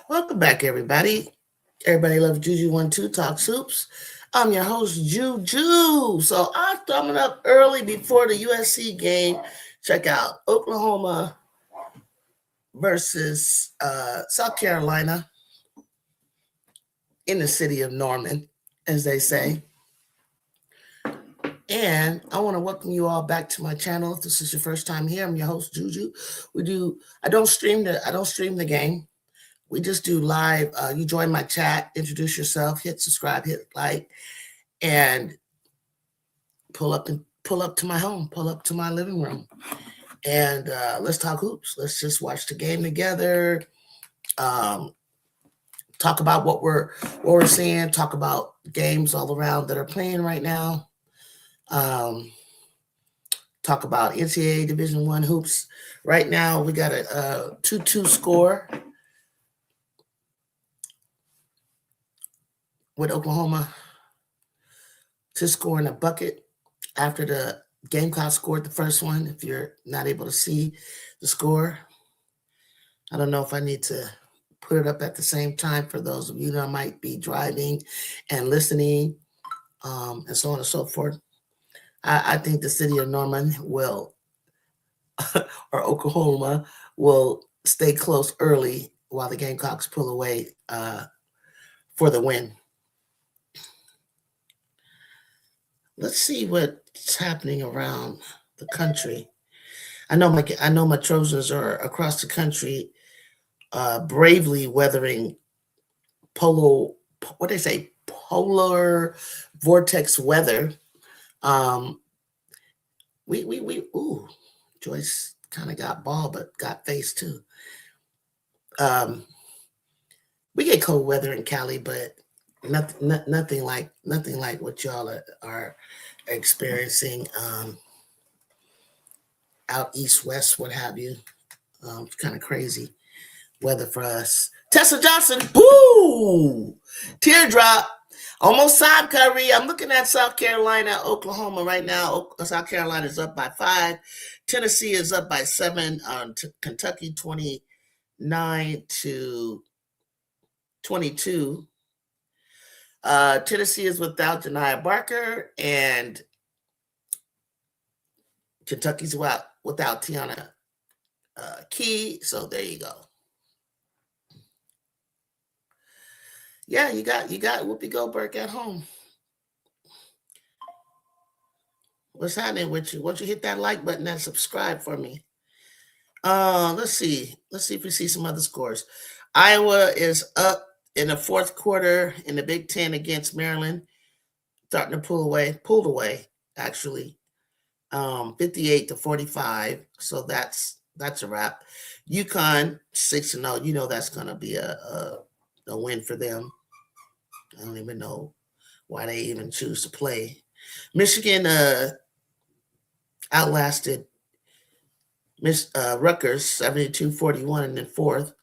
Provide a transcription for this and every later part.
Welcome back, everybody. Everybody loves Juju One Two Talk Soups. I'm your host, Juju. So I'm thumbing up early before the USC game. Check out Oklahoma versus South Carolina in the city of Norman, as they say. And I want to welcome you all back to my channel. If this is your first time here, I'm your host, Juju. I don't stream the game. We just do live. You join my chat, introduce yourself, hit subscribe, hit like, and pull up to my home, pull up to my living room, and let's talk hoops. Let's just watch the game together. Um, Talk about what we're seeing. Talk about games all around that are playing right now. Um, Talk about NCAA Division One hoops. Right now, we got a 2-2 score with Oklahoma to score in a bucket after the Gamecock scored the first one. If you're not able to see the score, I don't know if I need to put it up at the same time for those of you that might be driving and listening, and so on and so forth. I think the city of Norman will, or Oklahoma, will stay close early while the Gamecocks pull away for the win. Let's see what's happening around the country. I know my Trojans are across the country, bravely weathering polar vortex weather. Um, ooh, Joyce kind of got ball, but got face too. Um, we get cold weather in Cali, but nothing like what y'all are experiencing out east, west, what have you. It's kind of crazy weather for us. Tessa Johnson, boo! Teardrop. Almost side Kyrie. I'm looking at South Carolina, Oklahoma right now. South Carolina is up by 5. Tennessee is up by 7 on Kentucky, 29-22. Tennessee is without Janiah Barker, and Kentucky's without Tiana Key. So there you go. Yeah, you got Whoopi Goldberg at home. What's happening with you? Won't you hit that like button and subscribe for me? Let's see if we see some other scores. Iowa is up in the fourth quarter in the Big Ten against Maryland, starting to pulled away actually, 58-45. So that's a wrap. UConn 6-0. You know that's gonna be a win for them. I don't even know why they even choose to play. Michigan outlasted Rutgers 72-41 in the fourth.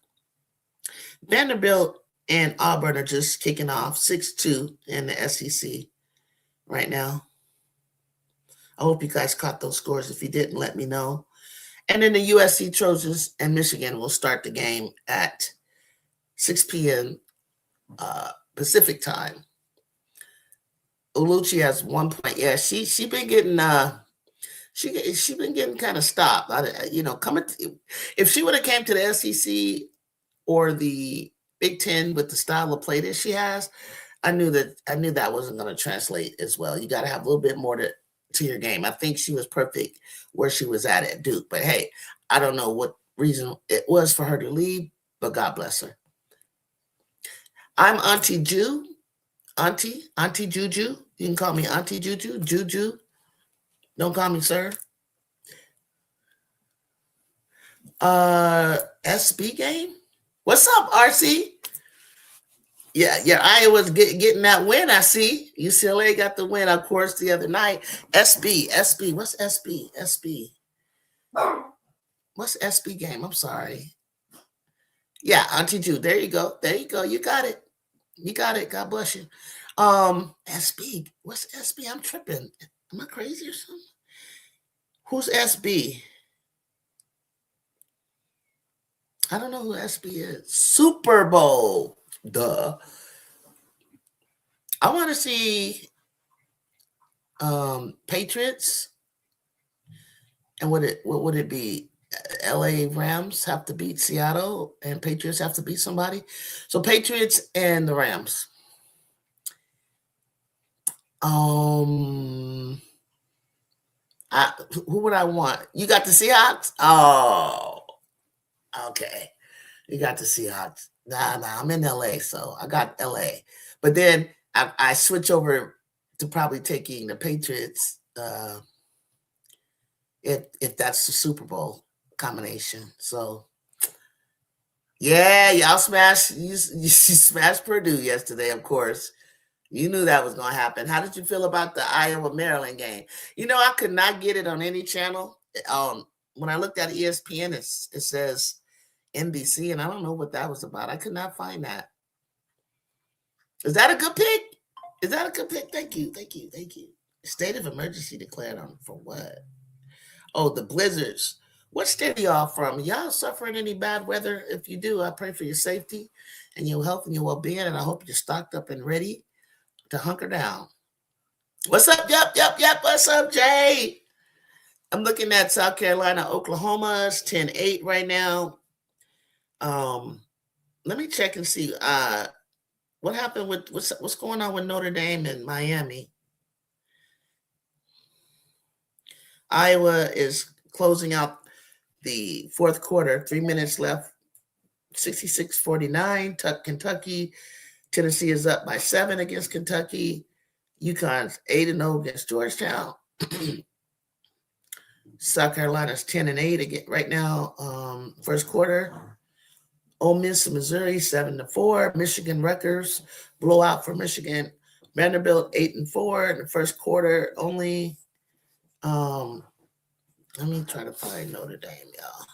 Vanderbilt and Auburn are just kicking off 6-2 in the SEC right now. I hope you guys caught those scores. If you didn't, let me know. And then the USC Trojans and Michigan will start the game at 6 p.m. Pacific time. Uluchi has 1 point. Yeah, she been getting she been getting kind of stopped. If she would have came to the SEC or the Big Ten with the style of play that she has, I knew that wasn't going to translate as well. You got to have a little bit more to your game. I think she was perfect where she was at Duke. But hey, I don't know what reason it was for her to leave, but God bless her. I'm Auntie Ju. Auntie Juju. You can call me Auntie Juju. Juju. Don't call me sir. SB game? What's up, RC? Yeah, Iowa's getting that win, I see. UCLA got the win, of course, the other night. SB. What's SB? What's SB game? I'm sorry. Yeah, Auntie Ju. There you go. You got it. God bless you. SB. What's SB? I'm tripping. Am I crazy or something? Who's SB? I don't know who SB is. Super Bowl. Duh. I want to see Patriots. And what would it be? LA Rams have to beat Seattle and Patriots have to beat somebody. So Patriots and the Rams. Who would I want? You got the Seahawks? Oh, okay. You got the Seahawks. Nah, I'm in LA, so I got LA. But then I switch over to probably taking the Patriots if that's the Super Bowl combination. So yeah, y'all smashed you smashed Purdue yesterday, of course. You knew that was going to happen. How did you feel about the Iowa Maryland game? I could not get it on any channel. When I looked at ESPN, it says NBC, and I don't know what that was about. I could not find that. Is that a good pick? Is that a good pick? Thank you. State of emergency declared on for what? Oh, the blizzards. What state are y'all from? Y'all suffering any bad weather? If you do, I pray for your safety and your health and your well-being, and I hope you're stocked up and ready to hunker down. What's up? Yep. What's up, Jay? I'm looking at South Carolina, Oklahoma. It's 10-8 right now. Let me check and see what happened with what's going on with Notre Dame and Miami. Iowa is closing out the fourth quarter. 3 minutes left. 66-49. Kentucky. Tennessee is up by 7 against Kentucky. UConn's 8-0 against Georgetown. South Carolina's 10-8 again right now. First quarter. Ole Miss, Missouri, 7-4. Michigan, Rutgers, blowout for Michigan. Vanderbilt, 8-4 in the first quarter. Only. Let me try to find Notre Dame, y'all.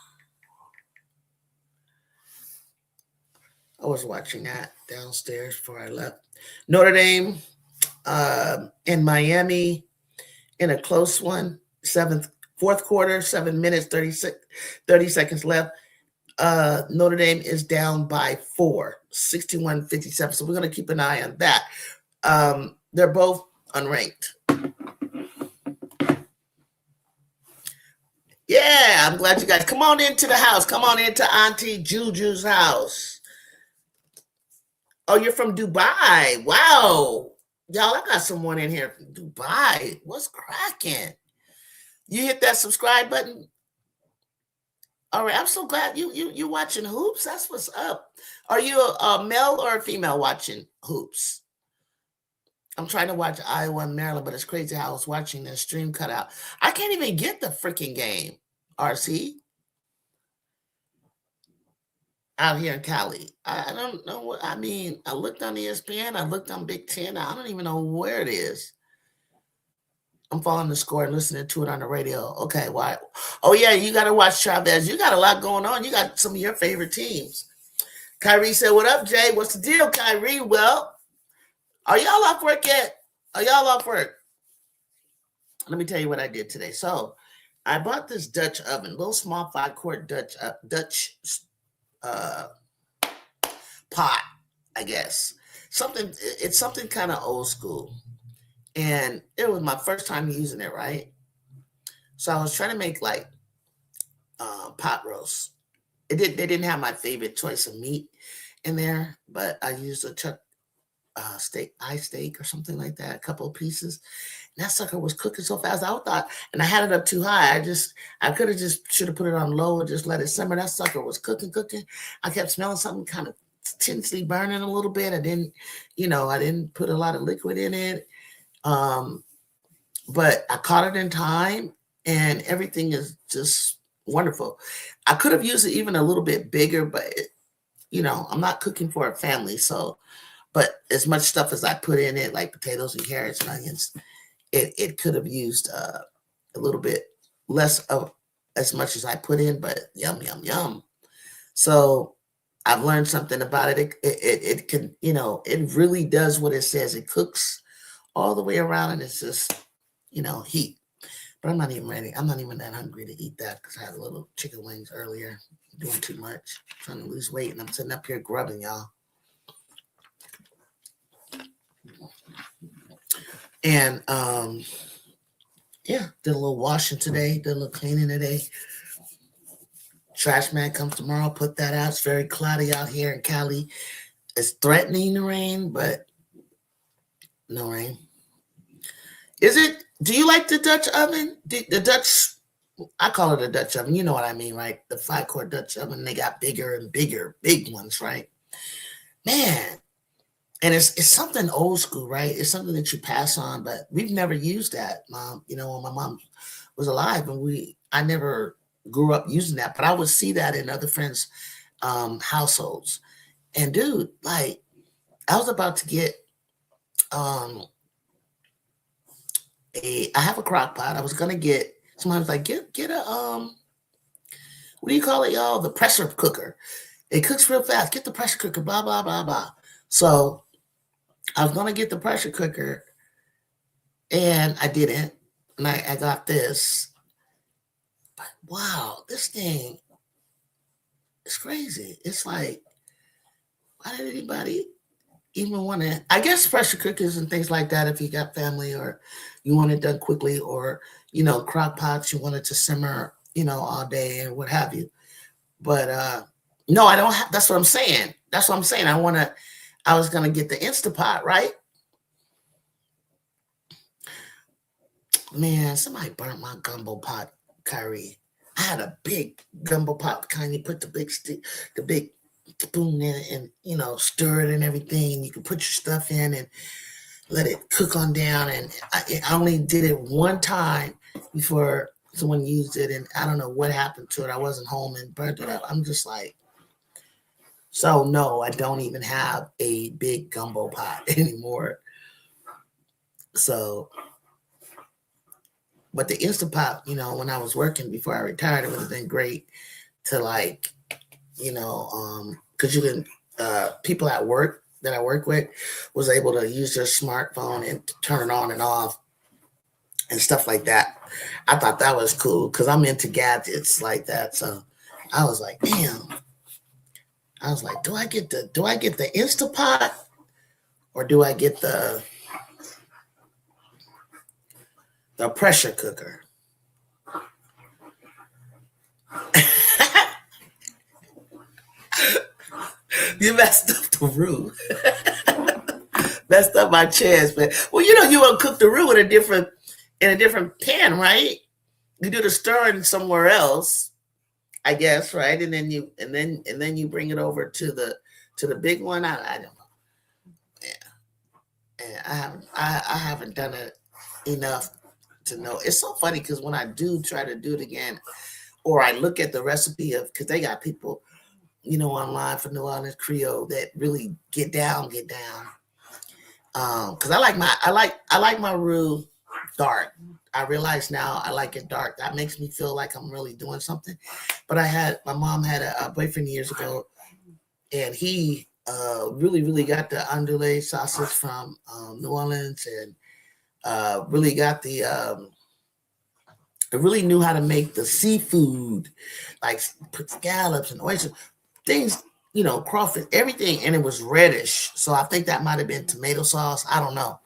I was watching that downstairs before I left. Notre Dame in Miami in a close one. Fourth quarter, 7 minutes, 30 seconds left. Notre Dame is down by 4, 61-57. So we're going to keep an eye on that. They're both unranked. Yeah, I'm glad you guys come on into the house. Come on into Auntie Juju's house. Oh, you're from Dubai. Wow. Y'all, I got someone in here from Dubai. What's cracking? You hit that subscribe button. All right, I'm so glad you watching hoops. That's what's up. Are you a male or a female watching hoops? I'm trying to watch Iowa and Maryland, but it's crazy how I was watching the stream cut out. I can't even get the freaking game, RC. Out here in Cali. I don't know what, I mean, I looked on ESPN, I looked on Big Ten. I don't even know where it is. I'm following the score and listening to it on the radio. Okay, why? Oh, yeah, you got to watch Chavez. You got a lot going on. You got some of your favorite teams. Kyrie said, what up, Jay? What's the deal, Kyrie? Well, are y'all off work yet? Are y'all off work? Let me tell you what I did today. So I bought this Dutch oven, little small 5-quart Dutch pot, I guess. It's something kind of old school. And it was my first time using it, right? So I was trying to make like pot roast. They didn't have my favorite choice of meat in there, but I used a chuck steak or something like that, a couple of pieces. And that sucker was cooking so fast. I thought, and I had it up too high. I could have should have put it on low and just let it simmer. That sucker was cooking. I kept smelling something kind of intensely burning a little bit. I didn't put a lot of liquid in it. But I caught it in time and everything is just wonderful. I could have used it even a little bit bigger, but I'm not cooking for a family. So, but as much stuff as I put in it, like potatoes and carrots and onions, it could have used a little bit less of as much as I put in, but yum, yum, yum. So I've learned something about it. It can, it really does what it says. It cooks all the way around and it's just, heat. But I'm not even ready. I'm not even that hungry to eat that because I had a little chicken wings earlier. Doing too much, trying to lose weight, and I'm sitting up here grubbing, y'all. And yeah, did a little washing today, did a little cleaning today. Trash man comes tomorrow, put that out. It's very cloudy out here in Cali. It's threatening to rain, but no rain. Is it? Do you like the Dutch oven? The Dutch, I call it a Dutch oven. You know what I mean, right? The 5-quart Dutch oven. They got bigger and bigger, big ones, right? Man, and it's something old school, right? It's something that you pass on, but we've never used that, mom. You know, when my mom was alive, and I never grew up using that, but I would see that in other friends' households. And dude, like, I was about to get um I have a crock pot. I was gonna get sometimes like get a what do you call it, y'all? The pressure cooker. It cooks real fast. Get the pressure cooker, blah blah blah blah. So I was gonna get the pressure cooker, and I didn't. And I got this. But wow, this thing is crazy. It's like, why did anybody even want to? I guess pressure cookers and things like that, if you got family or you want it done quickly, or crock pots, you want it to simmer, all day and what have you. But no, I don't have. That's what I'm saying. That's what I'm saying. I was gonna get the Instapot, right? Man, somebody burnt my gumbo pot curry. I had a big gumbo pot kind. You put the big spoon in it, and stir it and everything. You can put your stuff in and let it cook on down. And I only did it one time before someone used it, and I don't know what happened to it. I wasn't home and burnt it up. I'm just like, so no, I don't even have a big gumbo pot anymore. So, but the Instapot, when I was working before I retired, it would have been great to like, because you can, people at work that I work with was able to use their smartphone and turn it on and off and stuff like that. I thought that was cool because I'm into gadgets like that. So I was like, damn. I was like, do I get the Instapot, or do I get the pressure cooker? You messed up the roux. Messed up my chance, man. Well, you want to cook the roux in a different pan, right? You do the stirring somewhere else, I guess, right? And then you bring it over to the big one. I don't know. Yeah, I haven't done it enough to know. It's so funny because when I do try to do it again, or I look at the recipe of, because they got people, online for New Orleans Creole that really get down. Because I like my roux dark. I realize now I like it dark. That makes me feel like I'm really doing something. But my mom had a boyfriend years ago, and he really, really got the andouille sausage from New Orleans, and really got I really knew how to make the seafood, like put scallops and oysters, things, crawfish, everything, and it was reddish. So I think that might have been tomato sauce. I don't know.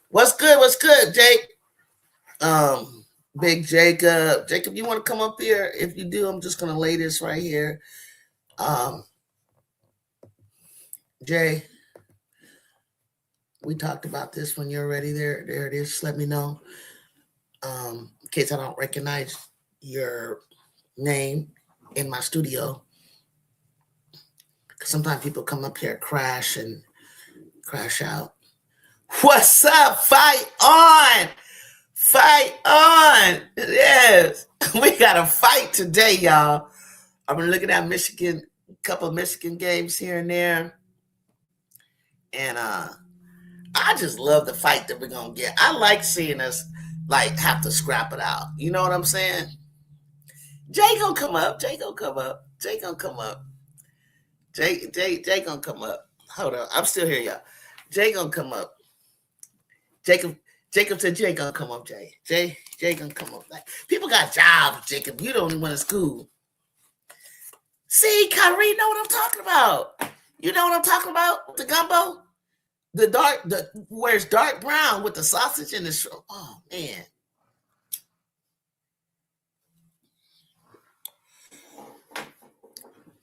What's good? What's good, Jake? Big Jacob. Jacob, you want to come up here? If you do, I'm just gonna lay this right here. Jay, we talked about this when you're ready. There it is. Just let me know. In case I don't recognize your name in my studio. Sometimes people come up here, crash out. What's up? Fight on! Fight on! Yes, we got a fight today, y'all. I've been looking at Michigan, a couple of Michigan games here and there, and I just love the fight that we're gonna get. I like seeing us like have to scrap it out. You know what I'm saying? Jay gonna come up. Jay gonna come up. Jay gonna come up. Jay gonna come up. Hold on, I'm still here, y'all. Jay gonna come up. Jacob, Jacob said, Jay gonna come up, Jay. Jay gonna come up. Like, people got jobs, Jacob. You don't even want to school. See, Kyrie know what I'm talking about. You know what I'm talking about? The gumbo? Where it's dark brown with the sausage and the shrimp. Oh, man.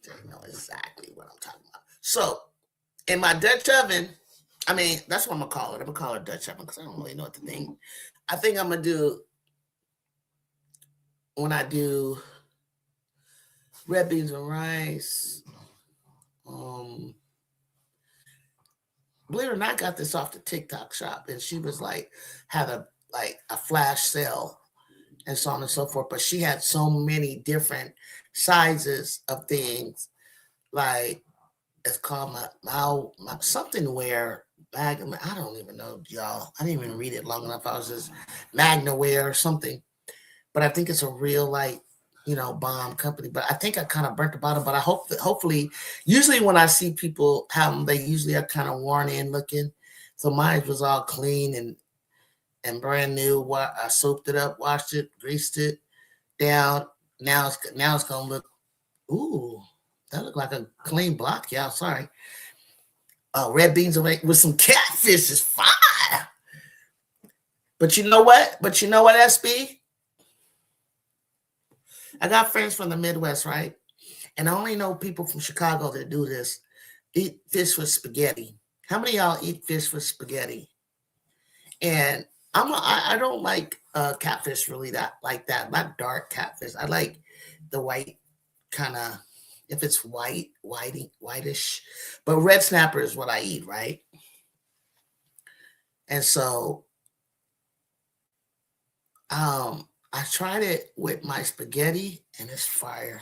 They know exactly what I'm talking about. So, in my Dutch oven, I mean, that's what I'm going to call it. I'm going to call it Dutch oven because I don't really know what to think. I think I'm going to do, when I do red beans and rice, believe it or not, I got this off the TikTok shop, and she was like, had a flash sale and so on and so forth. But she had so many different sizes of things. Like, it's called my something wear bag. I don't even know, y'all. I didn't even read it long enough. I was just Magna Wear or something. But I think it's a real bomb company. But I think I kind of burnt the bottom. But I hope that hopefully, usually when I see people have them, they usually are kind of worn in looking. So mine was all clean and brand new. I soaped it up, washed it, greased it down. Now it's gonna look. Ooh, that looked like a clean block. Yeah, sorry. Red beans with some catfish is fire. But you know what? SB? I got friends from the Midwest, right? And I only know people from Chicago that do this. Eat fish with spaghetti. How many of y'all eat fish with spaghetti? And I don't like catfish really that like that. Not dark catfish. I like the white kind of, if it's whitish. But red snapper is what I eat, right? And so I tried it with my spaghetti and it's fire.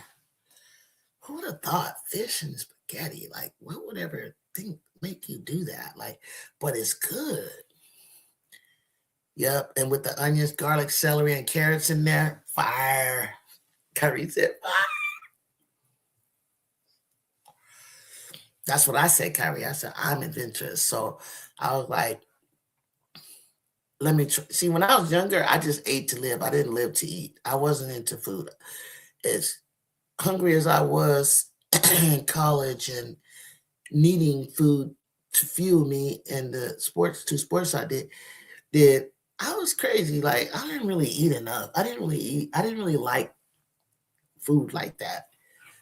Who would have thought fish and spaghetti? Like, what would ever make you do that? Like, but it's good. Yep, and with the onions, garlic, celery, and carrots in there, fire. Curry said, fire. That's what I said, Kyrie. I said, I'm adventurous. So I was like, let me try. See, when I was younger, I just ate to live. I didn't live to eat. I wasn't into food. As hungry as I was in college and needing food to fuel me and the sports I did, I was crazy. Like, I didn't really eat enough. I didn't really like food like that.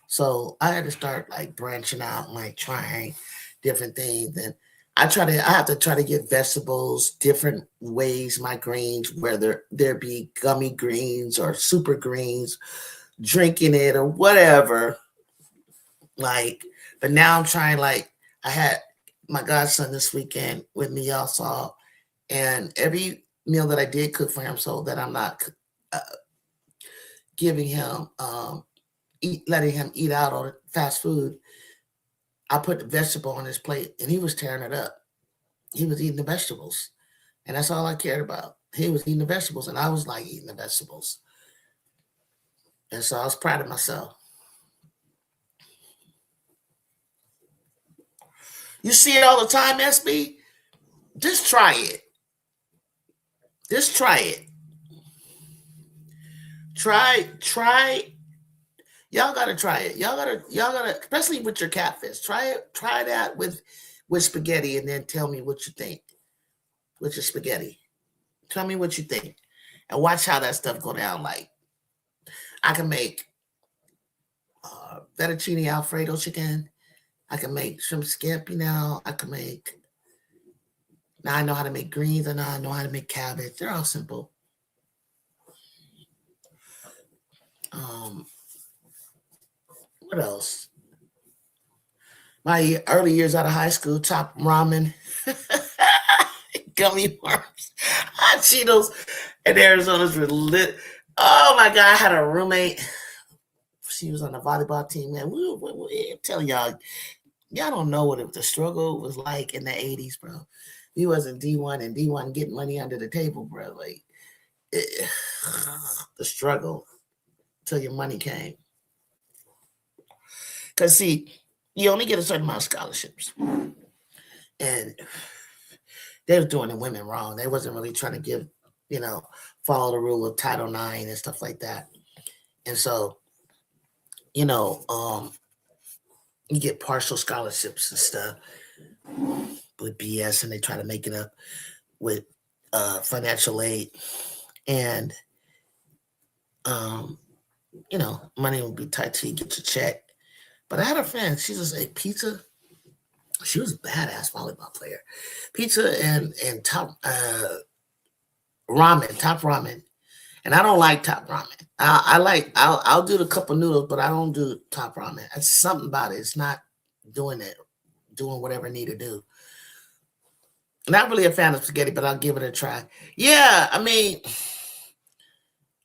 So I had to start like branching out and like trying different things. And I have to try to get vegetables different ways, my greens, whether there be gummy greens or super greens, drinking it or whatever. Like, but now I'm trying, like, I had my godson this weekend with me also. And every meal that I did cook for him, so that I'm not giving him, letting him eat out on fast food, I put the vegetable on his plate and he was tearing it up. He was eating the vegetables. And that's all I cared about. He was eating the vegetables and I was like eating the vegetables. And so I was proud of myself. You see it all the time, SB? Just try it. Just try it. Try. Y'all gotta try it. Y'all gotta, especially with your catfish. Try that with spaghetti and then tell me what you think with your spaghetti. Tell me what you think. And watch how that stuff go down. Like, I can make fettuccine Alfredo chicken. I can make shrimp scampi now. Now I know how to make greens. I know how to make cabbage. They're all simple. What else? My early years out of high school, top ramen, gummy worms, hot Cheetos, and Arizona's were lit. Oh my God, I had a roommate. She was on the volleyball team, man. I'm telling y'all don't know what the struggle was like in the 80s, bro. We wasn't D1 and D1 getting money under the table, bro. Like, the struggle till your money came. Because, see, you only get a certain amount of scholarships. And they were doing the women wrong. They wasn't really trying to give, follow the rule of Title IX and stuff like that. And so, you know, um, you get partial scholarships and stuff with BS, and they try to make it up with financial aid, and um, money will be tight till you get your check. But I had a friend. She was a pizza. She was a badass volleyball player. Pizza and top ramen. And I don't like top ramen. I'll do the cup of noodles, but I don't do top ramen. It's something about it. It's not doing it, doing whatever I need to do. Not really a fan of spaghetti, but I'll give it a try. Yeah, I mean,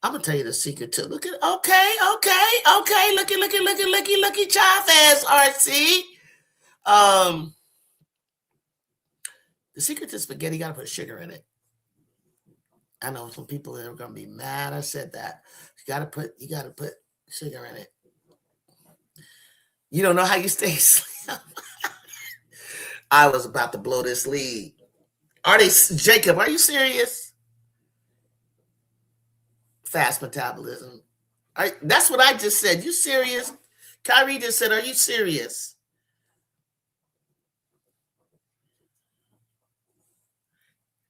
I'm gonna tell you the secret too. Look at okay. Looky, Chavez, RC. Um, the secret to spaghetti, you gotta put sugar in it. I know some people that are gonna be mad I said that. You gotta put sugar in it. You don't know how you stay asleep. I was about to blow this lead. Jacob, are you serious? Fast metabolism. That's what I just said. You serious? Kyrie just said, are you serious?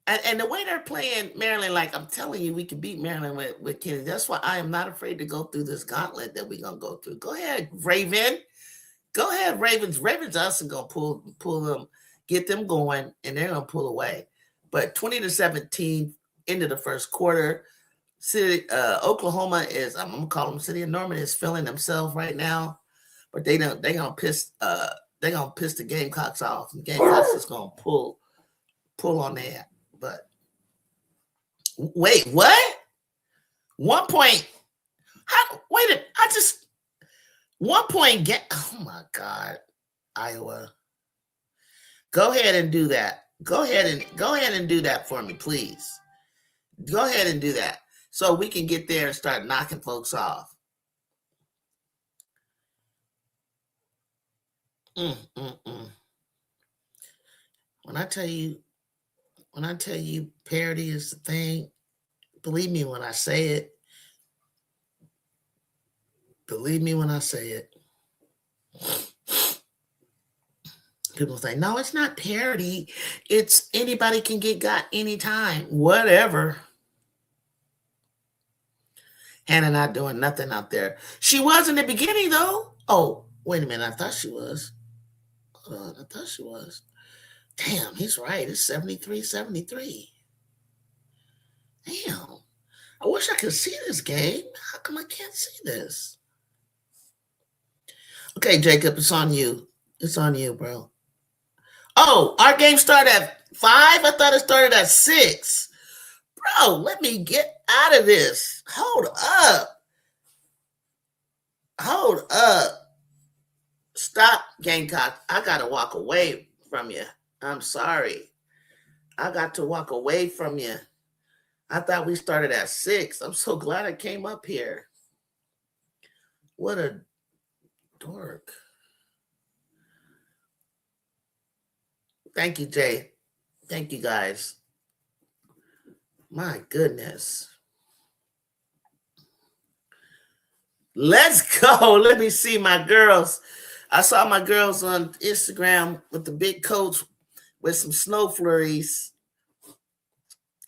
And the way they're playing Maryland, like I'm telling you, we can beat Maryland with Kennedy. That's why I am not afraid to go through this gauntlet that we're gonna go through. Go ahead, Raven. Go ahead, Ravens. Ravens us and gonna pull them, get them going, and they're gonna pull away. But 20-17 into the first quarter. City Oklahoma is, I'm gonna call them City of Norman, is feeling themselves right now, but they're gonna piss the Gamecocks off. The Gamecocks is gonna pull on that. But wait, what? 1 point? Wait a, I just 1 point get. Oh my God, Iowa. Go ahead and do that. Go ahead and do that for me, please. Go ahead and do that so we can get there and start knocking folks off. When I tell you parody is the thing, believe me when I say it. Believe me when I say it. People say, no, it's not parody. It's anybody can get got anytime. Whatever. Hannah not doing nothing out there. She was in the beginning, though. Oh, wait a minute. I thought she was. Hold on. I thought she was. Damn, he's right. It's 73-73. Damn. I wish I could see this game. How come I can't see this? Okay, Jacob, it's on you. It's on you, bro. Oh, our game started at 5? I thought it started at 6. Bro, let me get out of this. Hold up. Hold up. Stop, Gamecock. I got to walk away from you. I'm sorry. I got to walk away from you. I thought we started at 6. I'm so glad I came up here. What a dork. Thank you, Jay. Thank you, guys. My goodness. Let's go. Let me see my girls. I saw my girls on Instagram with the big coats with some snow flurries.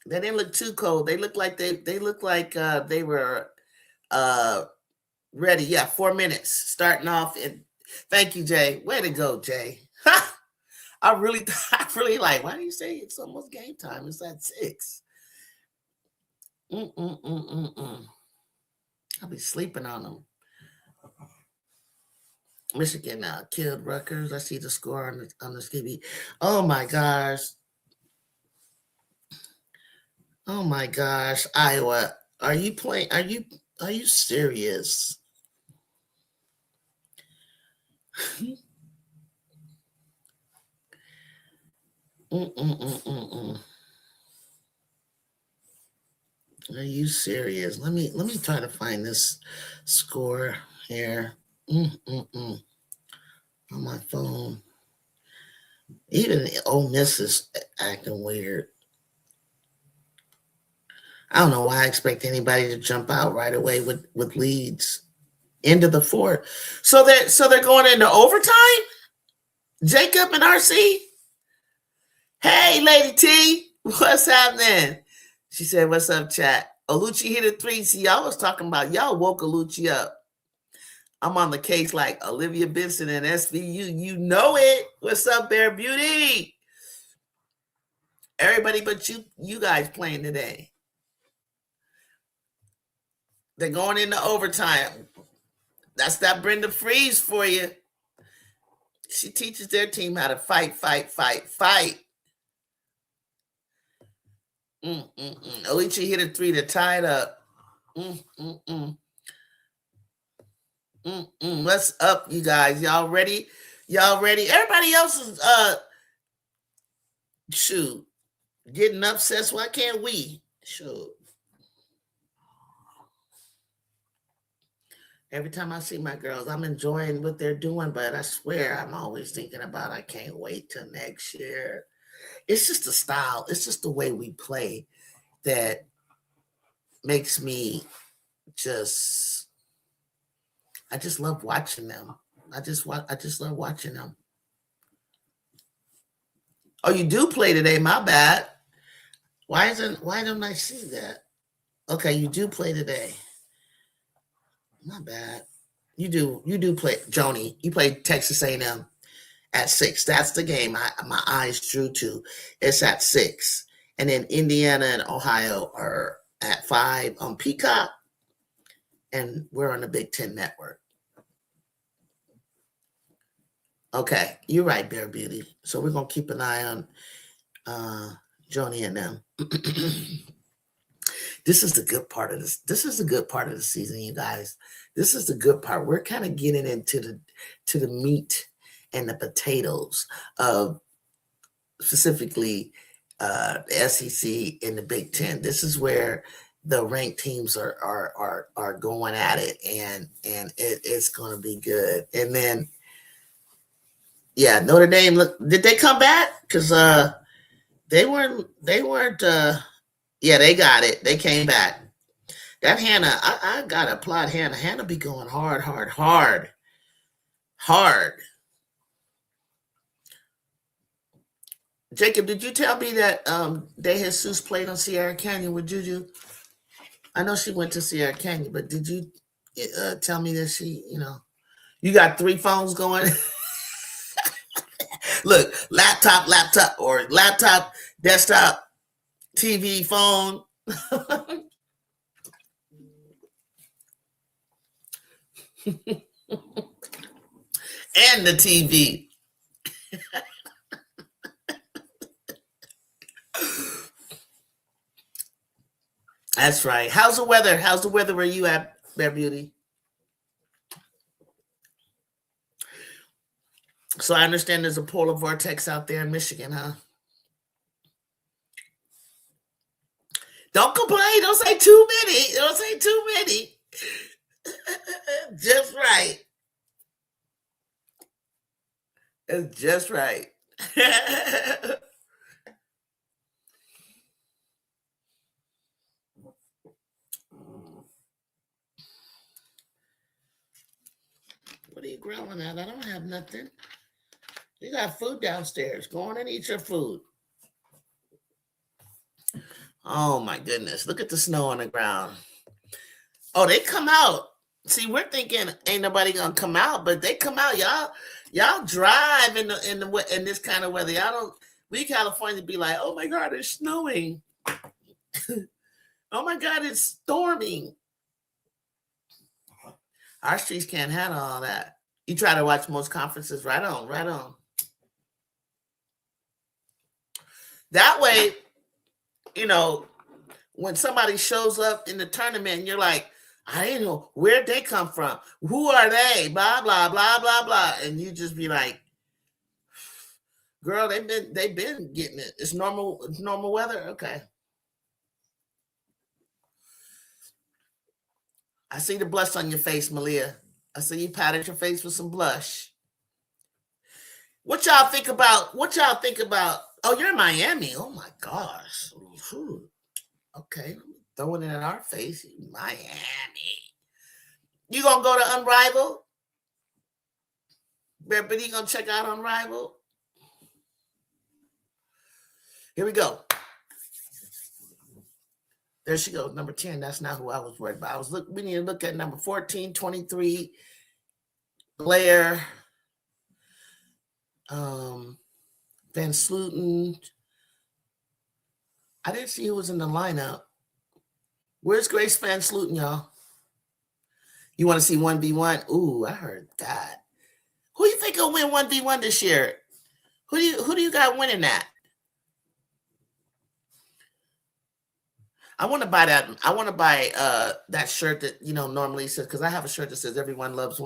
They didn't look too cold. They looked like they were ready. Yeah, 4 minutes starting off. And thank you, Jay. Way to go, Jay. I really like. Why do you say it's almost game time? It's at 6. I'll be sleeping on them. Michigan killed Rutgers. I see the score on the TV. Oh my gosh. Oh my gosh, Iowa. Are you playing? Are you serious? Are you serious? Let me try to find this score here. On my phone. Even Ole Miss is acting weird. I don't know why I expect anybody to jump out right away with leads into the fourth. So they're going into overtime. Jacob and RC. Hey, Lady T, what's happening? She said, "What's up, chat?" Oluchi hit a three. See, y'all was talking about y'all woke Oluchi up. I'm on the case like Olivia Benson and SVU. You know it. What's up, Bear Beauty? Everybody but you guys playing today. They're going into overtime. That's that Brenda Freeze for you. She teaches their team how to fight, fight, fight, fight. Olichi hit a three to tie it up. What's up, you guys? Y'all ready? Y'all ready? Everybody else is shoot getting upset. Why can't we? Shoot. Every time I see my girls, I'm enjoying what they're doing, but I swear I'm always thinking about I can't wait till next year. It's just the style. It's just the way we play that makes me just I just love watching them. I just love watching them. Oh, you do play today, my bad. Why don't I see that? Okay, you do play today. My bad. You do play Joni. You play Texas A&M at 6. That's the game my eyes drew to. It's at 6. And then Indiana and Ohio are at 5 on Peacock. And we're on the Big Ten Network. Okay, you're right, Bear Beauty. So we're gonna keep an eye on Joni and them. This is the good part of this. This is the good part of the season, you guys. This is the good part. We're kind of getting into the meat and the potatoes of specifically the SEC and the Big Ten. This is where the ranked teams are going at it, and it's going to be good. And then, yeah, Notre Dame. Look, did they come back? Because they weren't. Yeah, they got it. They came back. That Hannah, I gotta applaud Hannah. Hannah be going hard. Jacob, did you tell me that De Jesus played on Sierra Canyon with Juju? I know she went to Sierra Canyon, but did you tell me that she, you got 3 phones going? Look, laptop, or laptop, desktop, TV, phone. And the TV. That's right. How's the weather? How's the weather where you at, Bear Beauty? So I understand there's a polar vortex out there in Michigan, huh? Don't complain. Don't say too many. Don't say too many. Just right. It's just right. What are you growling at? I don't have nothing. You got food downstairs. Go on and eat your food. Oh my goodness. Look at the snow on the ground. Oh, they come out. See, we're thinking ain't nobody gonna come out, but they come out. Y'all drive in this kind of weather. Y'all don't. We California be like, oh my God, it's snowing. Oh my God, it's storming. Our streets can't handle all that. You try to watch most conferences. Right on, right on. That way, when somebody shows up in the tournament, and you're like, I didn't know where'd they come from. Who are they? Blah blah blah blah blah, and you just be like, girl, they've been getting it. It's normal. It's normal weather. Okay. I see the blush on your face, Malia. I see you patted your face with some blush. What y'all think about? What y'all think about? Oh, you're in Miami. Oh my gosh. Whew. Okay, throwing it in our face. Miami. You gonna go to Unrivaled? But you gonna check out Unrivaled? Here we go. There she goes, number 10. That's not who I was worried about. We need to look at number 14, 23, Blair, Van Sluten. I didn't see who was in the lineup. Where's Grace Van Sluten, y'all? You want to see 1v1? Ooh, I heard that. Who do you think will win 1v1 this year? Who do you got winning that? I want to buy that. I want to buy that shirt that normally says, because I have a shirt that says everyone loves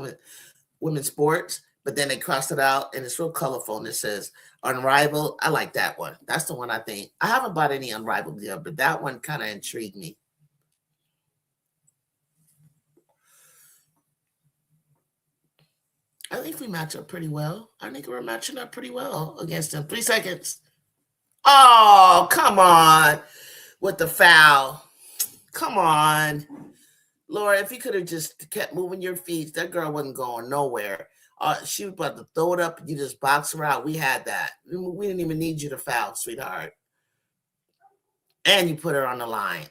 women's sports, but then they crossed it out and it's real colorful and it says Unrivaled. I like that one. That's the one I think. I haven't bought any Unrivaled yet, but that one kind of intrigued me. I think we match up pretty well. I think we're matching up pretty well against them. 3 seconds. Oh, come on with the foul. Come on. Laura, if you could have just kept moving your feet, that girl wasn't going nowhere. She was about to throw it up and you just box her out. We had that. We didn't even need you to foul, sweetheart. And you put her on the line.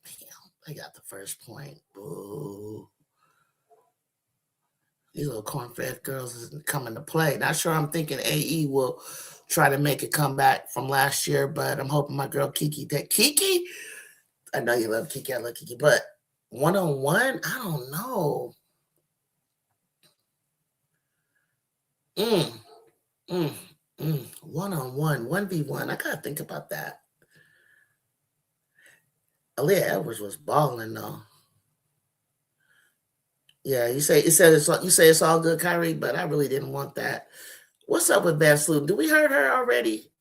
Damn, I got the first point. Boo. These little corn-fed girls isn't coming to play. Not sure I'm thinking AE will try to make a comeback from last year, but I'm hoping my girl Kiki. Kiki? I know you love Kiki. I love Kiki. But one-on-one? I don't know. One-on-one, 1v1. I got to think about that. Aaliyah Edwards was balling, though. Yeah, you say it's all good, Kyrie, but I really didn't want that. What's up with Van Sluten? Did we heard her already?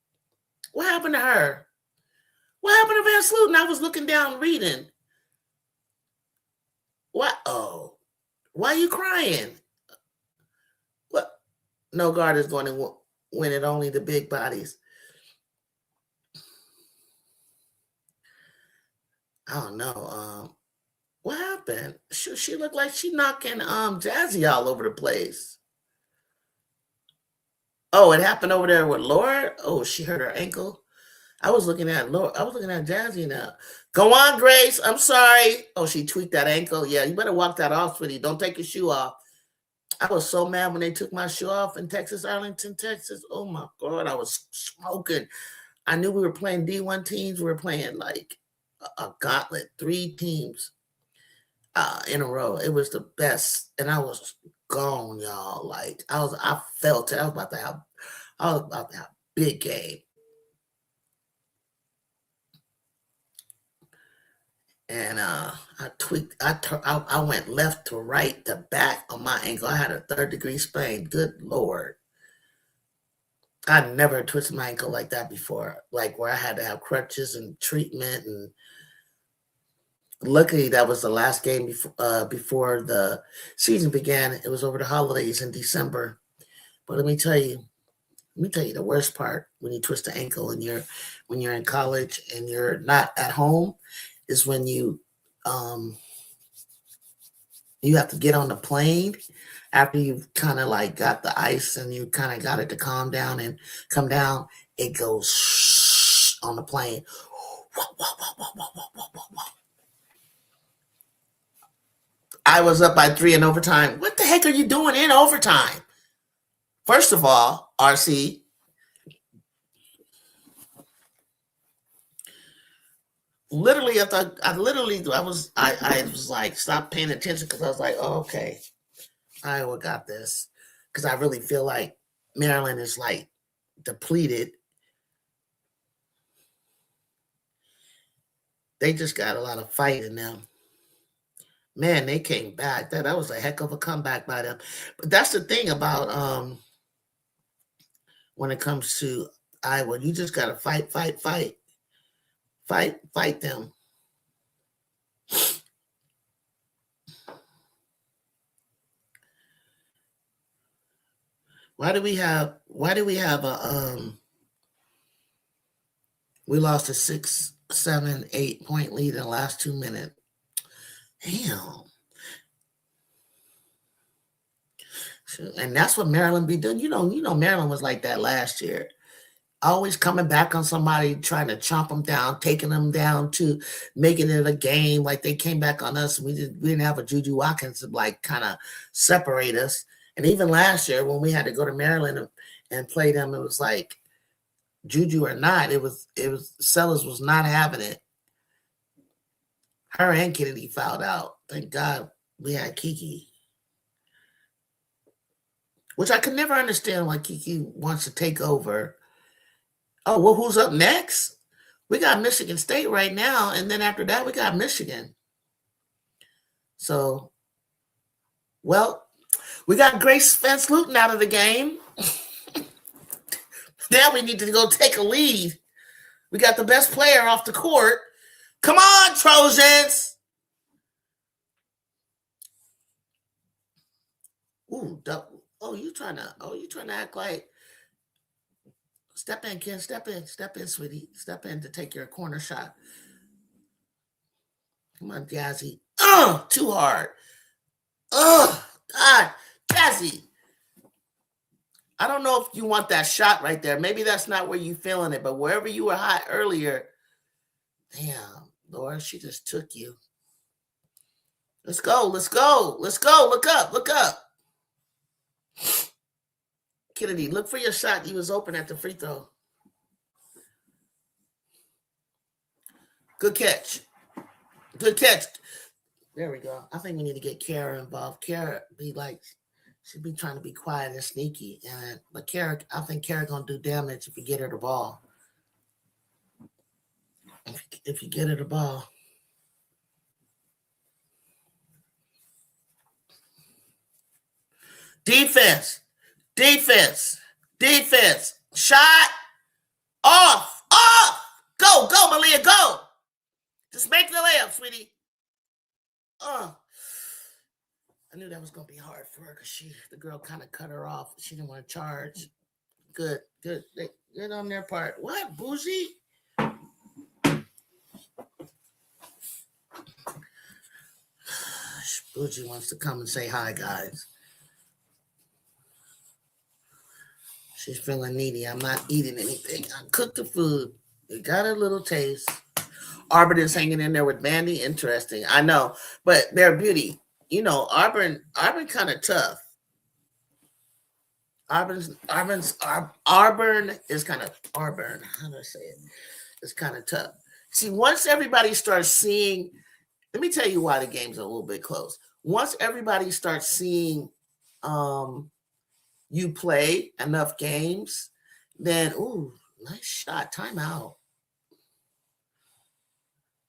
What happened to her? What happened to Van Sluten? I was looking down reading. What? Oh, why are you crying? What? No guard is going to win it. Only the big bodies. I don't know. What happened? She looked like she knocking Jazzy all over the place. Oh, it happened over there with Laura. Oh, she hurt her ankle. I was looking at Laura. I was looking at Jazzy now. Go on, Grace. I'm sorry. Oh, she tweaked that ankle. Yeah, you better walk that off, sweetie. Don't take your shoe off. I was so mad when they took my shoe off in Texas, Arlington, Texas. Oh my God, I was smoking. I knew we were playing D1 teams. We were playing like a gauntlet, 3 teams in a row. It was the best, and I was gone, y'all. Like I felt it. I was about to have a big game. And I tweaked. I went left to right to back on my ankle. I had a 3rd-degree sprain. Good Lord. I never twisted my ankle like that before, like where I had to have crutches and treatment. And luckily, that was the last game before the season began. It was over the holidays in December. But let me tell you the worst part when you twist the ankle and when you're in college and you're not at home is when you have to get on the plane after you've kind of like got the ice and you kind of got it to calm down and come down. It goes on the plane. I was up by 3 in overtime. What the heck are you doing in overtime? First of all, RC, literally, I was like, stop paying attention because I was like, oh, okay, Iowa got this. Because I really feel like Maryland is like depleted. They just got a lot of fight in them. Man, they came back. That was a heck of a comeback by them. But that's the thing about when it comes to Iowa. You just got to fight them. why do we have a we lost a 6, 7, 8 point lead in the last 2 minutes. Damn. And that's what Maryland be doing. You know Maryland was like that last year. Always coming back on somebody, trying to chomp them down, taking them down to making it a game. Like they came back on us. We didn't have a Juju Watkins to like kind of separate us. And even last year when we had to go to Maryland and play them, it was like Juju or not. It was Sellers was not having it. Her and Kennedy fouled out. Thank God we had Kiki. Which I could never understand why Kiki wants to take over. Oh, well, who's up next? We got Michigan State right now, and then after that, we got Michigan. So, well, we got Grace Vance Luton out of the game. Now we need to go take a lead. We got the best player off the court. Come on, Trojans! Ooh, you trying to act like step in, Ken, step in, sweetie. Step in to take your corner shot. Come on, Jazzy. Too hard. God, Jazzy. I don't know if you want that shot right there. Maybe that's not where you feeling it, but wherever you were hot earlier, damn, Laura, she just took you. Let's go. Look up. Kennedy, look for your shot. He was open at the free throw. Good catch. There we go. I think we need to get Kara involved. Kara she'd be trying to be quiet and sneaky. But Kara, I think Kara gonna do damage if you get her the ball. If you get her the ball. Defense. Shot. Off. Go, Malia, go. Just make the layup, sweetie. I knew that was going to be hard for her because the girl kind of cut her off. She didn't want to charge. Good. Good on their part. What, bougie? Bougie wants to come and say hi, guys. She's feeling needy. I'm not eating anything. I cooked the food. We got a little taste. Auburn is hanging in there with Vandy. Interesting. I know, but they're beauty. Auburn kind of tough. Auburn is kind of Auburn. How do I say it? It's kind of tough. See, once everybody starts seeing, let me tell you why the game's a little bit close. Once everybody starts seeing you play enough games, then nice shot, timeout.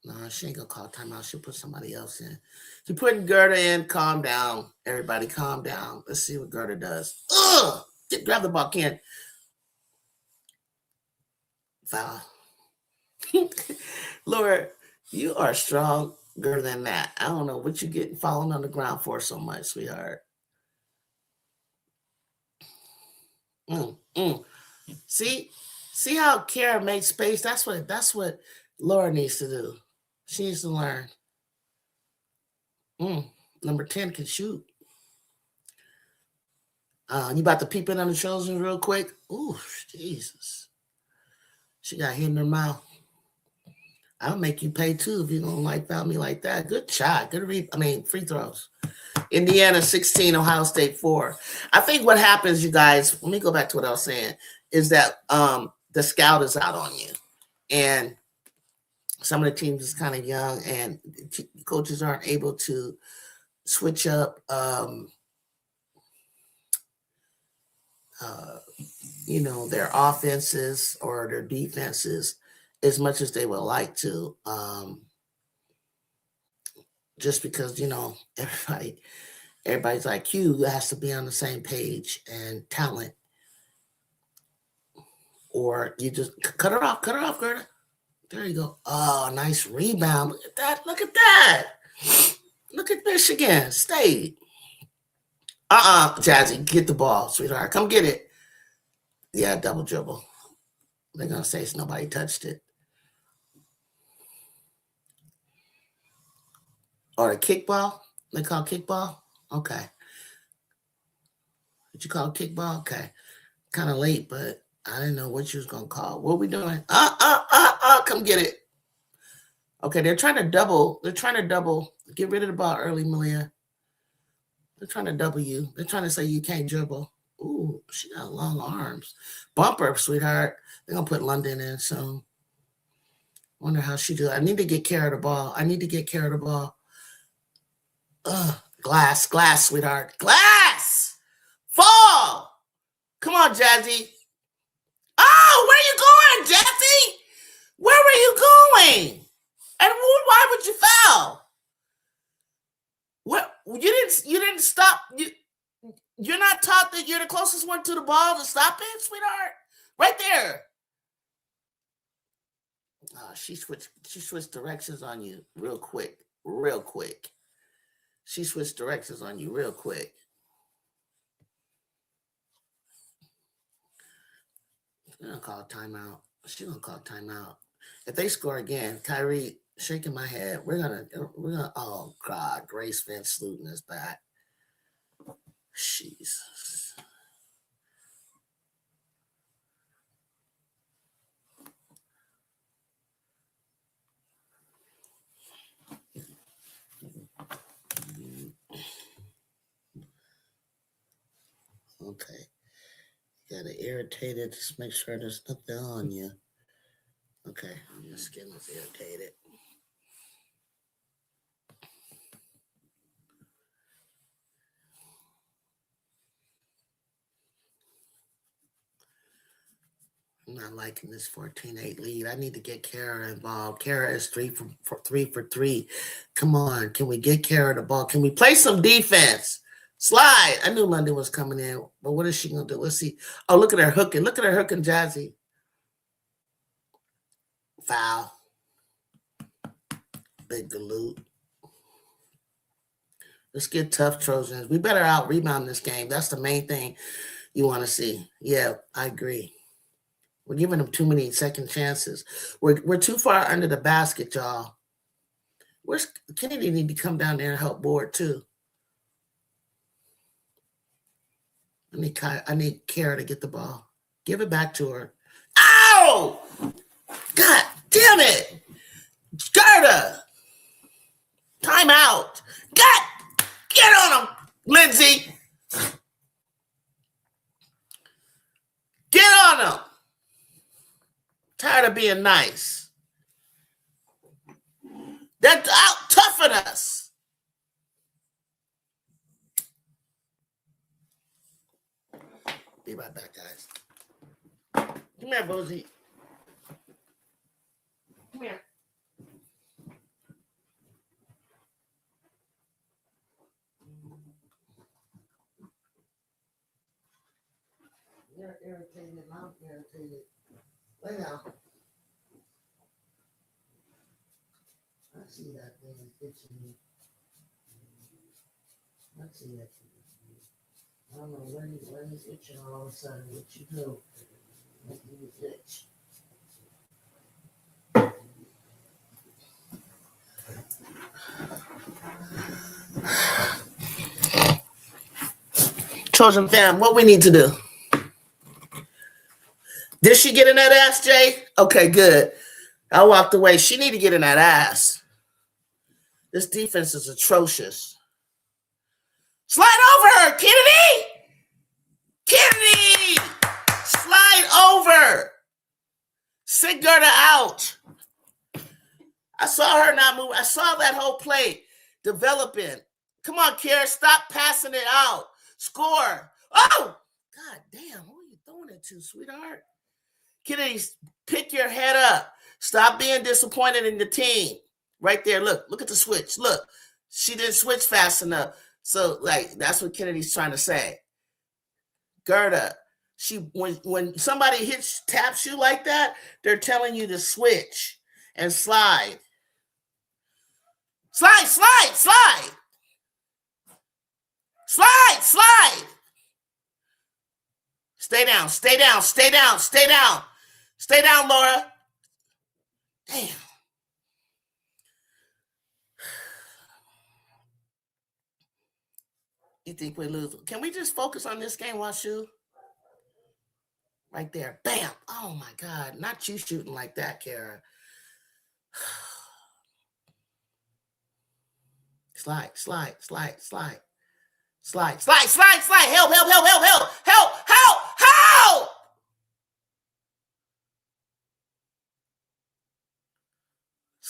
No, she ain't gonna call timeout. She'll put somebody else in. She's putting Gerda in. Calm down, everybody. Calm down. Let's see what Gerda does. Grab the ball, Ken. Foul. Laura, you are stronger than that. I don't know what you getting falling on the ground for so much, sweetheart. See how Kara makes space. That's what Laura needs to do. She needs to learn. Number 10 can shoot. You about to peep in on the chosen real quick? Ooh, Jesus. She got hit in her mouth. I'll make you pay too if you don't foul me like that. Good shot. Free throws. Indiana 16, Ohio State 4. I think what happens, you guys, let me go back to what I was saying, is that the scout is out on you. And some of the teams is kind of young and coaches aren't able to switch up their offenses or their defenses as much as they would like to. Just because, everybody's IQ has to be on the same page and talent. Or you just cut her off, Gerda. There you go. Oh, nice rebound. Look at that. Look at Michigan State. Jazzy, get the ball, sweetheart. Come get it. Yeah, double dribble. They're going to say nobody touched it. Or a kickball? They call kickball? Okay. Did you call kickball? Okay. Kind of late, but I didn't know what you was going to call. What we doing? Come get it. Okay, they're trying to double. They're trying to double. Get rid of the ball early, Malia. They're trying to double you. They're trying to say you can't dribble. Ooh, she got long arms. Bumper, sweetheart. They're going to put London in soon. Wonder how she do it. I need to get care of the ball. I need to get care of the ball. Glass, sweetheart. Glass! Fall! Come on, Jazzy. Oh, where you going, Jazzy? Where were you going? And why would you foul? What you didn't stop. You're not taught that you're the closest one to the ball to stop it, sweetheart. Right there. She switched directions on you real quick. She switched directions on you real quick. She's gonna call timeout. If they score again, Kyrie shaking my head. We're gonna. Oh God, Grace Van Sluten is back. Jesus. Okay. You gotta irritate it. Just make sure there's nothing on you. Okay. Your skin is irritated. I'm not liking this 14-8 lead. I need to get Kara involved. Kara is 3 for 3. Come on. Can we get Kara the ball? Can we play some defense? Slide. I knew London was coming in, but what is she going to do? Let's see. Oh, look at her hooking. Look at her hooking, Jazzy. Foul. Big galoot. Let's get tough, Trojans. We better out-rebound this game. That's the main thing you want to see. Yeah, I agree. We're giving them too many second chances. We're too far under the basket, y'all. Where's Kennedy need to come down there and help board too. I need Kara to get the ball. Give it back to her. Ow! God damn it! Gerda! Timeout! God! Get on him, Lindsay! Get on him! Tired of being nice. They're out toughing us. Be right back, guys. Come here, Boozy. Come here. You're irritated. I'm irritated. Lay down. I see that thing itching me. I see that thing. I don't know when he's itching all of a sudden. What you do? Make you itch. Trojan fam, what we need to do? Did she get in that ass, Jay? Okay, good. I walked away. She need to get in that ass. This defense is atrocious. Slide over her, Kennedy! Kennedy! Slide over! Sit Gerda out. I saw her not move. I saw that whole play developing. Come on, Kara, stop passing it out. Score. Oh! God damn, who are you throwing it to, sweetheart? Kennedy, pick your head up. Stop being disappointed in the team. Right there, look at the switch. Look, she didn't switch fast enough. So, that's what Kennedy's trying to say. Gerda, when somebody taps you like that, they're telling you to switch and slide. Slide. Slide, slide. Stay down, stay down, stay down, stay down. Stay down, Laura. Damn. You think we lose? Can we just focus on this game, Washu? Right there. Bam. Oh my God. Not you shooting like that, Kara. Slide, slide, slide, slide. Slide, slide, slide, slide. Help, help, help, help, help, help, help,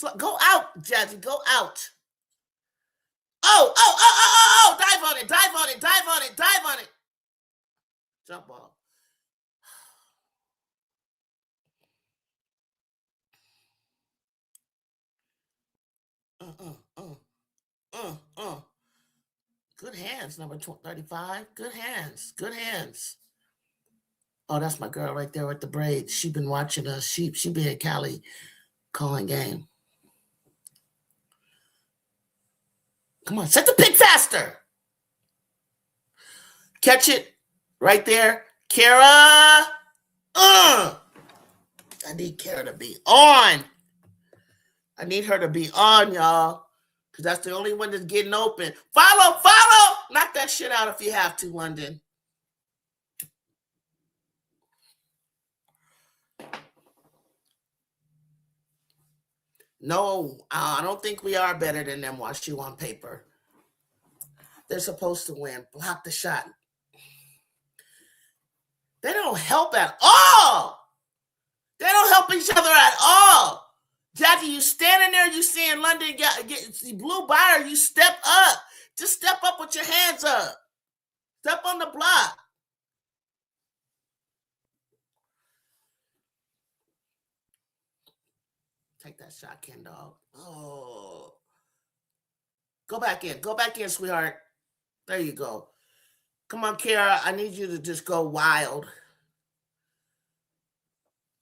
help. Go out, Jazzy. Go out. Oh, oh, oh, oh, oh, oh. Dive on it, dive on it, dive on it, dive on it. Jump ball. Good hands, number 35. Good hands. Good hands. Oh, that's my girl right there with the braids. She been watching us. She be in Cali calling game. Come on, set the pick faster. Catch it right there. Kara. I need Kara to be on. I need her to be on, y'all. Because that's the only one that's getting open. Follow, follow. Knock that shit out if you have to, London. No, I don't think we are better than them, WashU on paper. They're supposed to win. Block the shot. They don't help at all. They don't help each other at all. Jackie, you standing there, you seeing London get blue by her, you step up. Just step up with your hands up. Step on the block. Take that shot, Ken Dog. Oh. Go back in. Go back in, sweetheart. There you go. Come on, Kara. I need you to just go wild.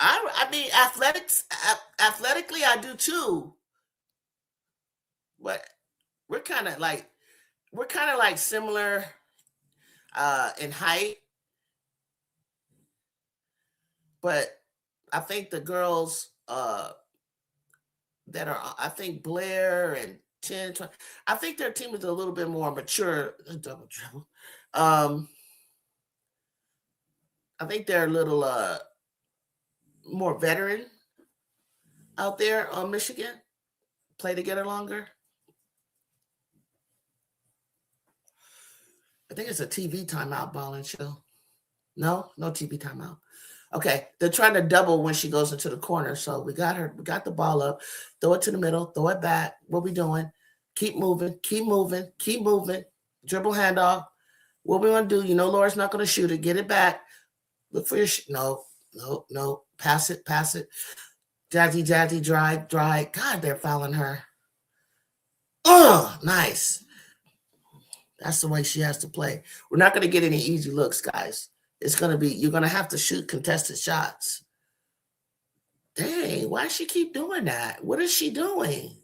I mean, athletically, I do too. But we're kind of like similar in height. But I think the girls that are, I think Blair and 10, 20, I think their team is a little bit more mature. Double trouble. I think they're a little more veteran out there on Michigan. Play together longer. I think it's a TV timeout, Ballin Show. No TV timeout. Okay, they're trying to double when she goes into the corner. So we got her. We got the ball up. Throw it to the middle. Throw it back. What we doing? Keep moving. Keep moving. Keep moving. Dribble handoff. What we want to do? You know, Laura's not going to shoot it. Get it back. Look for your no. Pass it. Jazzy, drive. God, they're fouling her. Oh, nice. That's the way she has to play. We're not going to get any easy looks, guys. It's going to be, you're going to have to shoot contested shots. Dang, why does she keep doing that? What is she doing?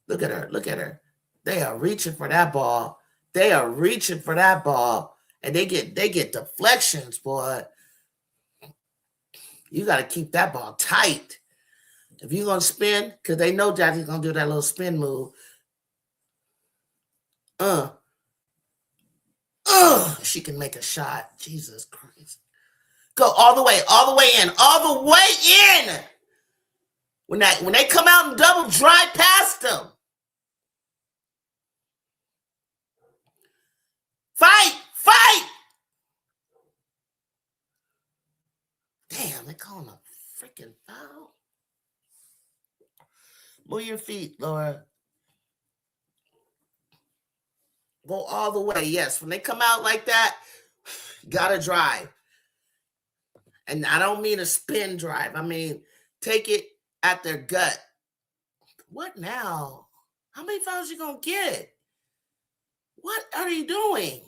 Look at her. They are reaching for that ball. And they get deflections, boy. You got to keep that ball tight. If you're going to spin, because they know Jackie's going to do that little spin move. She can make a shot. Jesus Christ. Go all the way in. When they come out and double drive past them. Fight. Damn, they calling a freaking foul. Move your feet, Laura. Go all the way. Yes, when they come out like that, you gotta drive. And I don't mean a spin drive. I mean, take it at their gut. What now? How many fouls you gonna get? What are you doing?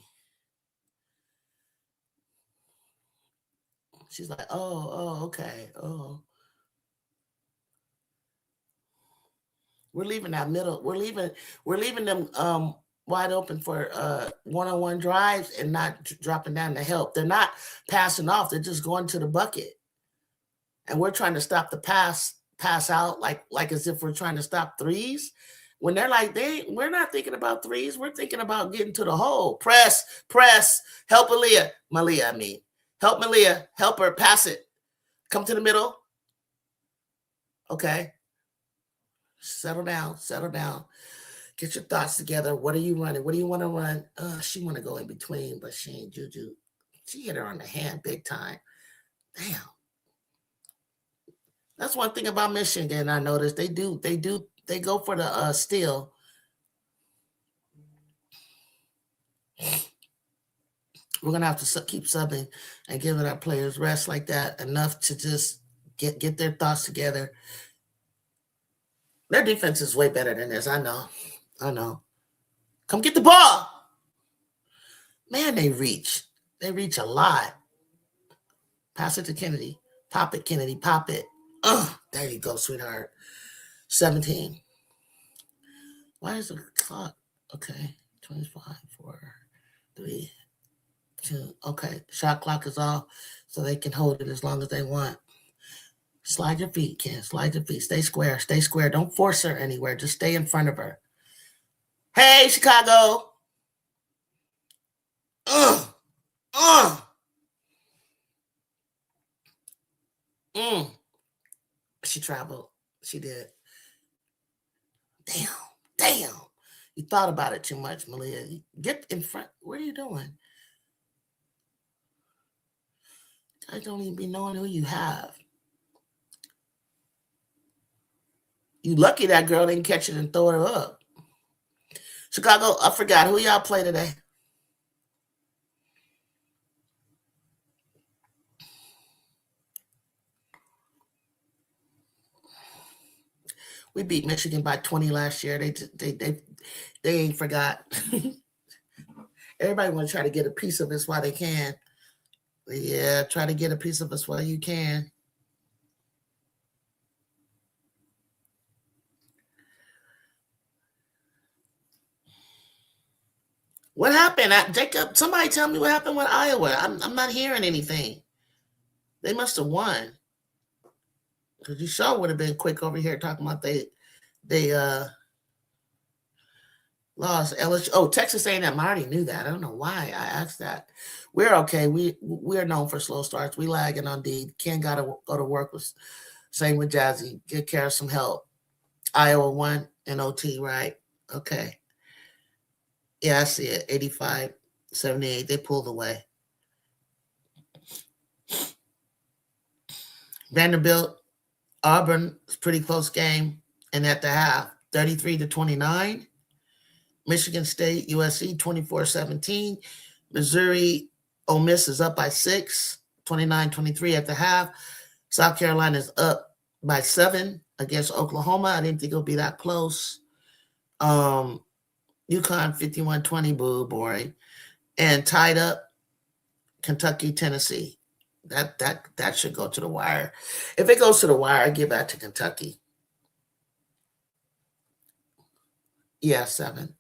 She's like, oh, okay. Oh. We're leaving that middle. We're leaving them wide open for one-on-one drives and not dropping down to help. They're not passing off. They're just going to the bucket. And we're trying to stop the pass out like as if we're trying to stop threes. When they're like, we're not thinking about threes. We're thinking about getting to the hole. Press, help Malia, I mean. Help Malia, help her, pass it. Come to the middle. Okay. Settle down. Get your thoughts together. What are you running? What do you want to run? She want to go in between, but she ain't Juju. She hit her on the hand big time. Damn. That's one thing about Michigan I noticed. They go for the steal. We're gonna have to keep subbing and giving our players rest like that enough to just get their thoughts together. Their defense is way better than this. I know. Come get the ball. Man, they reach. They reach a lot. Pass it to Kennedy. Pop it, Kennedy. Pop it. There you go, sweetheart. 17. Why is the clock? Okay. 25, 4, 3, 2. Okay. Shot clock is off, so they can hold it as long as they want. Slide your feet, Ken. Slide your feet. Stay square. Don't force her anywhere. Just stay in front of her. Hey, Chicago. She traveled. She did. Damn. You thought about it too much, Malia. Get in front. What are you doing? I don't even be knowing who you have. You lucky that girl didn't catch it and throw it up. Chicago, I forgot. Who y'all play today? We beat Michigan by 20 last year. They ain't forgot. Everybody want to try to get a piece of us while they can. Yeah, try to get a piece of us while you can. What happened? Jacob, somebody tell me what happened with Iowa. I'm not hearing anything. They must have won. Because you sure would have been quick over here talking about they lost LSU. Oh, Texas A&M. I already knew that. I don't know why I asked that. We're okay. We're known for slow starts. We lagging on D. Ken got to go to work with. Same with Jazzy. Get care of some help. Iowa won in OT, right? Okay. Yeah, I see it. 85-78. They pulled away. Vanderbilt, Auburn, it's a pretty close game. And at the half, 33-29. Michigan State, USC, 24-17. Missouri, Ole Miss is up by 6, 29-23 at the half. South Carolina is up by 7 against Oklahoma. I didn't think it would be that close. UConn, 51-20, boo, boring. And tied up, Kentucky, Tennessee. That should go to the wire. If it goes to the wire, I give that to Kentucky. Yeah, 7.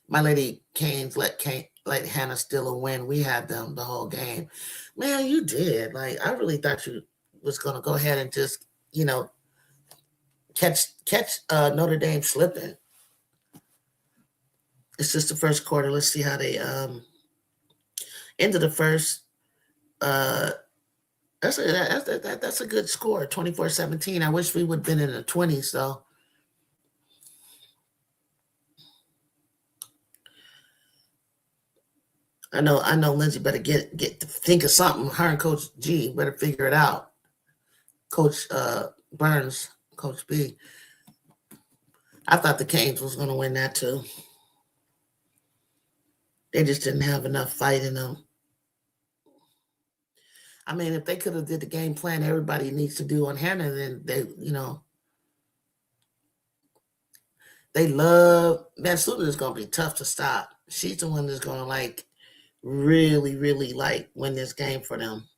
My lady Canes let Hannah steal a win. We had them the whole game. Man, you did. Like, I really thought you was going to go ahead and just, catch Notre Dame slipping. It's just the first quarter. Let's see how they ended the first. That's a good score, 24-17. I wish we would have been in the 20s, though. I know Lindsay better get to think of something. Her and Coach G better figure it out. Coach Burns, Coach B. I thought the Canes was going to win that too. They just didn't have enough fight in them. I mean, if they could have did the game plan everybody needs to do on Hannah, then they love. Van Sloten is going to be tough to stop. She's the one that's going to really, really win this game for them.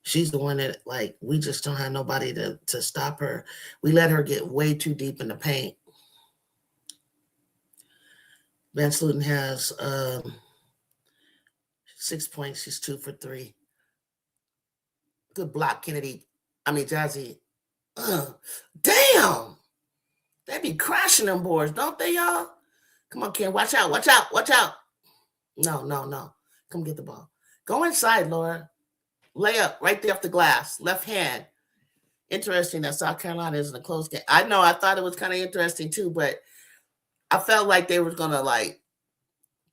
She's the one that, like, we just don't have nobody to stop her. We let her get way too deep in the paint. Van Sluten has 6 points. She's 2 for 3. Good block, Kennedy. I mean, Jazzy. Damn. They be crashing them boards, don't they, y'all? Come on, Ken. Watch out. Watch out. Watch out. No. Come get the ball. Go inside, Laura. Layup right there off the glass. Left hand. Interesting that South Carolina isn't a close game. I know. I thought it was kind of interesting, too, but I felt like they were going to, like,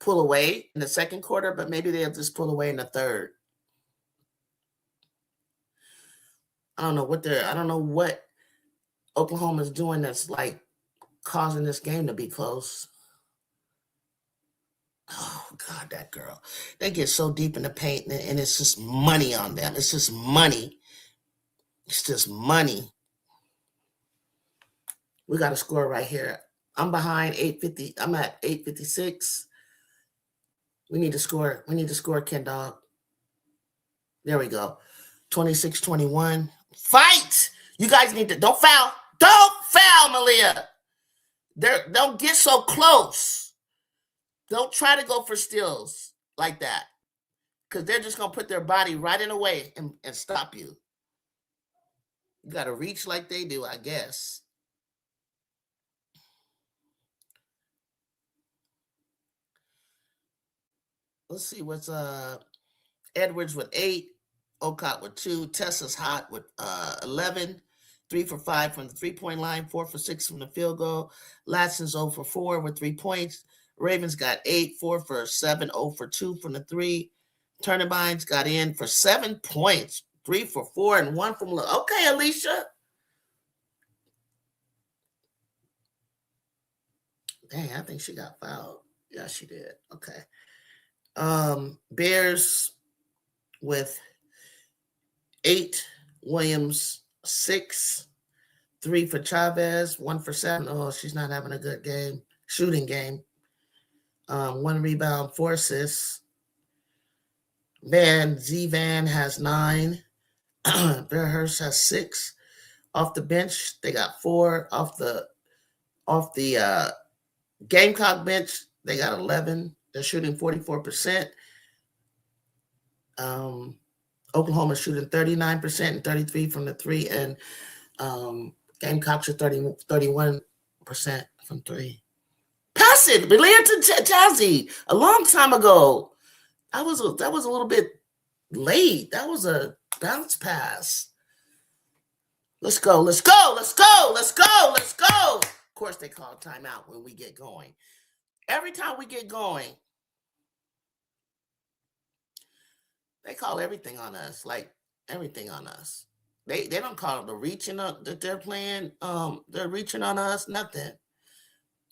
pull away in the second quarter, but maybe they'll just pull away in the third. I don't know what Oklahoma's doing that's, like, causing this game to be close. Oh, God, that girl. They get so deep in the paint, and it's just money on them. It's just money. It's just money. We got to score right here. I'm behind 850. I'm at 856. We need to score. We need to score, Ken Dog. There we go. 26-21. Fight! You guys need to. Don't foul. Don't foul, Malia. Don't get so close. Don't try to go for steals like that, because they're just going to put their body right in the way and stop you. You got to reach like they do, I guess. Let's see what's Edwards with 8, Ocott with 2, Tessa's hot with 11, 3 for 5 from the 3-point line, 4 for 6 from the field goal. Latson's 0 for 4 with 3 points. Ravens got 8, 4 for 7, 0 for 2 from the 3. Turnerbine's got in for 7 points, 3 for 4, and 1 from. Okay, Alicia. Dang, I think she got fouled. Yeah, she did. Okay. Bears with 8, Williams 6, 3 for Chavez, 1 for 7. Oh, she's not having a good game. Shooting game. 1 rebound, 4 assists. Van has 9. Bearhurst has 6. Off the bench, they got 4. Off the Gamecock bench, they got 11. They're shooting 44%. Oklahoma shooting 39% and 33 from the 3, and Gamecocks are 31% from 3. Pass it, Belia to Jazzy a long time ago. That was a little bit late. That was a bounce pass. Let's go. Of course, they call timeout when we get going. Every time we get going, they call everything on us, like everything on us. They don't call it the reaching up that they're playing. They're reaching on us, nothing.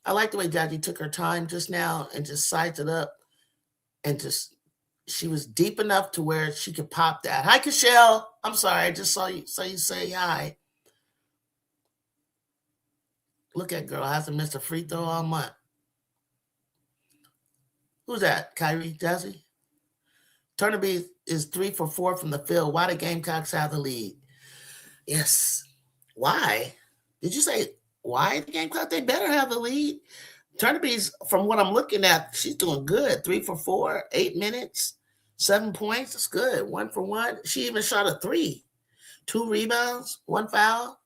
I like the way Jackie took her time just now and just sized it up, and just she was deep enough to where she could pop that. Hi, Cashel. I'm sorry, I just saw you say hi. Look at girl, hasn't missed a free throw all month. Who's that? Kyrie, Jazzy? Turnerby is 3 for 4 from the field. Why the Gamecocks have the lead? Yes. Why? Did you say why the Gamecocks? They better have the lead. Turnerby's, from what I'm looking at, she's doing good. 3 for 4, 8 minutes, 7 points. It's good. 1 for 1. She even shot a 3. 2 rebounds, 1 foul.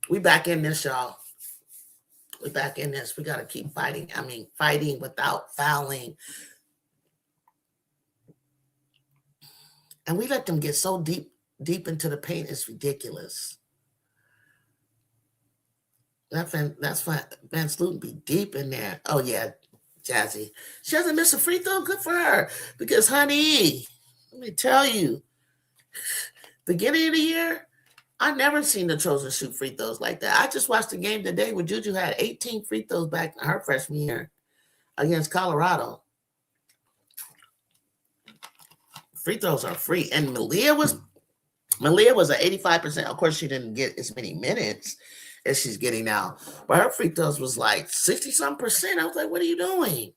We back in this, y'all. We back in this. We got to keep fighting. I mean, fighting without fouling. And we let them get so deep into the paint. It's ridiculous. That's fine. Van Sluten be deep in there. Oh, yeah, Jazzy. She hasn't missed a free throw. Good for her. Because, honey, let me tell you, beginning of the year, I've never seen the Trojans shoot free throws like that. I just watched the game today where Juju had 18 free throws back in her freshman year against Colorado. Free throws are free. And Malia was at 85%. Of course, she didn't get as many minutes as she's getting now. But her free throws was like 60-some%. I was like, what are you doing?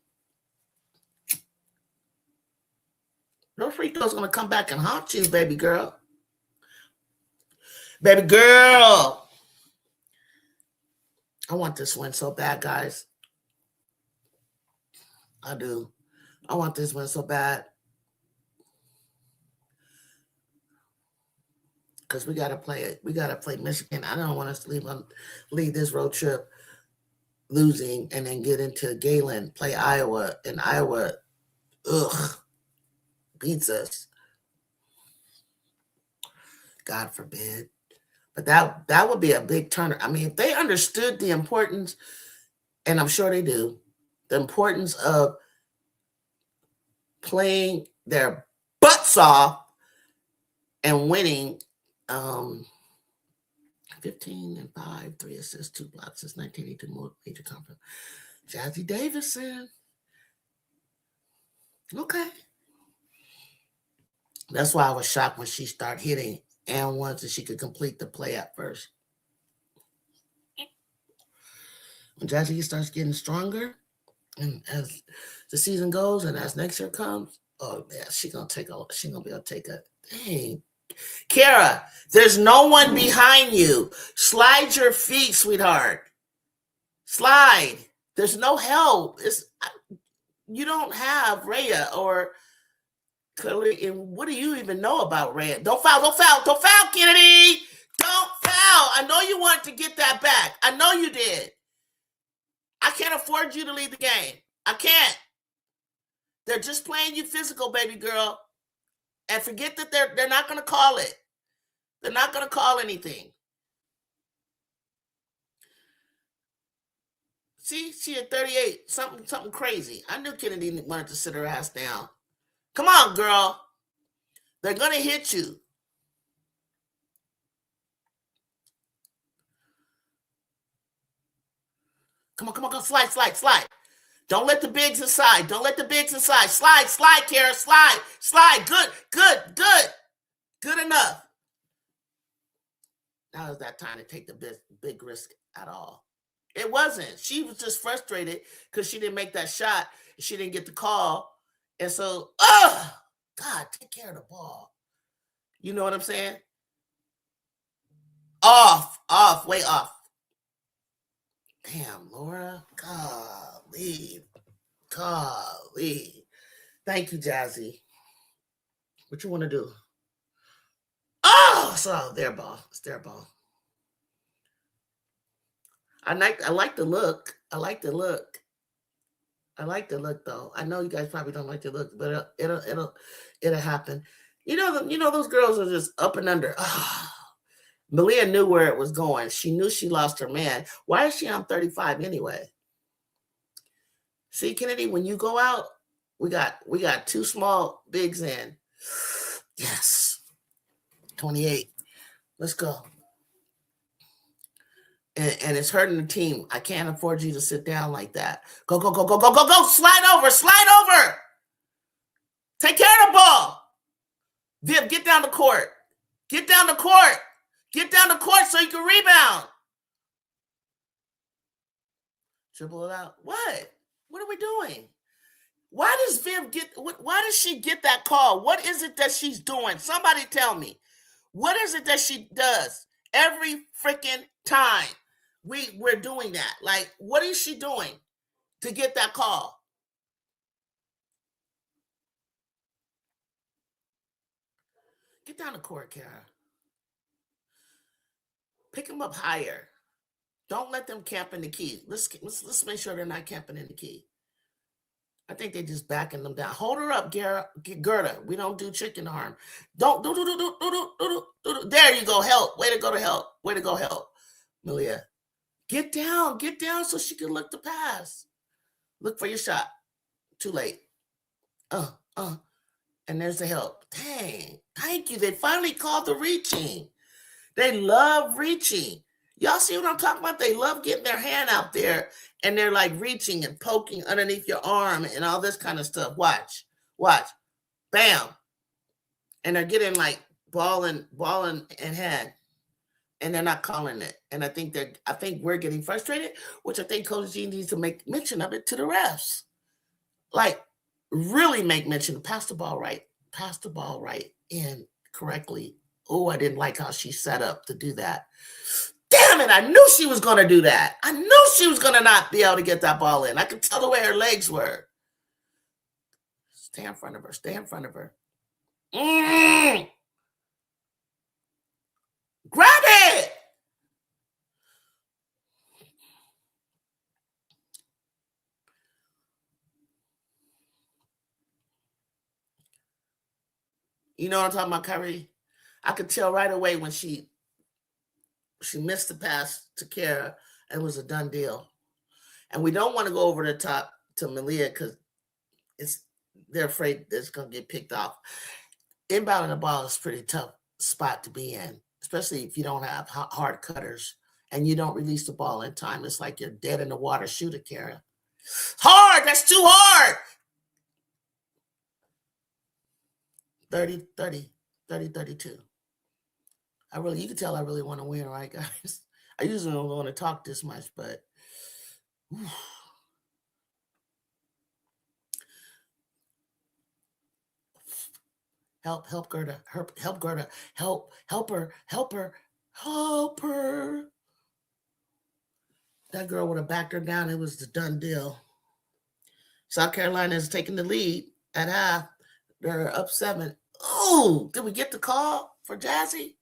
No free throw's going to come back and haunt you, baby girl. Baby girl. I want this win so bad, guys. I do. I want this win so bad. Because we got to play it. We got to play Michigan. I don't want us to leave this road trip losing and then get into Galen, play Iowa, and Iowa, beats us. God forbid. But that would be a big turner. I mean, if they understood the importance, and I'm sure they do, the importance of playing their butts off and winning 15-5, 3 assists, 2 blocks since 1982 major conference. Jazzy Davison. Okay. That's why I was shocked when she started hitting and ones that she could complete the play at first. When Jazzy starts getting stronger, and as the season goes and as next year comes, oh man, she's gonna be able to take a dang. Kara, there's no one behind you. Slide your feet, sweetheart. Slide. There's no help. You don't have Rhea or Khalid. And what do you even know about Rhea? Don't foul, Kennedy. Don't foul. I know you wanted to get that back. I know you did. I can't afford you to lead the game. I can't. They're just playing you physical, baby girl. And forget that they're not going to call it. They're not going to call anything. See, she at 38, something crazy. I knew Kennedy wanted to sit her ass down. Come on, girl. They're going to hit you. Come on, slide. Don't let the bigs inside. Slide, Kara, slide. Good enough. Now is that time to take the big risk at all. It wasn't. She was just frustrated because she didn't make that shot. She didn't get the call. And so, God, take care of the ball. You know what I'm saying? Way off. Damn, Laura. Golly. Thank you, Jazzy. What you want to do? Oh, so their ball. It's their ball. I like the look. I like the look, though. I know you guys probably don't like the look, but it'll happen. You know those girls are just up and under. Malia knew where it was going. She knew she lost her man. Why is she on 35 anyway? See, Kennedy, when you go out, we got 2 small bigs in. Yes. 28. Let's go. And it's hurting the team. I can't afford you to sit down like that. Go. Slide over. Take care of the ball. Viv, get down the court. Get down the court so you can rebound. Dribble it out. What? What are we doing? Why does she get that call? What is it that she's doing? Somebody tell me. What is it that she does every freaking time? We're doing that. Like, what is she doing to get that call? Get down the court, Kara. Pick them up higher. Don't let them camp in the key. Let's make sure they're not camping in the key. I think they're just backing them down. Hold her up, Gerda. We don't do chicken arm. Don't do. There you go. Help. Way to go to help. Malia. Get down so she can look to pass. Look for your shot. Too late. And there's the help. Dang. Thank you. They finally called the reaching. They love reaching. Y'all see what I'm talking about? They love getting their hand out there and they're like reaching and poking underneath your arm and all this kind of stuff. Watch. Bam. And they're getting like ball in hand. And they're not calling it. And I think we're getting frustrated, which I think Coach G needs to make mention of it to the refs. Like, really make mention. Pass the ball right. pass the ball right in correctly. Oh, I didn't like how she set up to do that. Damn it, I knew she was going to do that. I knew she was going to not be able to get that ball in. I could tell the way her legs were. Stay in front of her. Stay in front of her. Grab it. You know what I'm talking about, Kyrie? I could tell right away when she missed the pass to Kara. It was a done deal. And we don't want to go over the top to Malia because they're afraid it's going to get picked off. Inbounding the ball is a pretty tough spot to be in, especially if you don't have hard cutters and you don't release the ball in time. It's like you're dead in the water. Shoot it, Kara. Hard. That's too hard. 30, 30, 30, 32. You can tell I really want to win, right, guys? I usually don't want to talk this much, but help Gerda, help Gerda, help her. That girl would have backed her down. It was the done deal. South Carolina is taking the lead at half. They're up 7. Oh, did we get the call for Jazzy?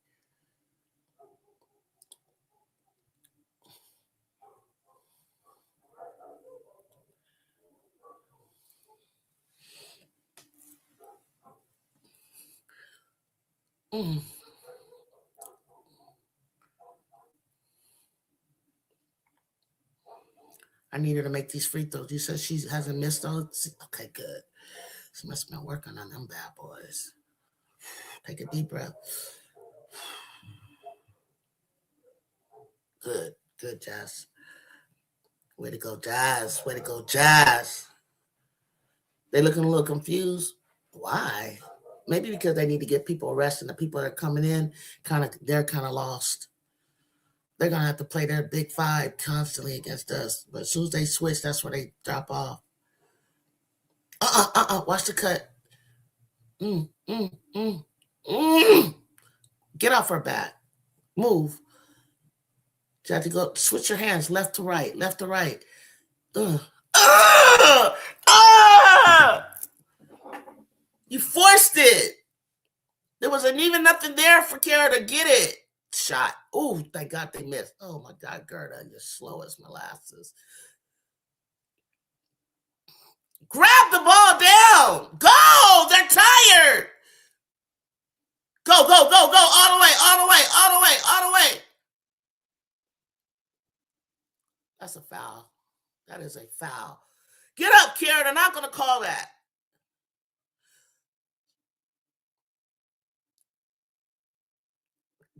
I need her to make these free throws. You said she hasn't missed those? Okay, good. She must have been working on them bad boys. Take a deep breath. Good, Jazz. Way to go, Jazz. Way to go, Jazz. They looking a little confused. Why? Maybe because they need to get people rest, and the people that are coming in, they're kind of lost. They're going to have to play their big 5 constantly against us. But as soon as they switch, that's where they drop off. Watch the cut. Get off her back. Move. You have to go switch your hands left to right. You forced it. There wasn't even nothing there for Kara to get it. Shot. Oh, thank God they missed. Oh my God, Gerda, you're slow as molasses. Grab the ball down. Go. They're tired. Go. All the way. That's a foul. That is a foul. Get up, Kara. They're not going to call that.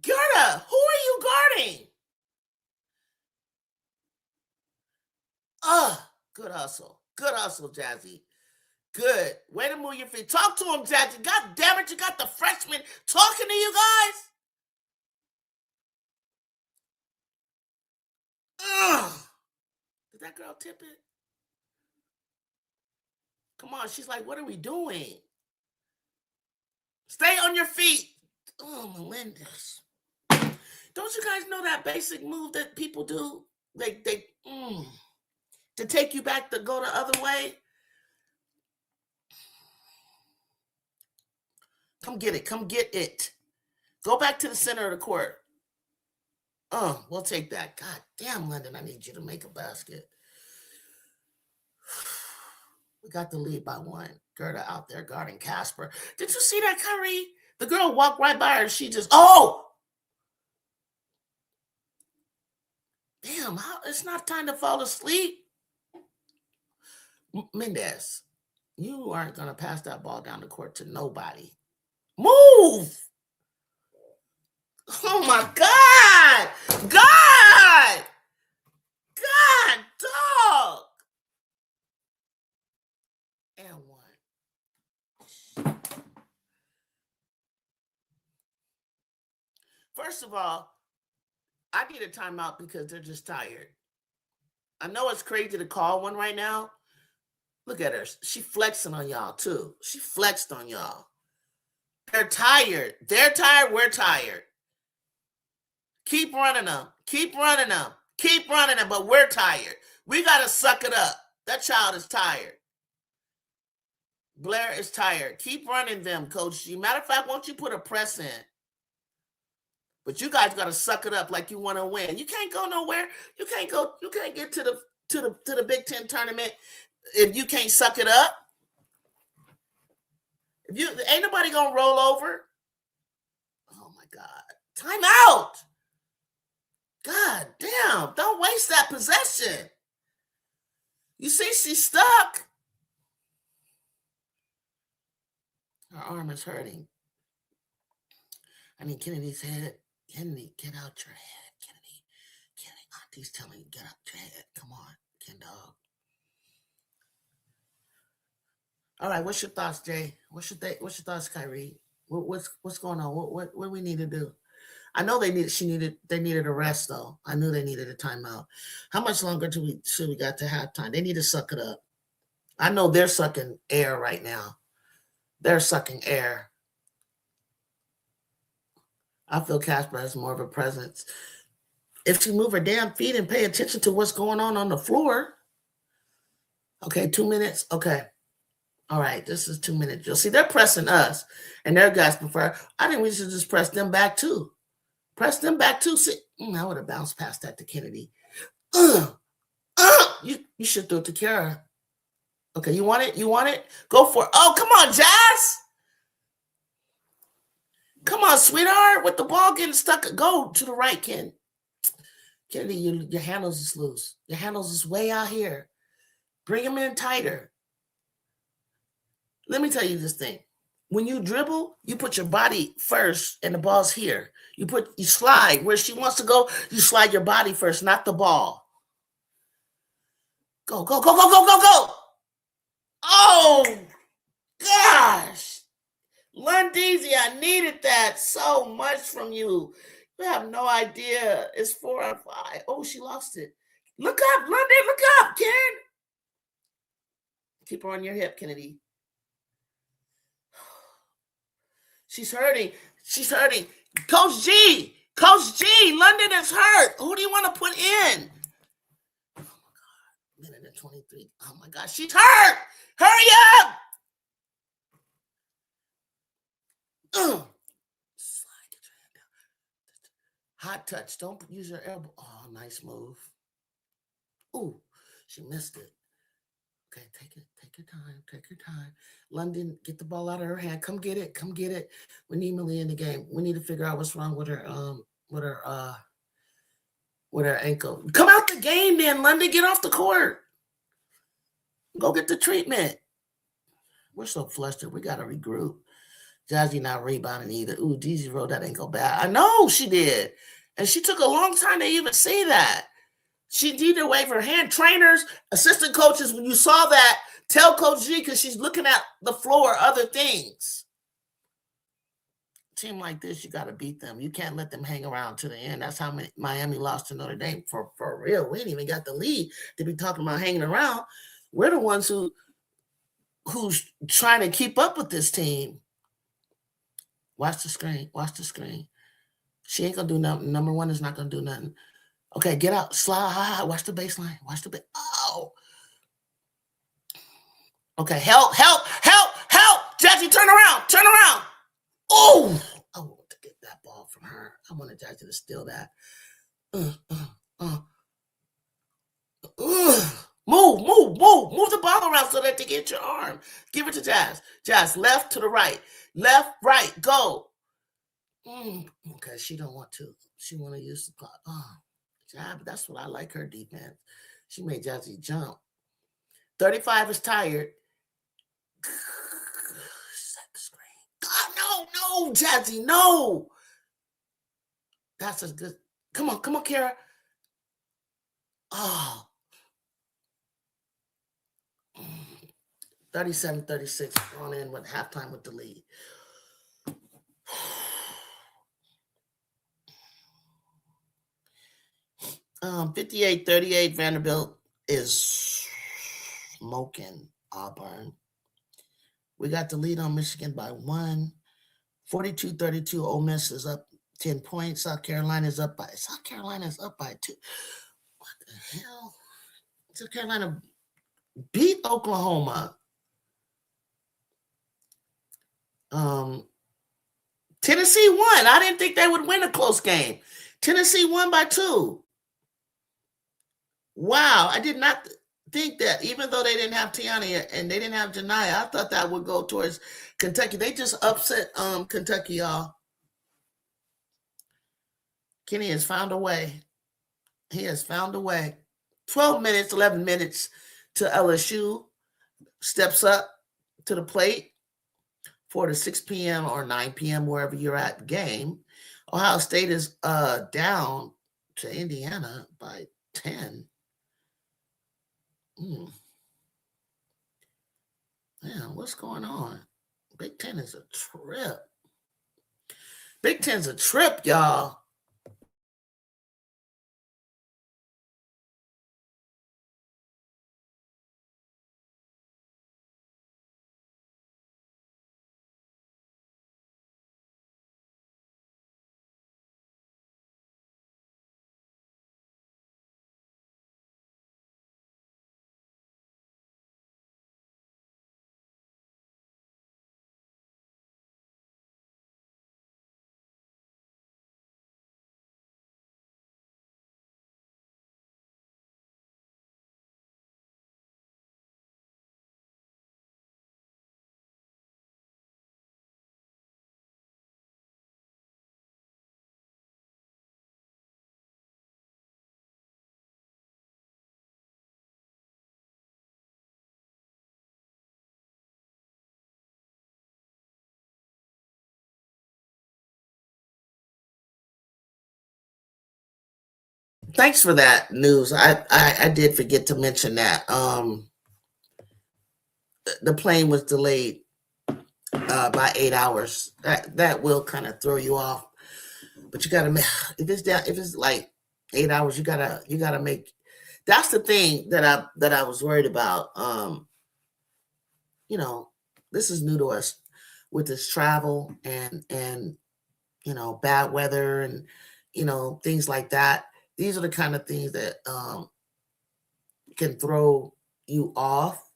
Gerda, who are you guarding? Good hustle. Good hustle, Jazzy. Good. Way to move your feet. Talk to him, Jazzy. God damn it, you got the freshman talking to you guys? Did that girl tip it? Come on. She's like, what are we doing? Stay on your feet. Oh, Melendez. Don't you guys know that basic move that people do? To take you back to go the other way? Come get it. Go back to the center of the court. We'll take that. God damn, London, I need you to make a basket. We got the lead by 1. Gerda out there guarding Casper. Did you see that, Kyrie? The girl walked right by her. She just, damn, it's not time to fall asleep. Mendez, you aren't going to pass that ball down the court to nobody. Move! Oh, my God! God, dog! And 1. First of all, I need a timeout because they're just tired. I know it's crazy to call one right now. Look at her. She flexing on y'all, too. She flexed on y'all. They're tired. They're tired. We're tired. Keep running them. Keep running them. Keep running them. But we're tired. We got to suck it up. That child is tired. Blair is tired. Keep running them, Coach G. Matter of fact, won't you put a press in? But you guys got to suck it up like you want to win. You can't go nowhere. You can't go. You can't get to the Big Ten tournament if you can't suck it up. If you ain't nobody gonna roll over. Oh my God! Time out. God damn! Don't waste that possession. You see, she's stuck. Her arm is hurting. I mean, Kennedy's head. Kennedy, get out your head. Kennedy, Auntie's telling you, get out your head. Come on, Ken Dog. All right, what's your thoughts, Jay? What's your thoughts, Kyrie? What's going on? What do we need to do? I know they needed a rest though. I knew they needed a timeout. How much longer should we got to halftime? They need to suck it up. I know they're sucking air right now. They're sucking air. I feel Casper has more of a presence. If she move her damn feet and pay attention to what's going on the floor. Okay, 2 minutes. Okay. All right, this is 2 minutes. You'll see they're pressing us, and their guys prefer. I think we should just press them back too. Press them back too. See, I would have bounced past that to Kennedy. You should throw it to Kara. Okay, you want it? You want it? Go for it. Oh, come on, Jazz. Come on, sweetheart. With the ball getting stuck, go to the right, Ken. Kennedy, your handles is loose. Your handles is way out here. Bring them in tighter. Let me tell you this thing. When you dribble, you put your body first and the ball's here. You slide where she wants to go. You slide your body first, not the ball. Go, go, go, go, go, go, go. Oh, gosh. Lundeezy, I needed that so much from you. You have no idea. It's 4 or 5. Oh, she lost it. Look up, Lundy, look up, Ken. Keep her on your hip, Kennedy. She's hurting. She's hurting. Coach G, London is hurt. Who do you want to put in? Oh, my God. Minute and 23. Oh, my God. She's hurt. Hurry up. Slide, get your hand down. Hot touch. Don't use your elbow. Oh, nice move. Ooh, she missed it. Okay, take your time. London, get the ball out of her hand. Come get it. We need Millie in the game. We need to figure out what's wrong with her ankle. Come out the game then, London. Get off the court. Go get the treatment. We're so flustered. We gotta regroup. Jazzy not rebounding either. Ooh, Jeezy rolled that ankle bad. I know she did. And she took a long time to even see that. She needed to wave her hand. Trainers, assistant coaches, when you saw that, tell Coach G because she's looking at the floor, other things. Team like this, you got to beat them. You can't let them hang around to the end. That's how Miami lost to Notre Dame for real. We ain't even got the lead to be talking about hanging around. We're the ones who's trying to keep up with this team. Watch the screen. She ain't going to do nothing. Number one is not going to do nothing. Okay, get out. Slide. Watch the baseline. Oh. Okay, help. Jazzy, turn around. Oh. I want to get that ball from her. I wanted Jazzy to steal that. Move the ball around so that they get your arm. Give it to Jazz. Jazz, left to the right. Left, right, go. Okay, she don't want to. She want to use the clock. But that's what I like, her defense. She made Jazzy jump. 35 is tired. Set the screen. God, no, Jazzy, no. That's as good. Come on, Kara. Oh. 37-36 on in with halftime with the lead. 58-38, Vanderbilt is smoking Auburn. We got the lead on Michigan by 1. 42-32. Ole Miss is up 10 points. South Carolina's up by 2. What the hell? South Carolina beat Oklahoma. Tennessee won. I didn't think they would win a close game. Tennessee won by 2. Wow, I did not think that. Even though they didn't have Tiana and they didn't have Janiyah, I thought that would go towards Kentucky. They just upset Kentucky, y'all. Kenny has found a way. He has found a way. 12 minutes, 11 minutes to LSU. Steps up to the plate for the 6 p.m. or 9 p.m., wherever you're at game. Ohio State is down to Indiana by 10. Man, what's going on? Big Ten is a trip. Big Ten's a trip, y'all. Thanks for that news. I did forget to mention that. The plane was delayed by 8 hours. That will kind of throw you off. But you gotta make if it's like 8 hours, you gotta make. That's the thing that I was worried about. This is new to us with this travel and bad weather and things like that. These are the kind of things that can throw you off.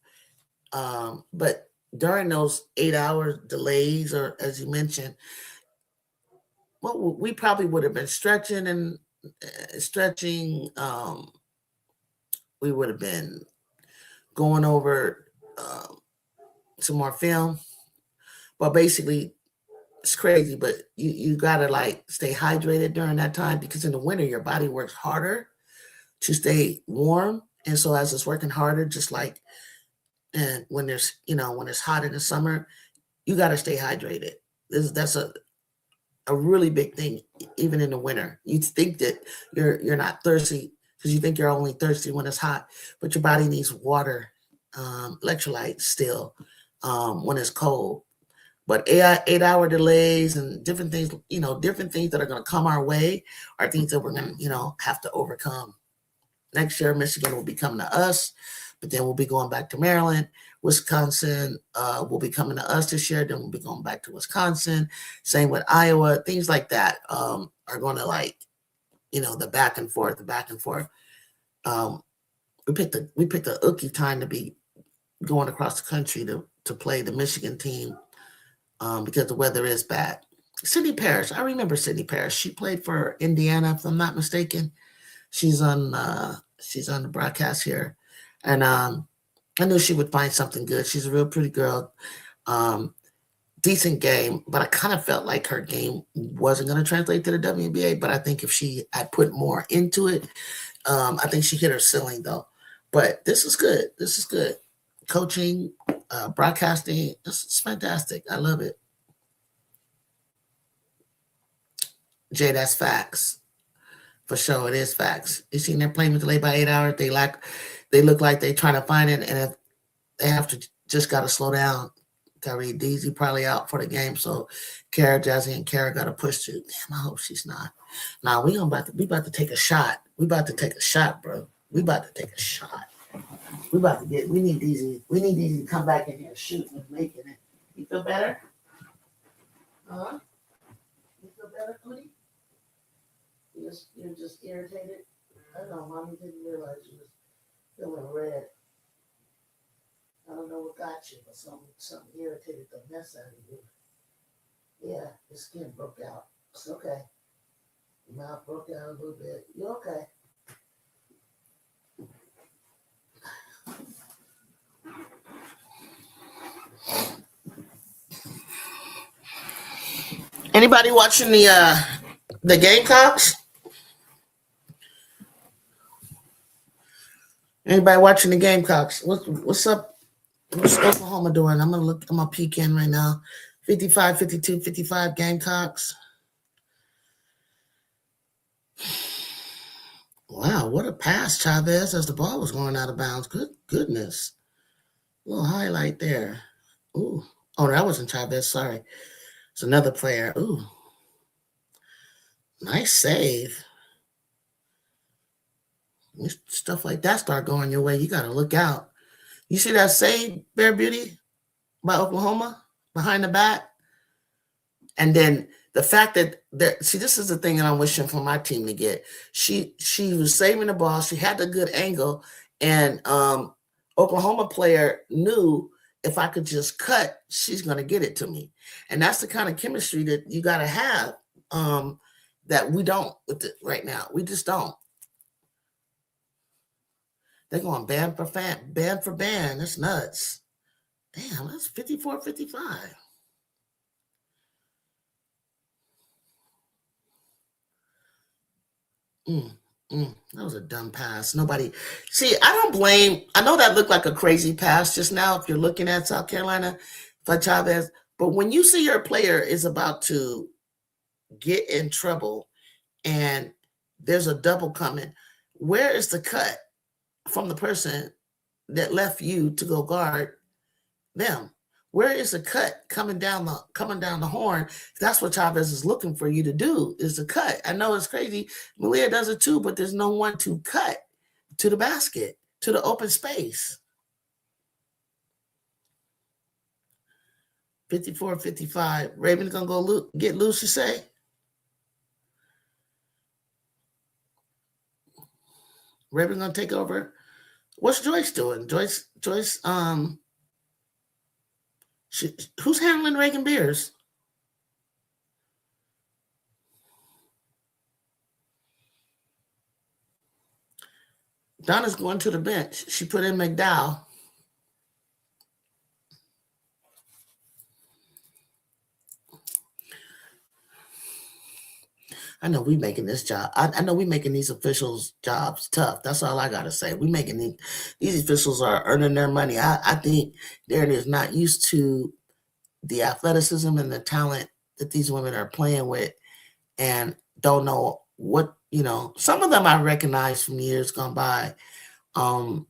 But during those 8 hour delays, or as you mentioned, well, we probably would have been stretching and stretching. We would have been going over some more film. But basically, it's crazy. But you gotta like stay hydrated during that time, because in the winter your body works harder to stay warm, and so as it's working harder, just like and when it's hot in the summer, you got to stay hydrated. That's a really big thing, even in the winter. You think that you're not thirsty because you think you're only thirsty when it's hot, but your body needs water, electrolytes still when it's cold. But 8 hour delays and different things, different things that are going to come our way are things that we're going to, have to overcome. Next year, Michigan will be coming to us, but then we'll be going back to Maryland. Wisconsin will be coming to us this year. Then we'll be going back to Wisconsin. Same with Iowa. Things like that are going to the back and forth, the back and forth. We picked a ookie time to be going across the country to play the Michigan team because the weather is bad. Sydney Parrish, I remember Sydney Parrish. She played for Indiana, if I'm not mistaken. She's on the broadcast here, and I knew she would find something good. She's a real pretty girl, decent game, but I kind of felt like her game wasn't going to translate to the WNBA. But I think if she had put more into it, I think she hit her ceiling though. But this is good. This is good. Coaching, broadcasting, it's fantastic. I love it. Jay, that's facts. For sure, it is facts. You seen their plane was delayed by 8 hours. They look like they trying to find it, and if they have to just got to slow down. Kyrie Deasy probably out for the game, so Kara, Jazzy, and Kara got to push to. Damn, I hope she's not. Now we about to take a shot. We about to take a shot, bro. We about to take a shot. We about to get. We need Deasy. We need Deasy to come back in here shooting and making it. You feel better? Huh? You feel better, Cootie? You're just irritated? I know, Mommy didn't realize you was feeling red. I don't know what got you, but something irritated the mess out of you. Yeah, your skin broke out. It's okay. Your mouth broke out a little bit. You okay? Anybody watching the Gamecocks? Anybody watching the Gamecocks? What's up? What's Oklahoma doing? I'm gonna look. I'm gonna peek in right now. 55, 52, 55 Gamecocks. Wow, what a pass, Chavez, as the ball was going out of bounds. Good goodness. A little highlight there. Ooh. Oh, that wasn't Chavez. Sorry. It's another player. Ooh. Nice save. When stuff like that start going your way, you got to look out. You see that save, Bear Beauty, by Oklahoma behind the back? And then the fact that see, this is the thing that I'm wishing for my team to get. She was saving the ball. She had the good angle, and Oklahoma player knew if I could just cut, she's going to get it to me. And that's the kind of chemistry that you got to have that we don't with it right now. We just don't. They're going band for band. That's nuts. Damn, that's 54-55. That was a dumb pass. Nobody. See, I don't blame. I know that looked like a crazy pass just now if you're looking at South Carolina for Chavez. But when you see your player is about to get in trouble and there's a double coming, where is the cut from the person that left you to go guard them? Where is the cut coming down the horn? That's what Chavez is looking for you to do, is the cut. I know it's crazy. Malia does it too, but there's no one to cut to the basket, to the open space. 54-55. Raven's gonna go get loose, you say? Raven's gonna take over. What's Joyce doing? Joyce, who's handling Reagan Beers? Donna's going to the bench. She put in McDowell. I know we making this job. I know we making these officials' jobs tough. That's all I gotta say. We making these officials are earning their money. I think Darren is not used to the athleticism and the talent that these women are playing with, and don't know what Some of them I recognize from years gone by. I'm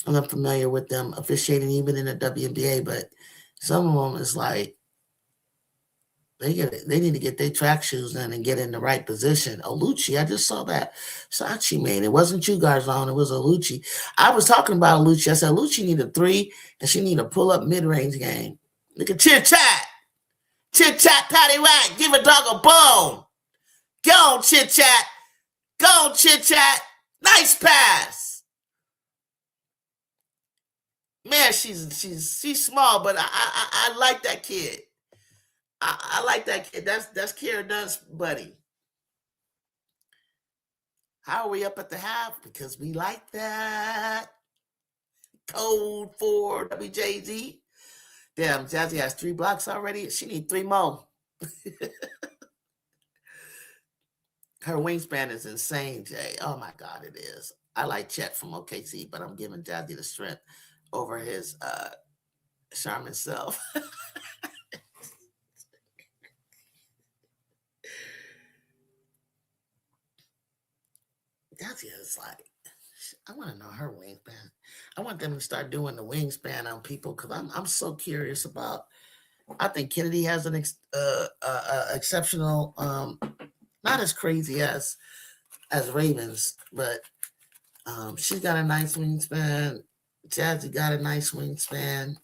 familiar with them officiating even in the WNBA, but some of them is like they need to get their track shoes in and get in the right position. Oluchi, I just saw that Sachi made. It wasn't you guys on. It was Oluchi. I was talking about Oluchi. I said Oluchi need a 3 and she need a pull up mid range game. Look at chit chat, patty whack. Give a dog a bone. Go on chit chat. Go on chit chat. Nice pass. Man, she's small, but I like that kid. I like that kid. That's Kara Dunn's buddy. How are we up at the half? Because we like that. Code for WJZ. Damn, Jazzy has 3 blocks already. She needs 3 more. Her wingspan is insane, Jay. Oh my God, it is. I like Chet from OKC, but I'm giving Jazzy the strength over his Charmin self. Jazzy is like, I want to know her wingspan. I want them to start doing the wingspan on people because I'm so curious about. I think Kennedy has an exceptional, not as crazy as Ravens, but she's got a nice wingspan. Jazzy got a nice wingspan.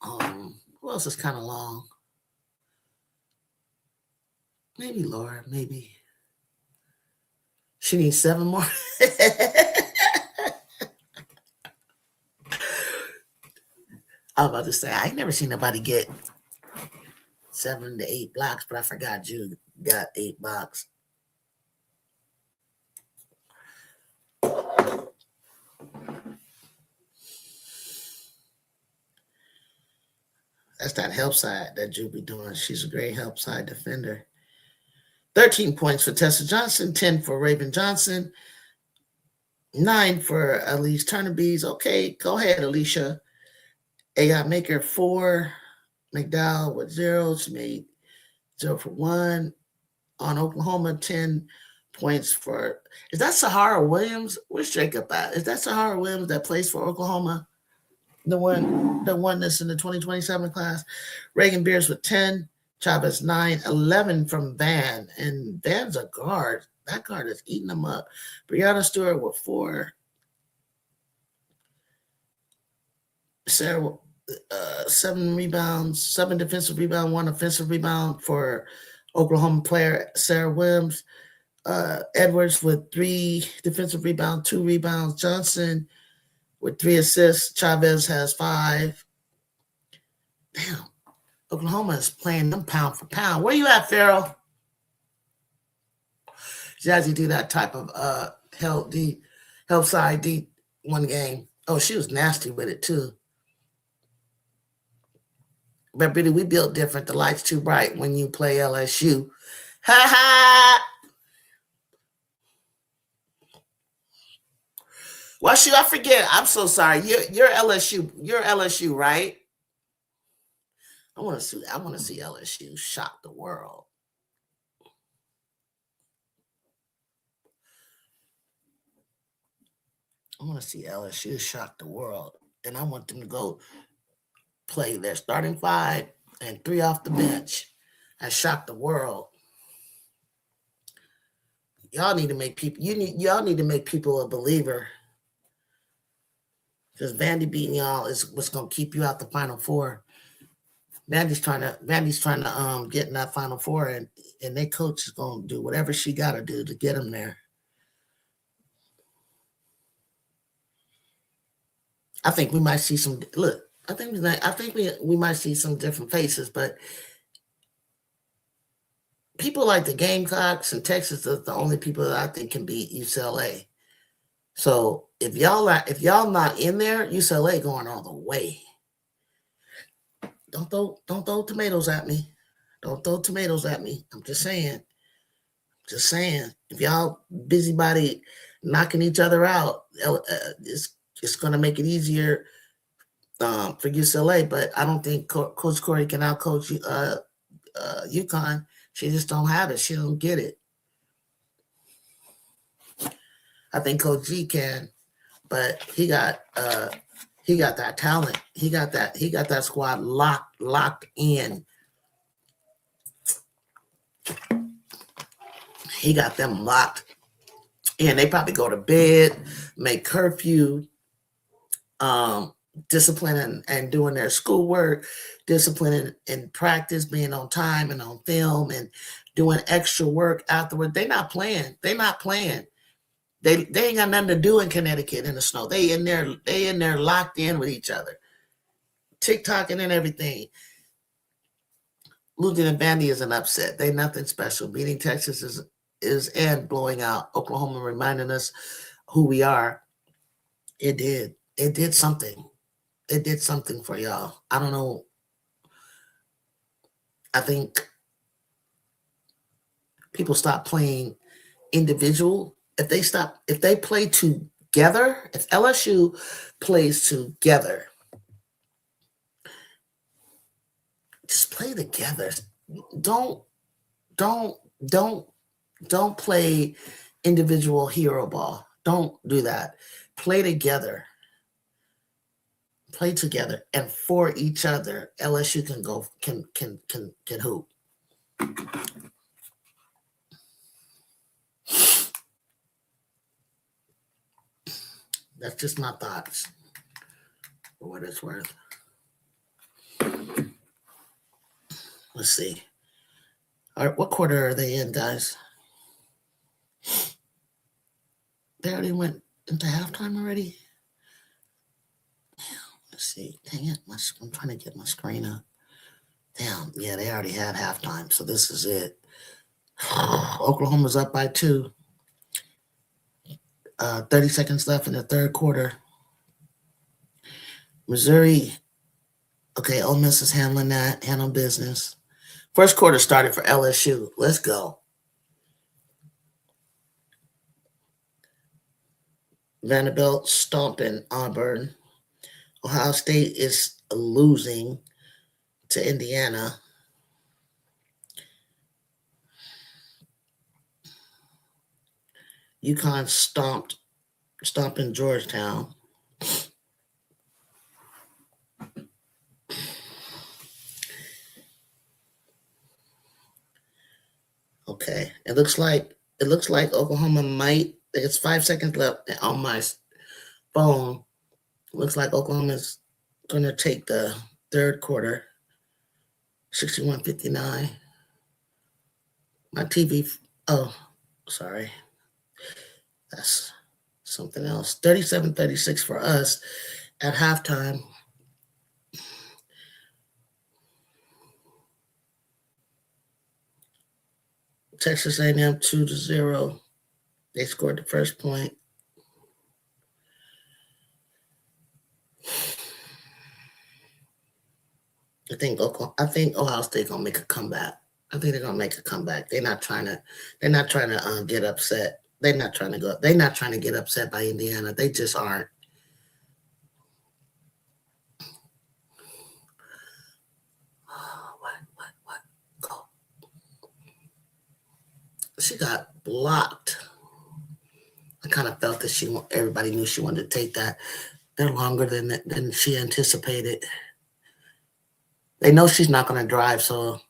Who else is kind of long? Maybe Laura, maybe. She needs 7 more. I was about to say, I ain't never seen nobody get 7 to 8 blocks, but I forgot you got 8 blocks. That's that help side that Drew be doing. She's a great help side defender. 13 points for Tessa Johnson, 10 for Raven Johnson, 9 for Elise Turnerbees. Okay, go ahead, Alicia. AI Maker 4. McDowell with 0. She made 0 for 1. On Oklahoma, 10 points for. Is that Sahara Williams? Where's Jacob at? Is that Sahara Williams that plays for Oklahoma? The one that's in the 2027 class. Reagan Beers with 10. Chavez 9. 11 from Van. And Van's a guard. That guard is eating them up. Brianna Stewart with 4. Sarah 7 rebounds, 7 defensive rebound, 1 offensive rebound for Oklahoma player Sarah Williams. Edwards with 3 defensive rebounds, 2 rebounds. Johnson with 3 assists. Chavez has 5. Damn, Oklahoma is playing them pound for pound. Where you at, Farrell? Jazzy do that type of help side deep one game. Oh, she was nasty with it too. But Biddy, we built different. The light's too bright when you play LSU. Ha ha! Well, shoot, I forget. I'm so sorry. You're LSU. You're LSU, right? I want to see LSU shock the world. I want to see LSU shock the world, and I want them to go play their starting 5 and 3 off the bench and shock the world. Y'all need to make people. Y'all need to make people a believer. Because Vandy beating y'all is what's gonna keep you out the Final Four. Vandy's trying to get in that Final Four, and their coach is gonna do whatever she got to do to get them there. I think we might see some. Look, I think we might see some different faces, but people like the Gamecocks and Texas are the only people that I think can beat UCLA. So if y'all not in there, UCLA going all the way. Don't throw tomatoes at me. Don't throw tomatoes at me. I'm just saying. Just saying. If y'all busybody knocking each other out, it's going to make it easier for UCLA. But I don't think Coach Corey can outcoach UConn. She just don't have it. She don't get it. I think Coach G can, but he got that talent. He got that squad locked in. He got them locked in. They probably go to bed, make curfew, discipline and doing their schoolwork, discipline in practice, being on time and on film, and doing extra work afterward. They're not playing. They're not playing. They ain't got nothing to do in Connecticut in the snow. They in there locked in with each other, TikToking and everything. Losing to Vandy is an upset. They nothing special. Beating Texas is and blowing out Oklahoma, reminding us who we are. It did something. It did something for y'all. I don't know. I think people stop playing individual. If they play together, if LSU plays together, just play together. Don't play individual hero ball. Don't do that. Play together. Play together and for each other. LSU can hoop. That's just my thoughts, for what it's worth. Let's see. All right, what quarter are they in, guys? They already went into halftime already? Let's see. Dang it. I'm trying to get my screen up. Damn. Yeah, they already had halftime, so this is it. Oklahoma's up by 2. 30 seconds left in the third quarter. Missouri. Okay, Ole Miss is handling business. First quarter started for LSU. Let's go. Vanderbilt stomping Auburn. Ohio State is losing to Indiana. UConn stomping Georgetown. Okay, it looks like Oklahoma might. It's 5 seconds left on my phone. Looks like Oklahoma's going to take the third quarter. 61-59. My TV. Oh, sorry. That's something else. 37-36 for us at halftime. Texas A&M 2-0. They scored the first point. I think Ohio State gonna make a comeback. I think they're gonna make a comeback. They're not trying to get upset. They're not trying to get upset by Indiana. They just aren't. What? Go. She got blocked. I kind of felt that everybody knew she wanted to take that. They're longer than she anticipated. They know she's not going to drive, so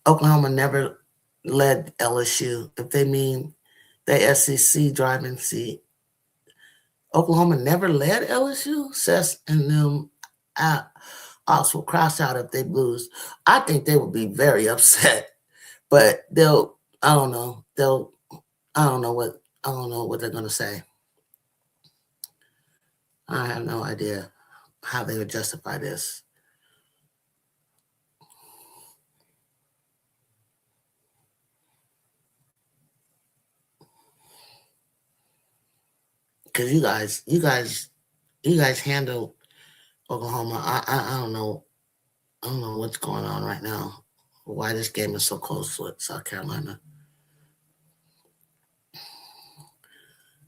Oklahoma never led LSU. If they mean the SEC driving seat, Oklahoma never led LSU. Seth and them also cross out if they lose. I think they would be very upset, but I don't know what they're going to say. I have no idea how they would justify this. Because you guys handle Oklahoma. I don't know. I don't know what's going on right now. Why this game is so close with South Carolina.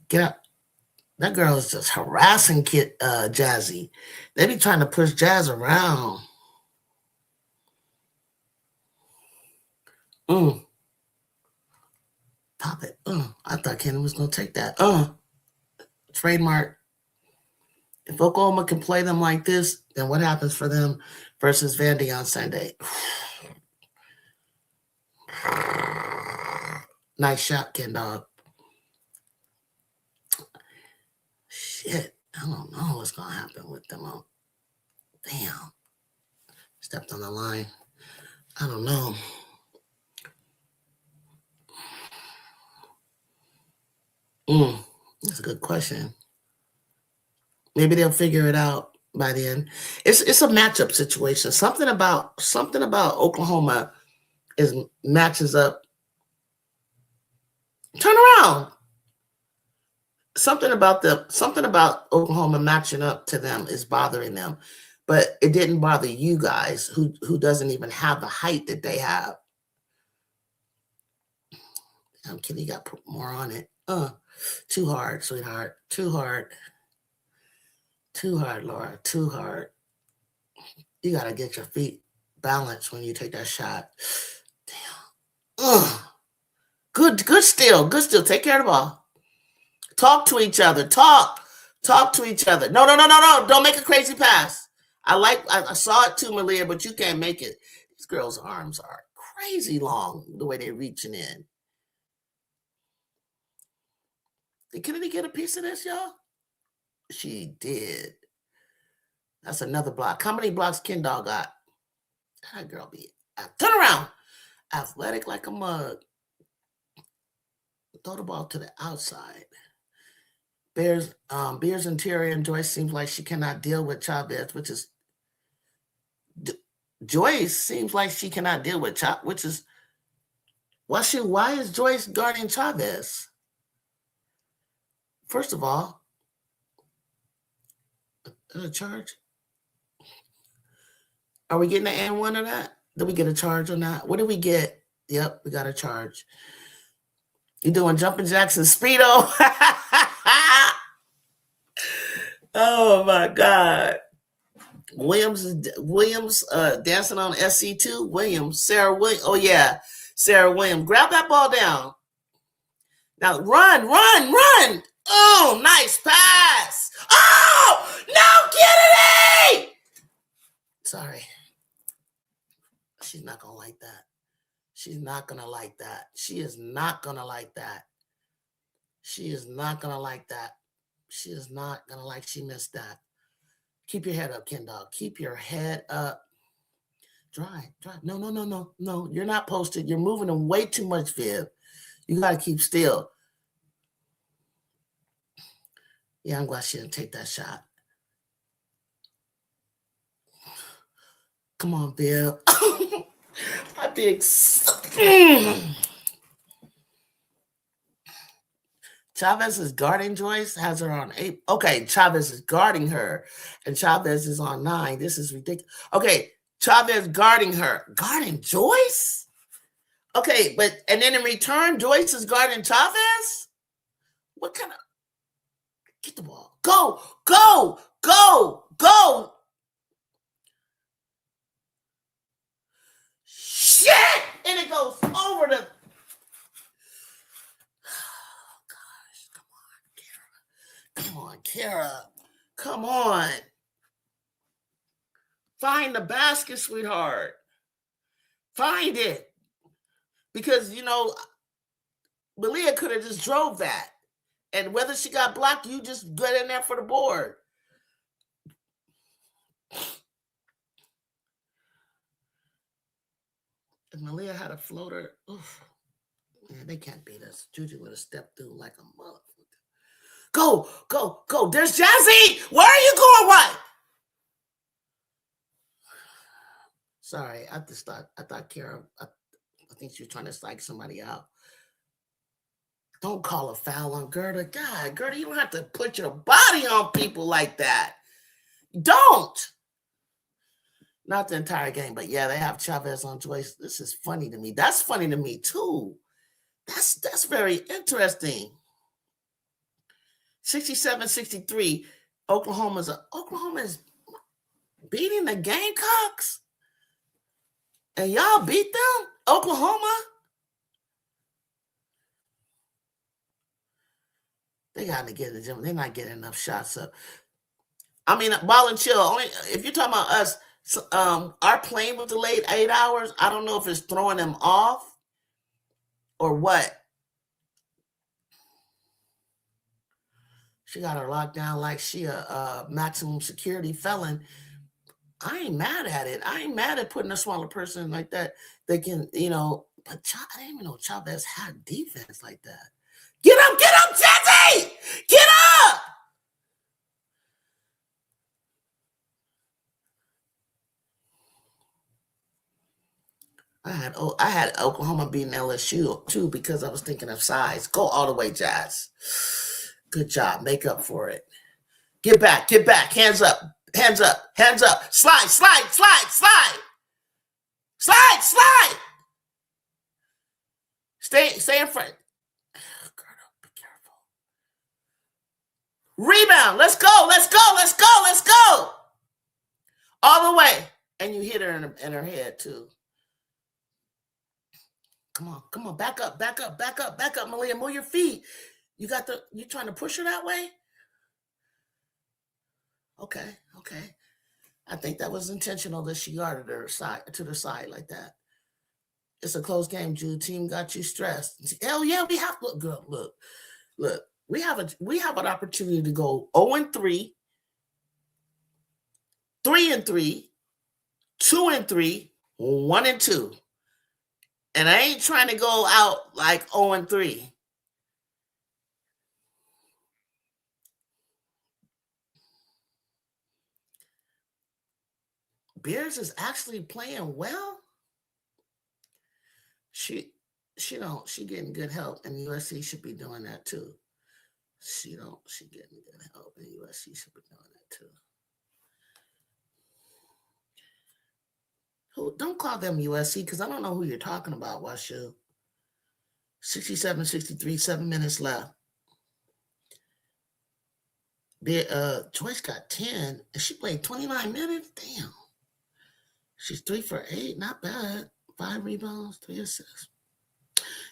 Get up. That girl is just harassing Jazzy. They be trying to push Jazz around. Pop it. I thought Kenny was going to take that. Trademark. If Oklahoma can play them like this, then what happens for them versus Vandy on Sunday? Nice shot, Ken Dog. Shit. I don't know what's going to happen with them. Damn. Stepped on the line. I don't know. That's a good question. Maybe they'll figure it out by the end. It's a matchup situation. Something about Oklahoma matches up. Turn around. Something about Oklahoma matching up to them is bothering them, but it didn't bother you guys who doesn't even have the height that they have. Damn, Kitty got put more on it. Too hard, sweetheart. Too hard. Too hard, Laura. Too hard. You gotta get your feet balanced when you take that shot. Damn. Good steal. Good steal. Take care of the ball. Talk to each other. Talk to each other. No. Don't make a crazy pass. I saw it too, Malia, but you can't make it. These girls' arms are crazy long, the way they're reaching in. Did Kennedy get a piece of this, y'all? She did. That's another block. How many blocks Ken Dog got? That girl be Turn around. Athletic like a mug. Throw the ball to the outside. Bears interior and Joyce seems like she cannot deal with Chavez, which is Joyce seems like she cannot deal with Chavez, which is why is Joyce guarding Chavez? First of all, a charge. Are we getting an and one of that? Did we get a charge or not? What did we get? Yep, we got a charge. You doing jumping jacks and speedo? Oh my God. Williams dancing on SC2. Williams, Sarah Williams. Oh yeah, Sarah Williams. Grab that ball down. Now run. Oh, nice pass. Oh, no, Kennedy! Sorry. She's not gonna like that. She's not gonna like that. She is not gonna like that. She is not gonna like that. She is not gonna like she missed that. Keep your head up, Ken Dog. Keep your head up. Dry. No. You're not posted. You're moving them way too much, Viv. You gotta keep still. Yeah, I'm glad she didn't take that shot. Come on, Viv. My big. Chavez is guarding Joyce, has her on 8. Okay, Chavez is guarding her, and Chavez is on 9. This is ridiculous. Okay, Chavez guarding her. Guarding Joyce? Okay, and then in return, Joyce is guarding Chavez? What kind of... Get the ball. Go! Shit! And it goes over the... Come on, Kara. Come on. Find the basket, sweetheart. Find it. Because, Malia could have just drove that. And whether she got blocked, you just got in there for the board. If Malia had a floater, oof. Man, they can't beat us. Juju would have stepped through like a motherfucker. Go. There's Jazzy. Where are you going? What? Sorry, I thought Kara, I think she was trying to psych somebody out. Don't call a foul on Gerda. God, Gerda, you don't have to put your body on people like that. Don't. Not the entire game, but yeah, they have Chavez on Joyce. This is funny to me. That's funny to me too. That's very interesting. 67-63. Oklahoma is beating the Gamecocks, and y'all beat them, Oklahoma. They got to get in the gym. They're not getting enough shots up. I mean, ball and chill. Only if you're talking about us, our plane was delayed 8 hours. I don't know if it's throwing them off or what. She got her locked down like she a maximum security felon. I ain't mad at it. I ain't mad at putting a smaller person like that. They can, but I didn't even know Chavez had defense like that. Get up, Jesse! Get up! I had Oklahoma beating LSU too because I was thinking of size. Go all the way, Jazz. Good job. Make up for it. Get back. Hands up. Slide. Stay in front. Be careful. Rebound. Let's go. All the way. And you hit her in her head too. Come on. Back up, Malia. Move your feet. You trying to push her that way? Okay. I think that was intentional that she guarded her side to the side like that. It's a close game, Jude. Team got you stressed. Hell yeah, we have to look. We have an opportunity to go 0-3, 3-3, 2-3, 1-2. And I ain't trying to go out like 0-3. Bears is actually playing well. She getting good help, and USC should be doing that too. She getting good help, and USC should be doing that too. Don't call them USC because I don't know who you're talking about, Washu. 67-63, 7 minutes left. Joyce got 10, and she played 29 minutes. Damn. She's 3 for 8, not bad. 5 rebounds, 3 assists.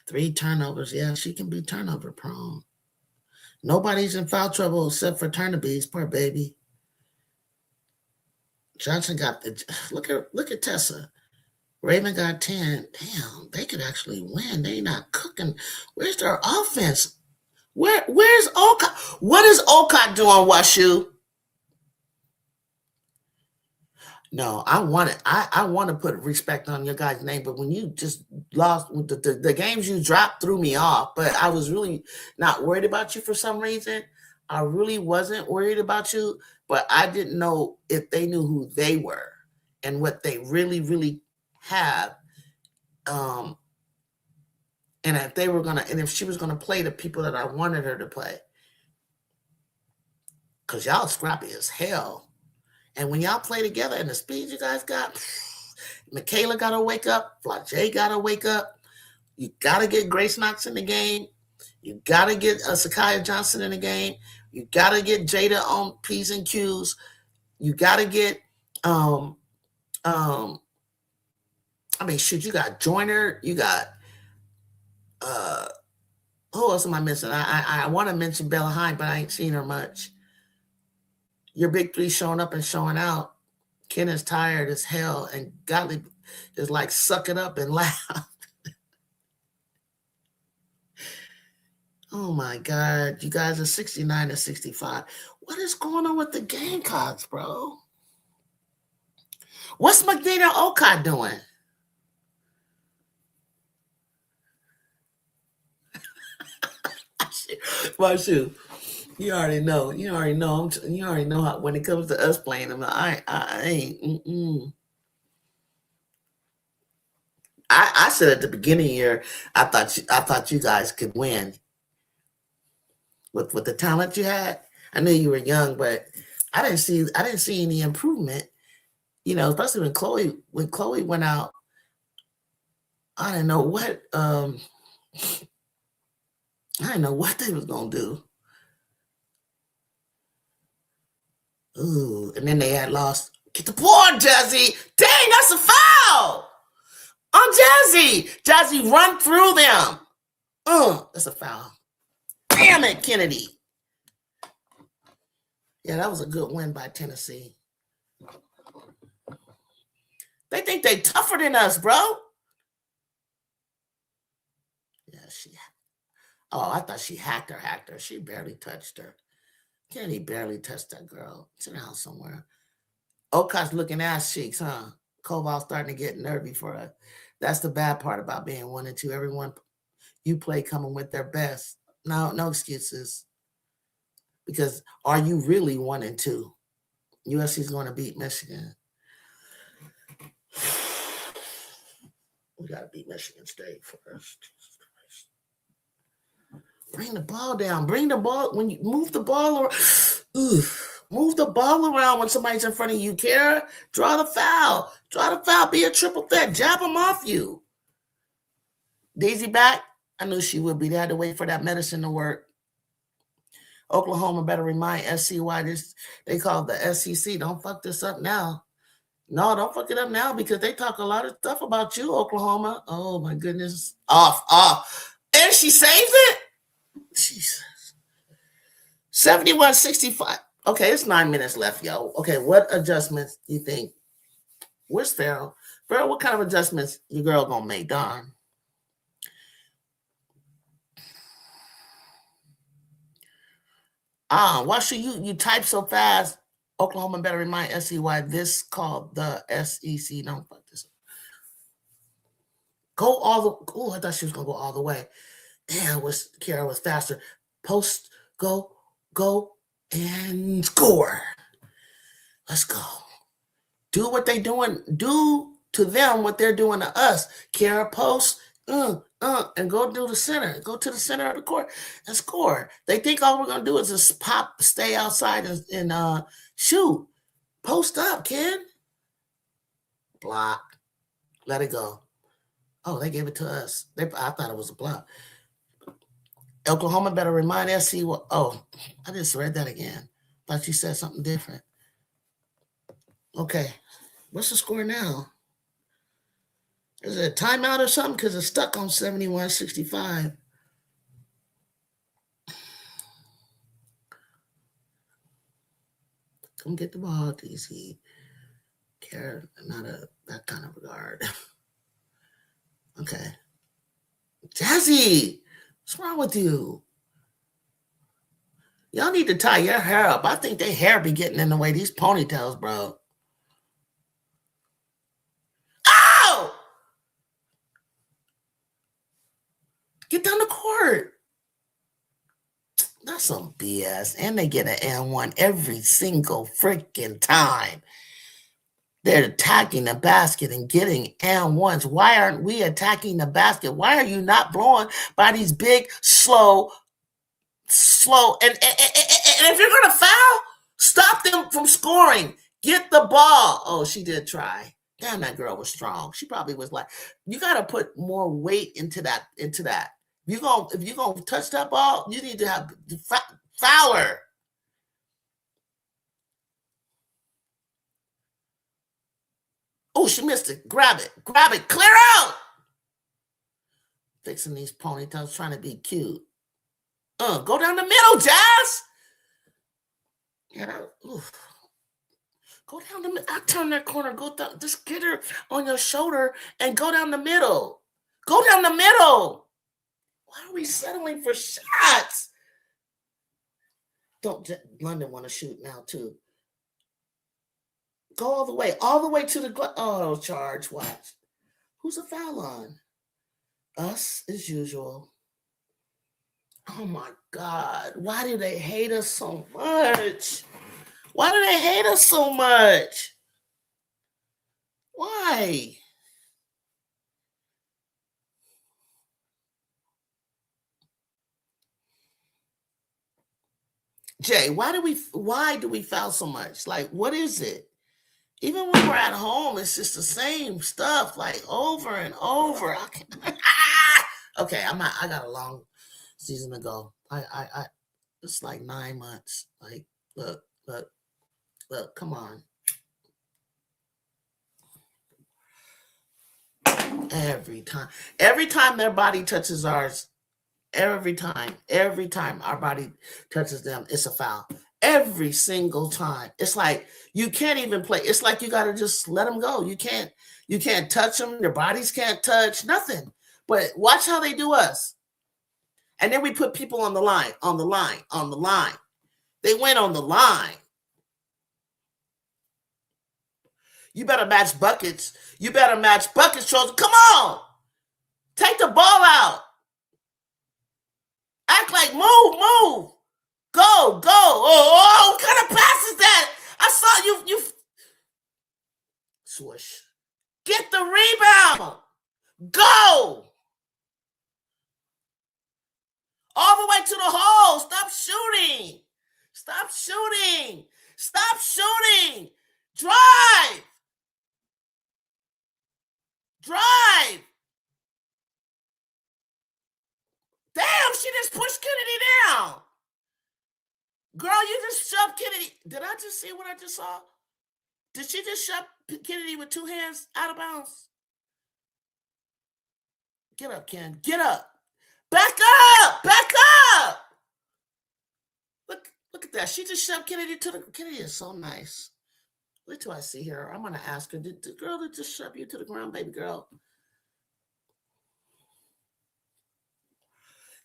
3 turnovers. Yeah, she can be turnover prone. Nobody's in foul trouble except for Turnabees, poor baby. Johnson got the look at Tessa. Raven got 10. Damn, they could actually win. They not cooking. Where's their offense? Where's Olcott? What is Olcott doing, Washu? No, I want to put respect on your guy's name, but when you just lost the games you dropped threw me off. But I was really not worried about you for some reason. I really wasn't worried about you, but I didn't know if they knew who they were and what they really, really have. And if they were gonna, and if she was gonna play the people that I wanted her to play, because y'all scrappy as hell. And when y'all play together and the speed you guys got, Michaela got to wake up. Flajay got to wake up. You got to get Grace Knox in the game. You got to get Sakiah Johnson in the game. You got to get Jada on P's and Q's. You got to get, you got Joyner. You got, who else am I missing? I want to mention Bella Hine, but I ain't seen her much. Your big three showing up and showing out. Ken is tired as hell, and Gottlieb is like, suck it up and laugh. Oh my God. You guys are 69-65. What is going on with the Gamecocks, bro? What's McDana Olcott doing? Well, shoot. You already know. You already know how when it comes to us playing them. I ain't. I said at the beginning here, I thought you guys could win with the talent you had. I knew you were young, but I didn't see any improvement. You know, especially when Chloe went out. I didn't know what they was gonna do. Ooh, and then they had lost. Get the board, Jazzy. Dang, that's a foul on Jazzy. Jazzy run through them. That's a foul. Damn it, Kennedy. Yeah, that was a good win by Tennessee. They think they tougher than us, bro. Yeah, I thought she hacked her. She barely touched her. Kennedy barely touched that girl. It's in the house somewhere. Olcott's looking ass cheeks, huh? Koval's starting to get nervy for her. That's the bad part about being 1-2. Everyone you play coming with their best. No excuses. Because are you really 1-2? USC is going to beat Michigan. We got to beat Michigan State first. Bring the ball down. Bring the ball. When you move the ball around. Move the ball around when somebody's in front of you, Kara. Draw the foul. Be a triple threat. Jab them off you. Daisy back? I knew she would be. They had to wait for that medicine to work. Oklahoma better remind SC why they call it the SEC. Don't fuck this up now. No, don't fuck it up now because they talk a lot of stuff about you, Oklahoma. Oh, my goodness. Off. And she saves it? Jesus. 71-65. Okay, it's 9 minutes left, yo. Okay, what adjustments do you think? Where's Farrell? Farrell, what kind of adjustments your girl gonna make, Don? Why should you type so fast? Oklahoma better remind SC why this called the SEC. Don't fuck this up. Go all the. Oh, I thought she was gonna go all the way. Damn, Kiara was faster. Post, go, go, and score. Let's go. Do what they doing. Do to them what they're doing to us. Kiara, post, and go do the center. Go to the center of the court and score. They think all we're gonna do is just pop, stay outside and shoot. Post up, kid. Block. Let it go. Oh, they gave it to us. I thought it was a block. Oklahoma better remind SC what. Oh, I just read that again. Thought you said something different. Okay. What's the score now? Is it a timeout or something? Because it's stuck on 71-65. Come get the ball, DC. Care, not that kind of regard. Okay. Jazzy, what's wrong with you? Y'all need to tie your hair up. I think their hair be getting in the way. These ponytails, bro. Oh! Get down the court. That's some BS. And they get an N1 every single freaking time. They're attacking the basket and getting N1s. Why aren't we attacking the basket? Why are you not blowing by these big, slow, and if you're going to foul, stop them from scoring. Get the ball. Oh, she did try. Damn, that girl was strong. She probably was like, you got to put more weight into that. If you're gonna touch that ball, you need to have foul her. Oh, she missed it. Grab it. Clear out. Fixing these ponytails, trying to be cute. Go down the middle, Jazz. Go down the middle. I turn that corner. Go down. Just get her on your shoulder and go down the middle. Go down the middle. Why are we settling for shots? Don't London want to shoot now too? Go all the way to the charge. Watch. Who's a foul on? Us as usual. Oh my God! Why do they hate us so much? Why do they hate us so much? Why? Jay, why do we foul so much? Like, what is it? Even when we're at home, it's just the same stuff, like over and over. Okay, I got a long season to go. I it's like 9 months. Like, look, come on. Every time their body touches ours, every time our body touches them, it's a foul. Every single time. It's like you can't even play. It's like you got to just let them go. You can't touch them. Their bodies can't touch nothing. But watch how they do us. And then we put people on the line. They went on the line. You better match buckets. Chosen. Come on. Take the ball out. Act like move. Go. Oh, what kind of pass is that? I saw you. Swoosh. Get the rebound. Go. All the way to the hole. Stop shooting. Drive. Damn, she just pushed Kennedy down. Girl, you just shoved Kennedy. Did I just see what I just saw? Did she just shove Kennedy with 2 hands out of bounds? Get up, Ken. Get up. Back up. Look at that. She just shoved Kennedy to the... Kennedy is so nice. Wait till I see her. I'm going to ask her, did the girl that just shove you to the ground, baby girl?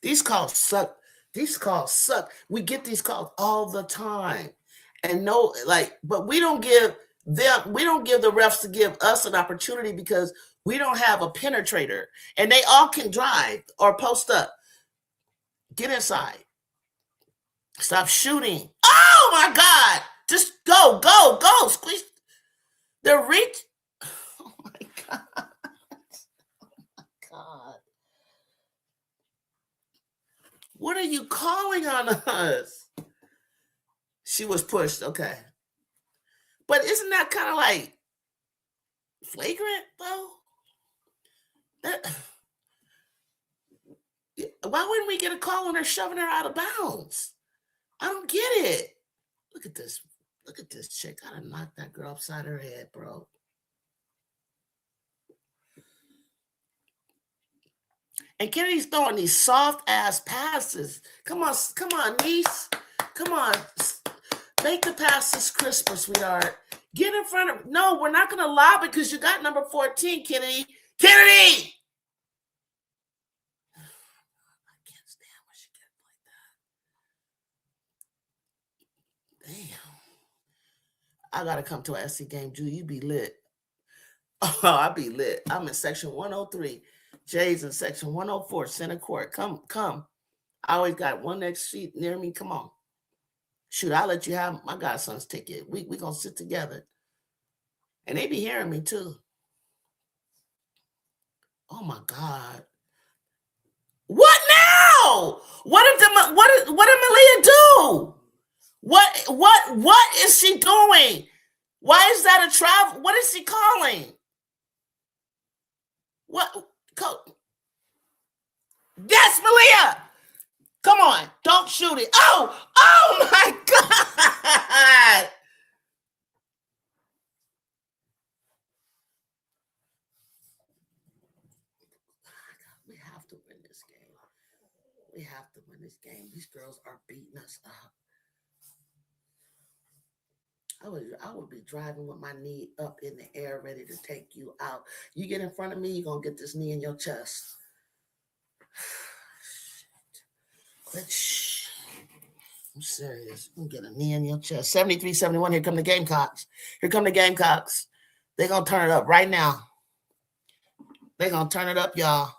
These calls suck. We get these calls all the time. And but we don't give we don't give the refs to give us an opportunity because we don't have a penetrator, and they all can drive or post up. Get inside. Stop shooting. Oh my God! Just go, go, go! Squeeze. They're reach. Oh my God! Oh my God! What are you calling on us? She was pushed. Okay, but isn't that kind of like flagrant though? That. Why wouldn't we get a call on her shoving her out of bounds? I don't get it. Look at this. Look at this chick. I done knocked that girl upside her head, bro. And Kennedy's throwing these soft ass passes. Come on, niece. Come on. Make the passes crisper, sweetheart. Get in front of. No, we're not gonna lob it because you got number 14, Kennedy. Kennedy! I can't stand when she gets like that. Damn. I gotta come to an SC game, Drew. You be lit. Oh, I be lit. I'm in section 103. Jay's in section 104, center court. Come. I always got one next seat near me. Come on. Shoot, I'll let you have my godson's ticket. We gonna sit together. And they be hearing me too. Oh my God. What now? What did Malia do? What is she doing? Why is that a travel? What is she calling? What? Yes, Malia. Come on, don't shoot it. Oh my God. We have to win this game. We have to win this game. These girls are beating us up. I would be driving with my knee up in the air, ready to take you out. You get in front of me, you're going to get this knee in your chest. Shit. I'm serious. I'm going to get a knee in your chest. 73-71. Here come the Gamecocks. Here come the Gamecocks. They're going to turn it up right now. They're going to turn it up, y'all.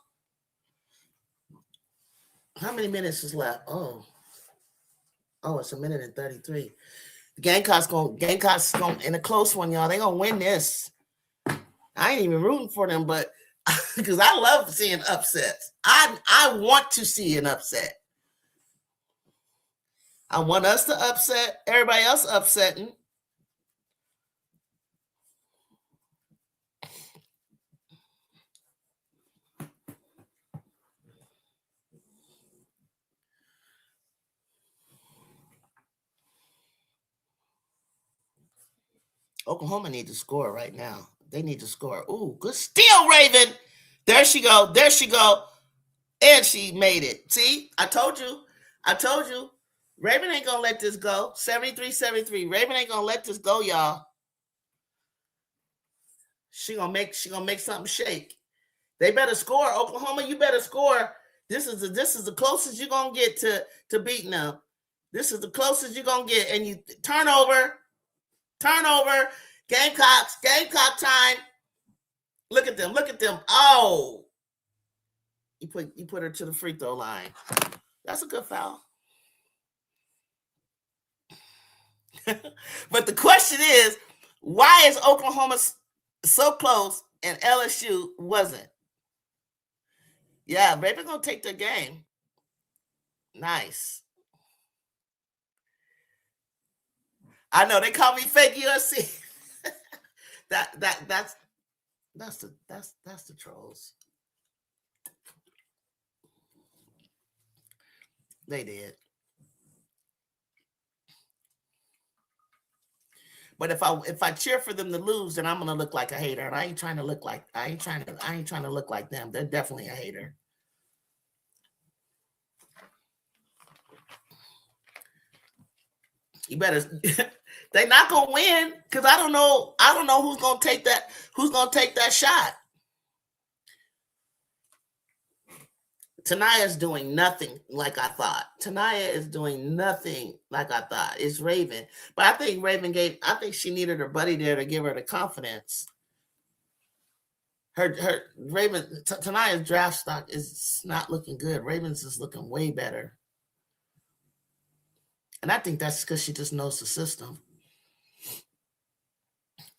How many minutes is left? Oh, it's a minute and 33. Gamecocks going in a close one, y'all. They gonna win this. I ain't even rooting for them, but because I love seeing upsets. I want to see an upset. I want us to upset everybody else upsetting. Oklahoma need to score right now. They need to score. Ooh, good steal, Raven. There she go. There she go. And she made it. See, I told you. Raven ain't gonna let this go. 73-73. Raven ain't gonna let this go, y'all. She gonna make something shake. They better score. Oklahoma, you better score. This is the closest you're gonna get to beating them. This is the closest you're gonna get. And you turnover. Gamecocks, Gamecock time. Look at them. Oh, you put her to the free throw line. That's a good foul. But the question is, why is Oklahoma so close and LSU wasn't? Yeah, Raven gonna take the game. Nice. I know they call me fake USC. that's the trolls. They did. But if I cheer for them to lose, then I'm gonna look like a hater. And I ain't trying to look like them. They're definitely a hater. You better. They're not gonna win because I don't know who's gonna take that shot. Tanaya's doing nothing like I thought. Tanaya is doing nothing like I thought. It's Raven. But I think I think she needed her buddy there to give her the confidence. Her Raven, Tanaya's draft stock is not looking good. Raven's is looking way better. And I think that's because she just knows the system.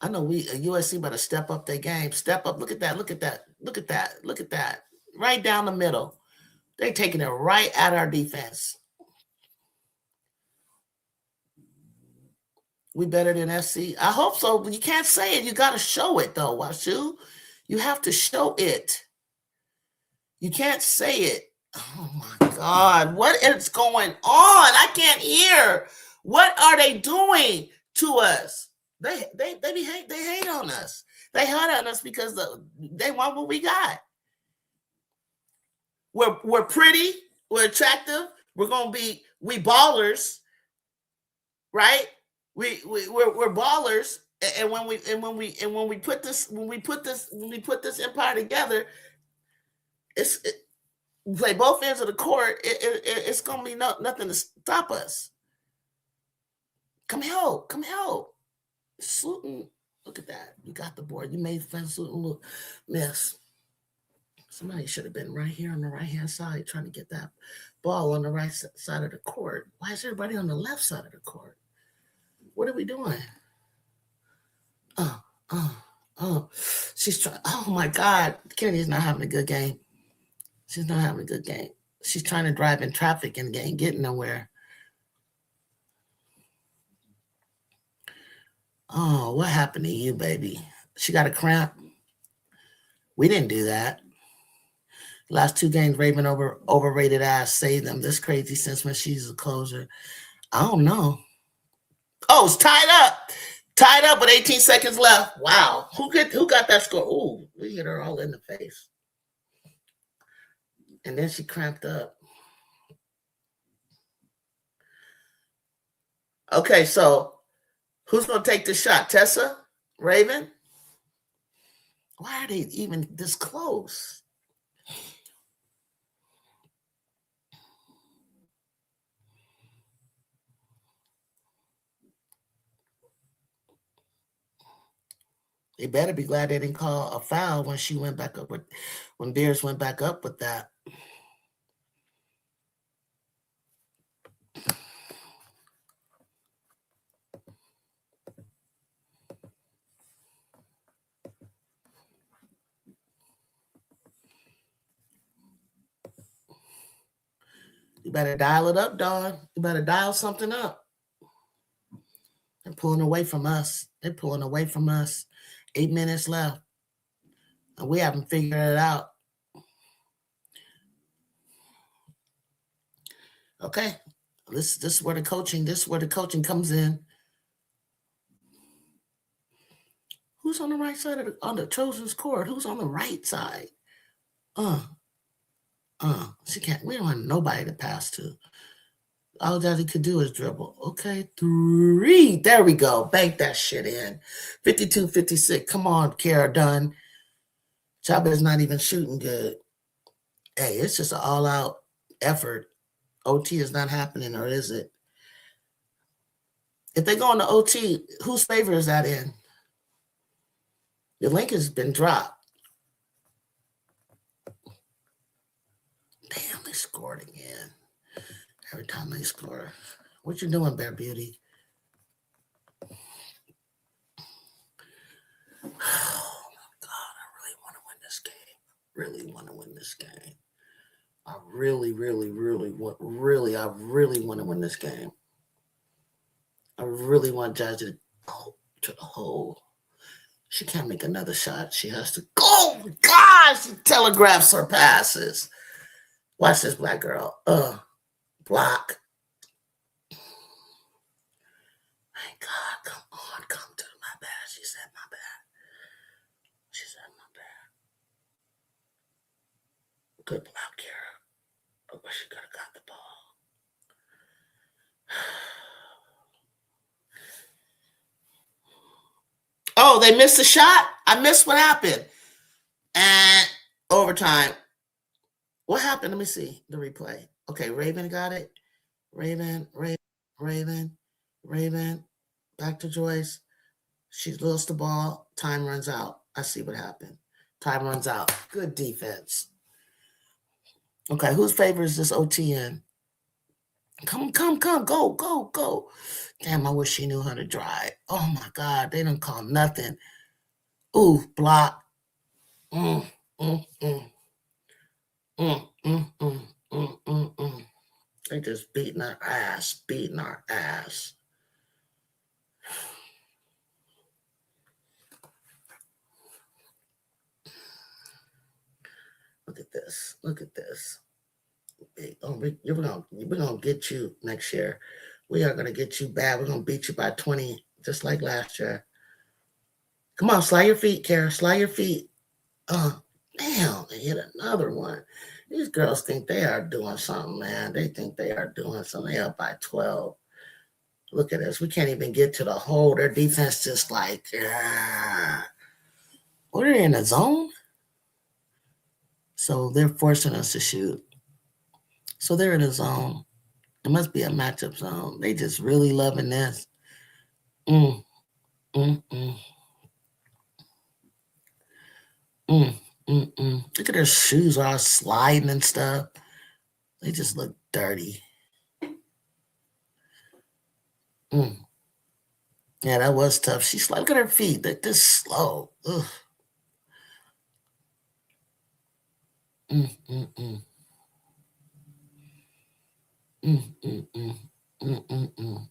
I know USC better step up their game. Step up. Look at that. Look at that. Look at that. Look at that. Right down the middle. They're taking it right at our defense. We better than SC. I hope so, but you can't say it. You got to show it, though, Washu. You have to show it. You can't say it. Oh, my God. What is going on? I can't hear. What are they doing to us? They hate on us. They hate on us because they want what we got. We're pretty. We're attractive. We're gonna be ballers, right? We're ballers. And when we put this empire together, we play both ends of the court. It's gonna be nothing to stop us. Come help. Sluton, look at that. You got the board. You made Sluton look miss. Somebody should have been right here on the right-hand side trying to get that ball on the right side of the court. Why is everybody on the left side of the court? What are we doing? She's trying. Oh, my God. Kennedy's not having a good game. She's not having a good game. She's trying to drive in traffic and ain't getting nowhere. Oh, what happened to you, baby? She got a cramp? We didn't do that. Last 2 games, Raven overrated ass saved them. This crazy since when she's a closer. I don't know. Oh, it's tied up. Tied up with 18 seconds left. Wow. Who got that score? Ooh, we hit her all in the face. And then she cramped up. Okay, so who's going to take the shot? Tessa? Raven? Why are they even this close? They better be glad they didn't call a foul when she went back up when Beers went back up with that. You better dial it up, Dawn. You better dial something up. They're pulling away from us. 8 minutes left. And we haven't figured it out. Okay. This is where the coaching comes in. Who's on the right side on the Trojans court? Who's on the right side? She can't. We don't have nobody to pass to. All that he could do is dribble. Okay, 3. There we go. Bank that shit in. 52-56. Come on, Kara Dunn. Chavez not even shooting good. Hey, it's just an all-out effort. OT is not happening, or is it? If they go into OT, whose favor is that in? The link has been dropped. Damn, they scored again. Every time they score. What you doing, Bear Beauty? Oh, my God. I really want to win this game. I really want to win this game. I really want Judge to go to the hole. She can't make another shot. She has to go. Oh, God, she telegraphs her passes. Watch this, black girl. Block. My God, come on. Come to my bad. She said my bad. Good block, Kara. I wish she could have got the ball. Oh, they missed the shot? I missed what happened. And overtime. What happened? Let me see the replay. Okay, Raven got it. Raven, Raven, Raven, Raven. Back to Joyce. She lost the ball. Time runs out. I see what happened. Time runs out. Good defense. Okay, whose favor is this OTN? Come, come, come. Go, go, go. Damn, I wish she knew how to drive. Oh my God, they don't call nothing. Ooh, block. Mm, mm, mm, mm, mm, mm, mm, mm. They just beating our ass, beating our ass. Look at this. Look at this. We're gonna get you next year. We are gonna get you bad. We're gonna beat you by 20, just like last year. Come on, slide your feet, Kara. Slide your feet. Damn, they hit another one. These girls think they are doing something, man. They think they are doing something. They up by 12. Look at this. We can't even get to the hole. Their defense just like, what are they in the zone? So they're forcing us to shoot. So they're in a zone. It must be a matchup zone. They just really loving this. Mm, mm, mm, mm, mm, mm. Look at their shoes all sliding and stuff. They just look dirty. Mm. Yeah, that was tough. She's like, look at her feet. They're just slow. Ugh. Mm, mm, mm. Mm, mm, mm. Mm, mm, mm.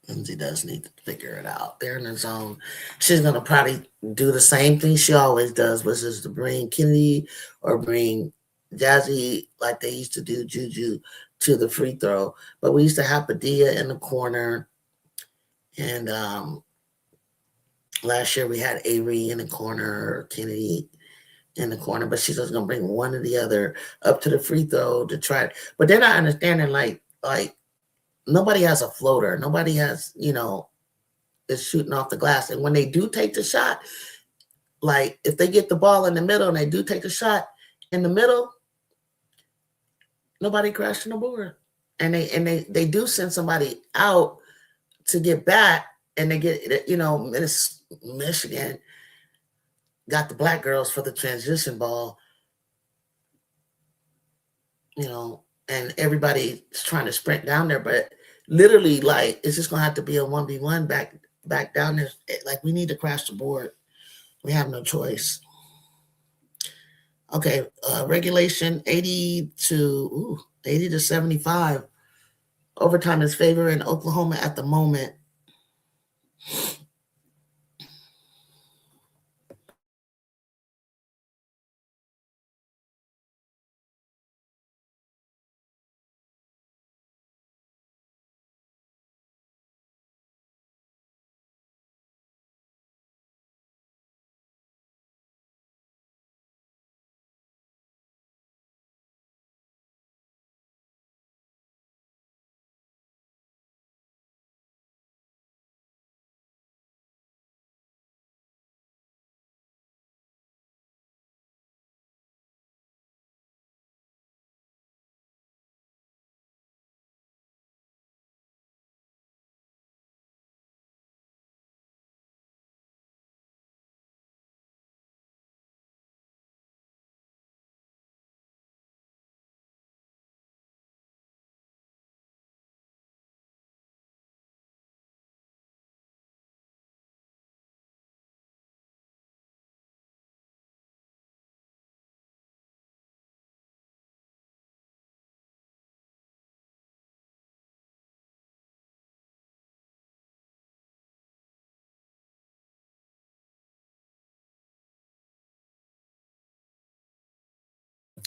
Lindsay does need to figure it out. They're in the zone. She's gonna probably do the same thing she always does, which is to bring Kennedy or bring Jazzy like they used to do Juju to the free throw. But we used to have Padilla in the corner, and last year we had Avery in the corner, Kennedy in the corner. But she's just gonna bring one or the other up to the free throw to try. But they're not understanding like nobody has a floater. Nobody has is shooting off the glass. And when they do take the shot, like if they get the ball in the middle and they do take the shot in the middle, nobody crashing the board. And they do send somebody out to get back, and they get Michigan got the black girls for the transition ball, and everybody's trying to sprint down there, but literally like it's just gonna have to be a 1v1 back down there. Like we need to crash the board. We have no choice. Okay, regulation 80 to 75. Overtime is favoring Oklahoma at the moment.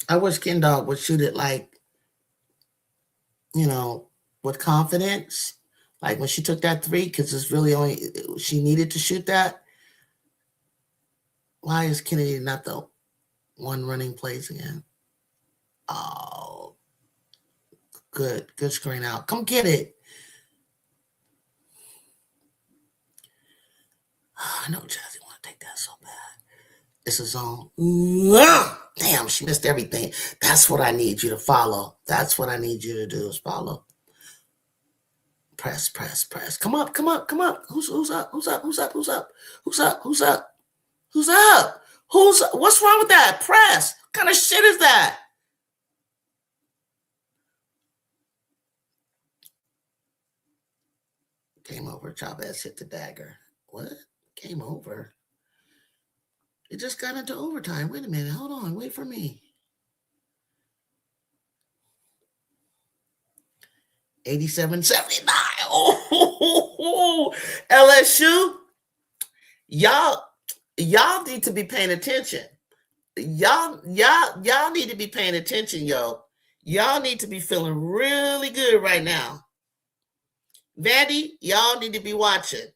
I wish Ken Dog would shoot it like, you know, with confidence. Like when she took that three, because it's really only she needed to shoot that. Why is Kennedy not the one running plays again? Oh, good screen out. Come get it. I know Jazzy want to take that so bad. It's a zone. Damn, she missed everything. That's what I need you to follow. That's what I need you to do is follow. Press, press, press. Come up, come up, come up. Who's up? Who's up? Who's up? Who's up? Who's up? Who's up? Who's up? What's wrong with that? Press. What kind of shit is that? Game over. Chavez hit the dagger. What? Game over? It just got into overtime. Wait a minute. Hold on. Wait for me. 87-79. Oh, LSU. Y'all need to be paying attention. Y'all need to be paying attention, yo. Y'all need to be feeling really good right now. Vandy, y'all need to be watching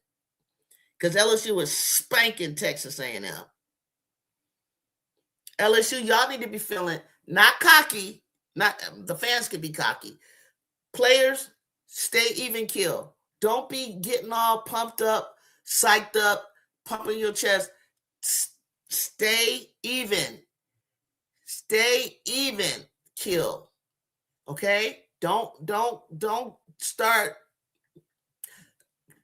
because LSU is spanking Texas A&M. LSU, y'all need to be feeling not cocky. Not the fans can be cocky. Players, stay even keel. Don't be getting all pumped up, psyched up, pumping your chest. Stay even. Stay even keel. Okay? Don't start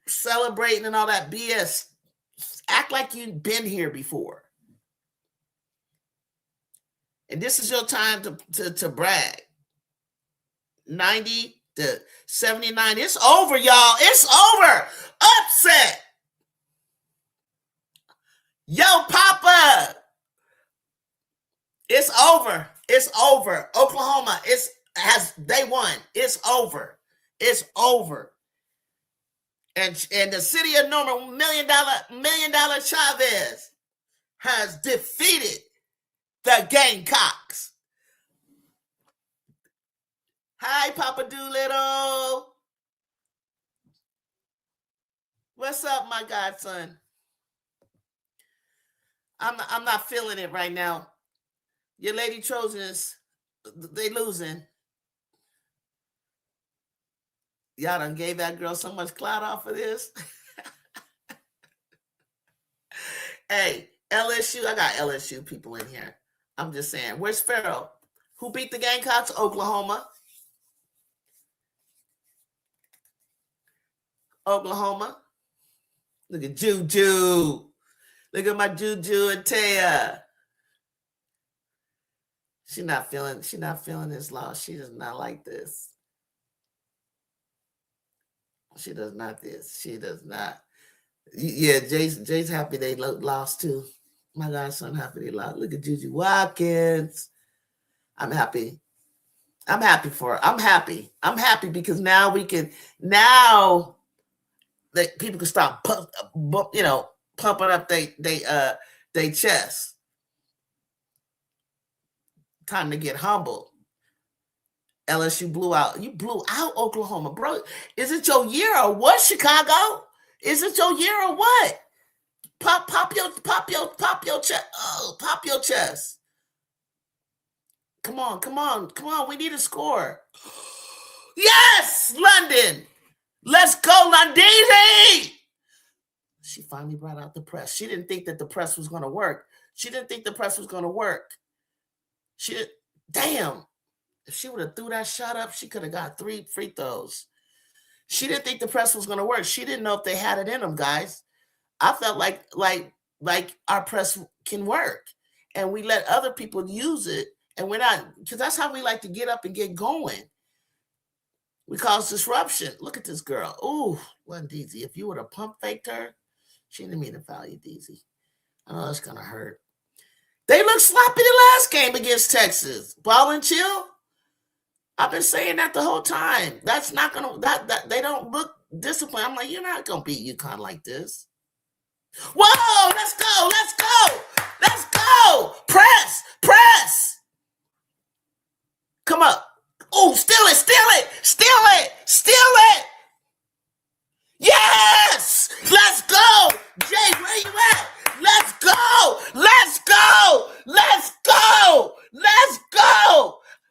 celebrating and all that BS. Act like you've been here before. And this is your time to brag. 90-79. It's over, y'all. It's over. Upset. Yo, Papa. It's over. It's over. Oklahoma. They won. It's over. It's over. And the city of Norman, million dollar Chavez has defeated the Gamecocks. Hi, Papa Doolittle. What's up, my godson? I'm not feeling it right now. Your Lady Trojans, they losing. Y'all done gave that girl so much clout off of this. Hey, LSU, I got LSU people in here. I'm just saying. Where's Pharaoh? Who beat the Gamecocks? Oklahoma. Oklahoma. Look at Juju. Look at my Juju and Taya. She's not feeling this loss. She does not like this. She does not this. She does not. Yeah, Jay's happy they lost too. My godson happy they lost. Look at Juju Watkins. I'm happy. I'm happy for her. I'm happy because now that people can stop pumping up they chest. Time to get humble. LSU blew out. You blew out Oklahoma, bro. Is it your year or what, Chicago? Is it your year or what? Pop your chest. Oh, pop your chest. Come on. We need a score. Yes, London. Let's go, Londini. She finally brought out the press. She didn't think that the press was going to work. Damn. If she would have threw that shot up, she could have got 3 free throws. She didn't think the press was going to work. She didn't know if they had it in them, guys. I felt like our press can work, and we let other people use it, and we're not, because that's how we like to get up and get going. We cause disruption. Look at this girl. Ooh, wasn't easy. If you would have pump faked her, she didn't mean to foul you, Deezy. I know that's going to hurt. They looked sloppy the last game against Texas. Ball and chill. I've been saying that the whole time. That's not going to, that they don't look disciplined. I'm like, you're not going to beat UConn like this. Whoa, let's go. Press. Come up. Oh, steal it. Yes, let's go. Jay, where you at? Let's go.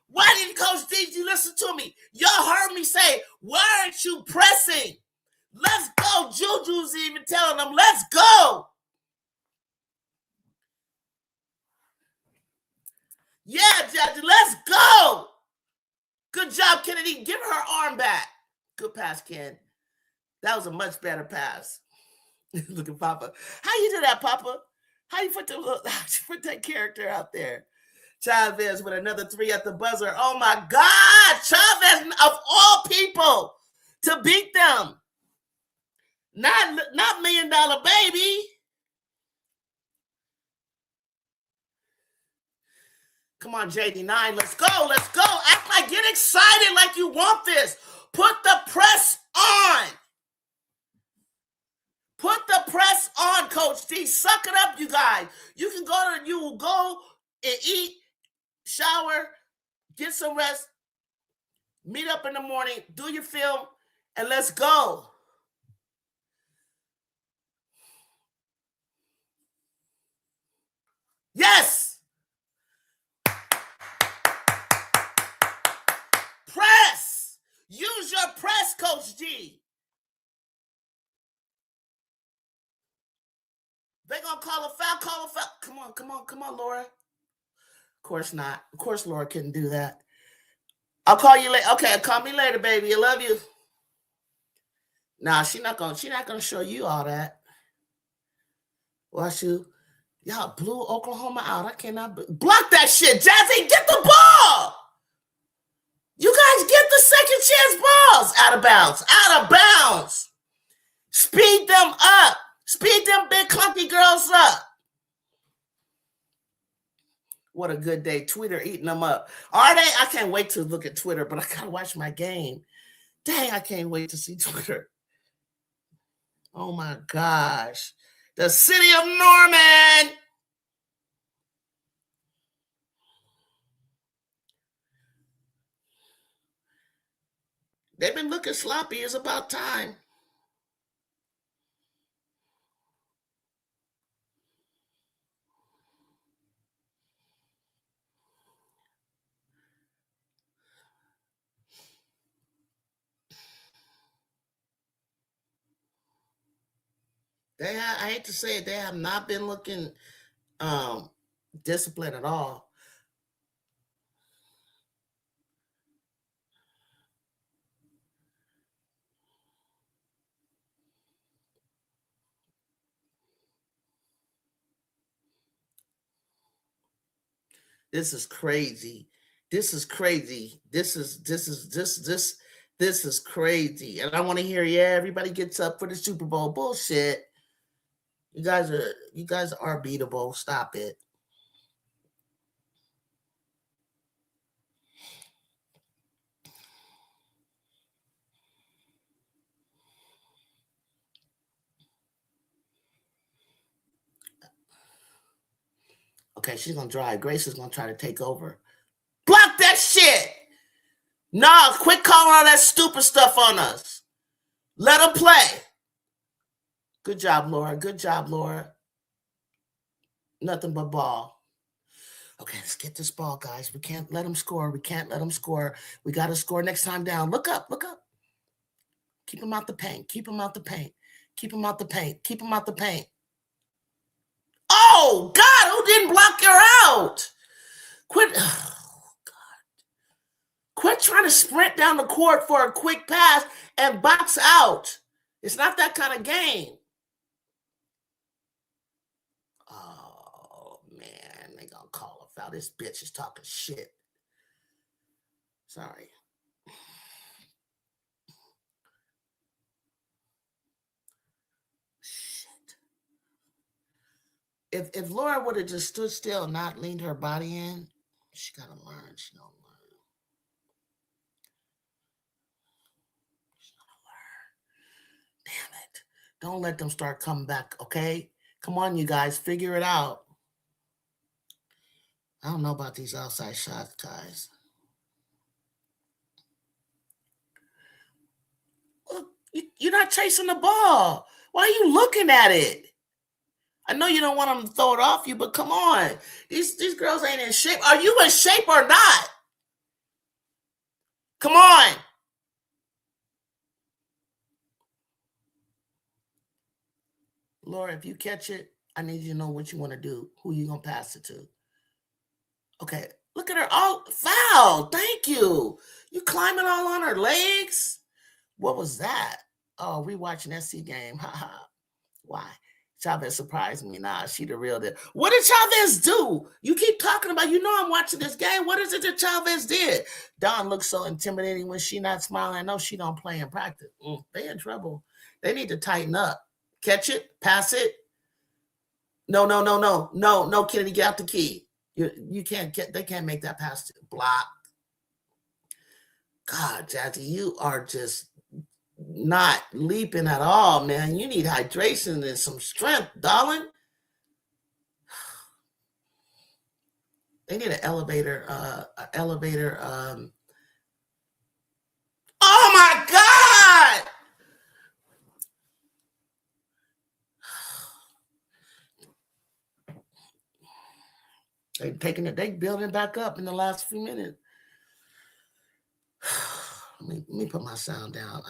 Why didn't Coach DG listen to me? Y'all heard me say, why aren't you pressing? Let's go. Juju's even telling them, let's go. Yeah, Judge, let's go. Good job, Kennedy. Give her arm back. Good pass, Ken. That was a much better pass. Look at Papa. How you do that, Papa? How you put that character out there? Chavez with another 3 at the buzzer. Oh my God, Chavez of all people to beat them. Not $1 million baby. Come on, JD9, let's go, let's go. Act like, get excited like you want this. Put the press on. Put the press on, Coach D. Suck it up, you guys. You will go and eat, shower, get some rest, meet up in the morning, do your film, and let's go. Yes. Press. Use your press, Coach G. They're going to call a foul. Come on, Laura. Of course not. Of course Laura couldn't do that. I'll call you later. Okay, call me later, baby. I love you. Nah, she's not gonna show you all that. Watch you. Y'all blew Oklahoma out. I cannot block that shit. Jazzy, get the ball. You guys get the second chance balls. Out of bounds. Out of bounds. Speed them up. Speed them big clunky girls up. What a good day. Twitter eating them up. Are they? I can't wait to look at Twitter, but I gotta watch my game. Dang, I can't wait to see Twitter. Oh my gosh. The city of Norman. They've been looking sloppy. It's about time. I hate to say it, they have not been looking disciplined at all. This is crazy. This is crazy. This is crazy. And I want to hear, yeah, everybody gets up for the Super Bowl. Bullshit. You guys are beatable. Stop it. Okay, she's gonna drive. Grace is gonna try to take over. Block that shit. Nah, quit calling all that stupid stuff on us. Let them play. Good job, Laura. Good job, Laura. Nothing but ball. Okay, let's get this ball, guys. We can't let them score. We can't let them score. We got to score next time down. Look up. Look up. Keep them out the paint. Keep them out the paint. Keep them out the paint. Keep them out the paint. Oh, God, who didn't block her out? Quit. Oh, God. Quit trying to sprint down the court for a quick pass and box out. It's not that kind of game. Oh, man. They going to call a foul. This bitch is talking shit. Sorry. Shit. If Laura would have just stood still and not leaned her body in, she got to learn. She don't learn. She got to learn. Damn it. Don't let them start coming back, okay? Come on, you guys. Figure it out. I don't know about these outside shots, guys. Look, you're not chasing the ball. Why are you looking at it? I know you don't want them to throw it off you, but come on. These girls ain't in shape. Are you in shape or not? Come on. Laura, if you catch it, I need you to know what you want to do. Who you going to pass it to? Okay, Look at her. Oh, foul. Thank you. You climbing all on her legs? What was that? Oh, we watching SC game. Ha ha. Why? Chavez surprised me. Nah, she the real deal. What did Chavez do? You keep talking about, I'm watching this game. What is it that Chavez did? Dawn looks so intimidating when she not smiling. I know she don't play in practice. They in trouble. They need to tighten up. Catch it, pass it. No, no, no, no, no, no, Kennedy, get out the key. You can't get. They can't make that pass. Block. God, Jazzy, you are just not leaping at all, man. You need hydration and some strength, darling. They need an elevator. Oh my God! They taking it. They building back up in the last few minutes. Let me put my sound down.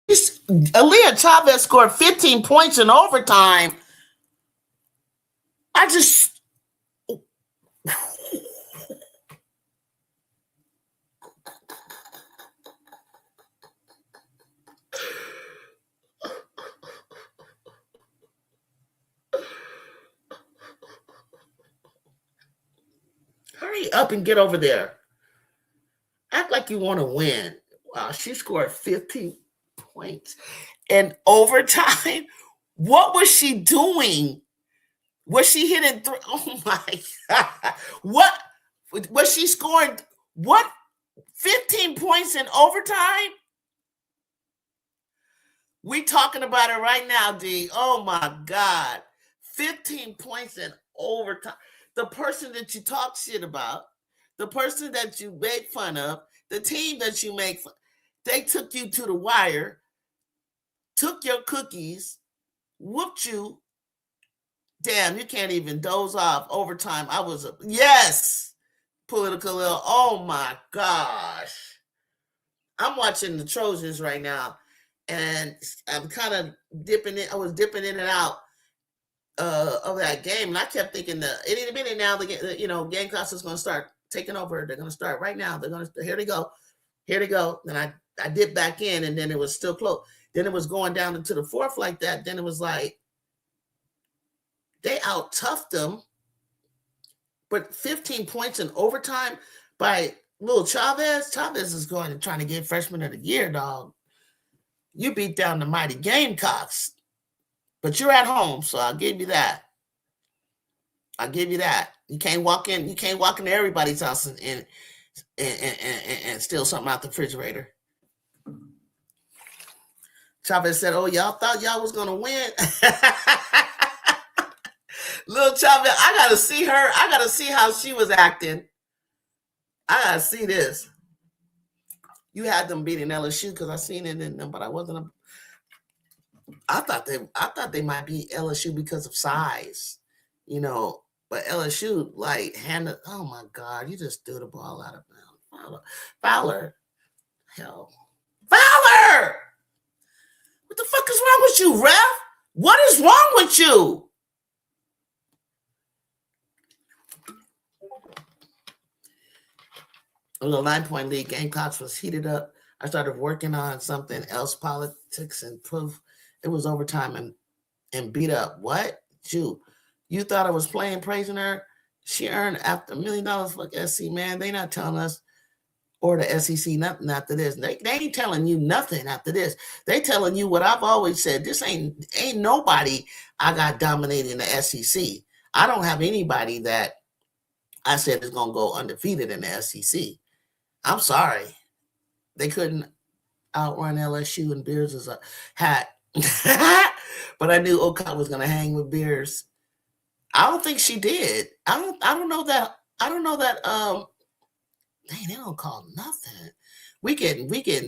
Aaliyah Chavez scored 15 points in overtime. I just hurry up and get over there. Act like you want to win. Wow, she scored 15 points in overtime. What was she doing? Was she hitting three? Oh my God. What was she scoring? What 15 points in overtime? We talking about it right now, D. Oh my God. 15 points in overtime. The person that you talk shit about, the person that you make fun of, the team that you make fun, they took you to the wire, took your cookies, whooped you. Damn, you can't even doze off overtime. I was yes, political ill. Oh my gosh. I'm watching the Trojans right now, and I'm kind of dipping in. I was dipping in and out of that game, and I kept thinking that any minute now, Gamecocks is going to start taking over. They're going to start right now. They're going to here they go, here they go. Then I dipped back in, and then it was still close. Then it was going down into the fourth like that. Then it was like they out toughed them, but 15 points in overtime by little Chavez. Chavez is going and trying to get freshman of the year, dog. You beat down the mighty Gamecocks, but you're at home, so I'll give you that. I'll give you that. You can't walk in. You can't walk into everybody's house and steal something out the refrigerator. Chavez said, "Oh, y'all thought y'all was gonna win." Little Chavez, I gotta see her. I gotta see how she was acting. I gotta see this. You had them beating LSU because I seen it in them, but I wasn't. I thought they might beat LSU because of size, But LSU handed. Oh my God! You just threw the ball out of bounds. Fowler, hell, Fowler! What the fuck is wrong with you, ref? What is wrong with you? A little 9-point lead. Gamecocks was heated up. I started working on something else, politics, and proof. It was overtime and beat up. What? You thought I was praising her? She earned after $1 million for SC, man. They not telling us or the SEC nothing after this. They ain't telling you nothing after this. They telling you what I've always said. This ain't nobody I got dominating the SEC. I don't have anybody that I said is going to go undefeated in the SEC. I'm sorry. They couldn't outrun LSU, and Beers is a hat. But I knew Okot was going to hang with Beers. I don't think she did. I don't know that. Dang, they don't call nothing. We getting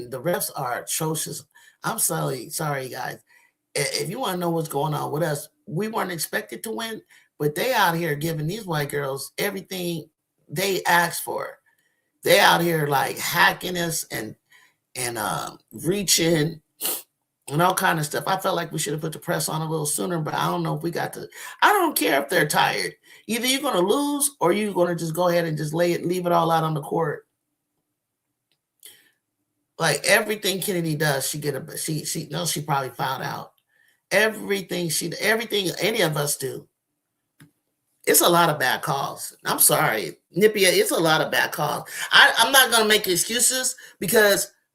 the refs are atrocious. I'm sorry guys. If you want to know what's going on with us, we weren't expected to win, but they out here giving these white girls everything they asked for. They out here hacking us and reaching and all kind of stuff. I felt like we should have put the press on a little sooner, but I don't know if we got to. I don't care if they're tired. Either you're going to lose or you're going to just go ahead and just leave it all out on the court. Like everything Kennedy does, she probably found out. Everything any of us do. It's a lot of bad calls. I'm sorry, Nipia. It's a lot of bad calls. I'm not going to make excuses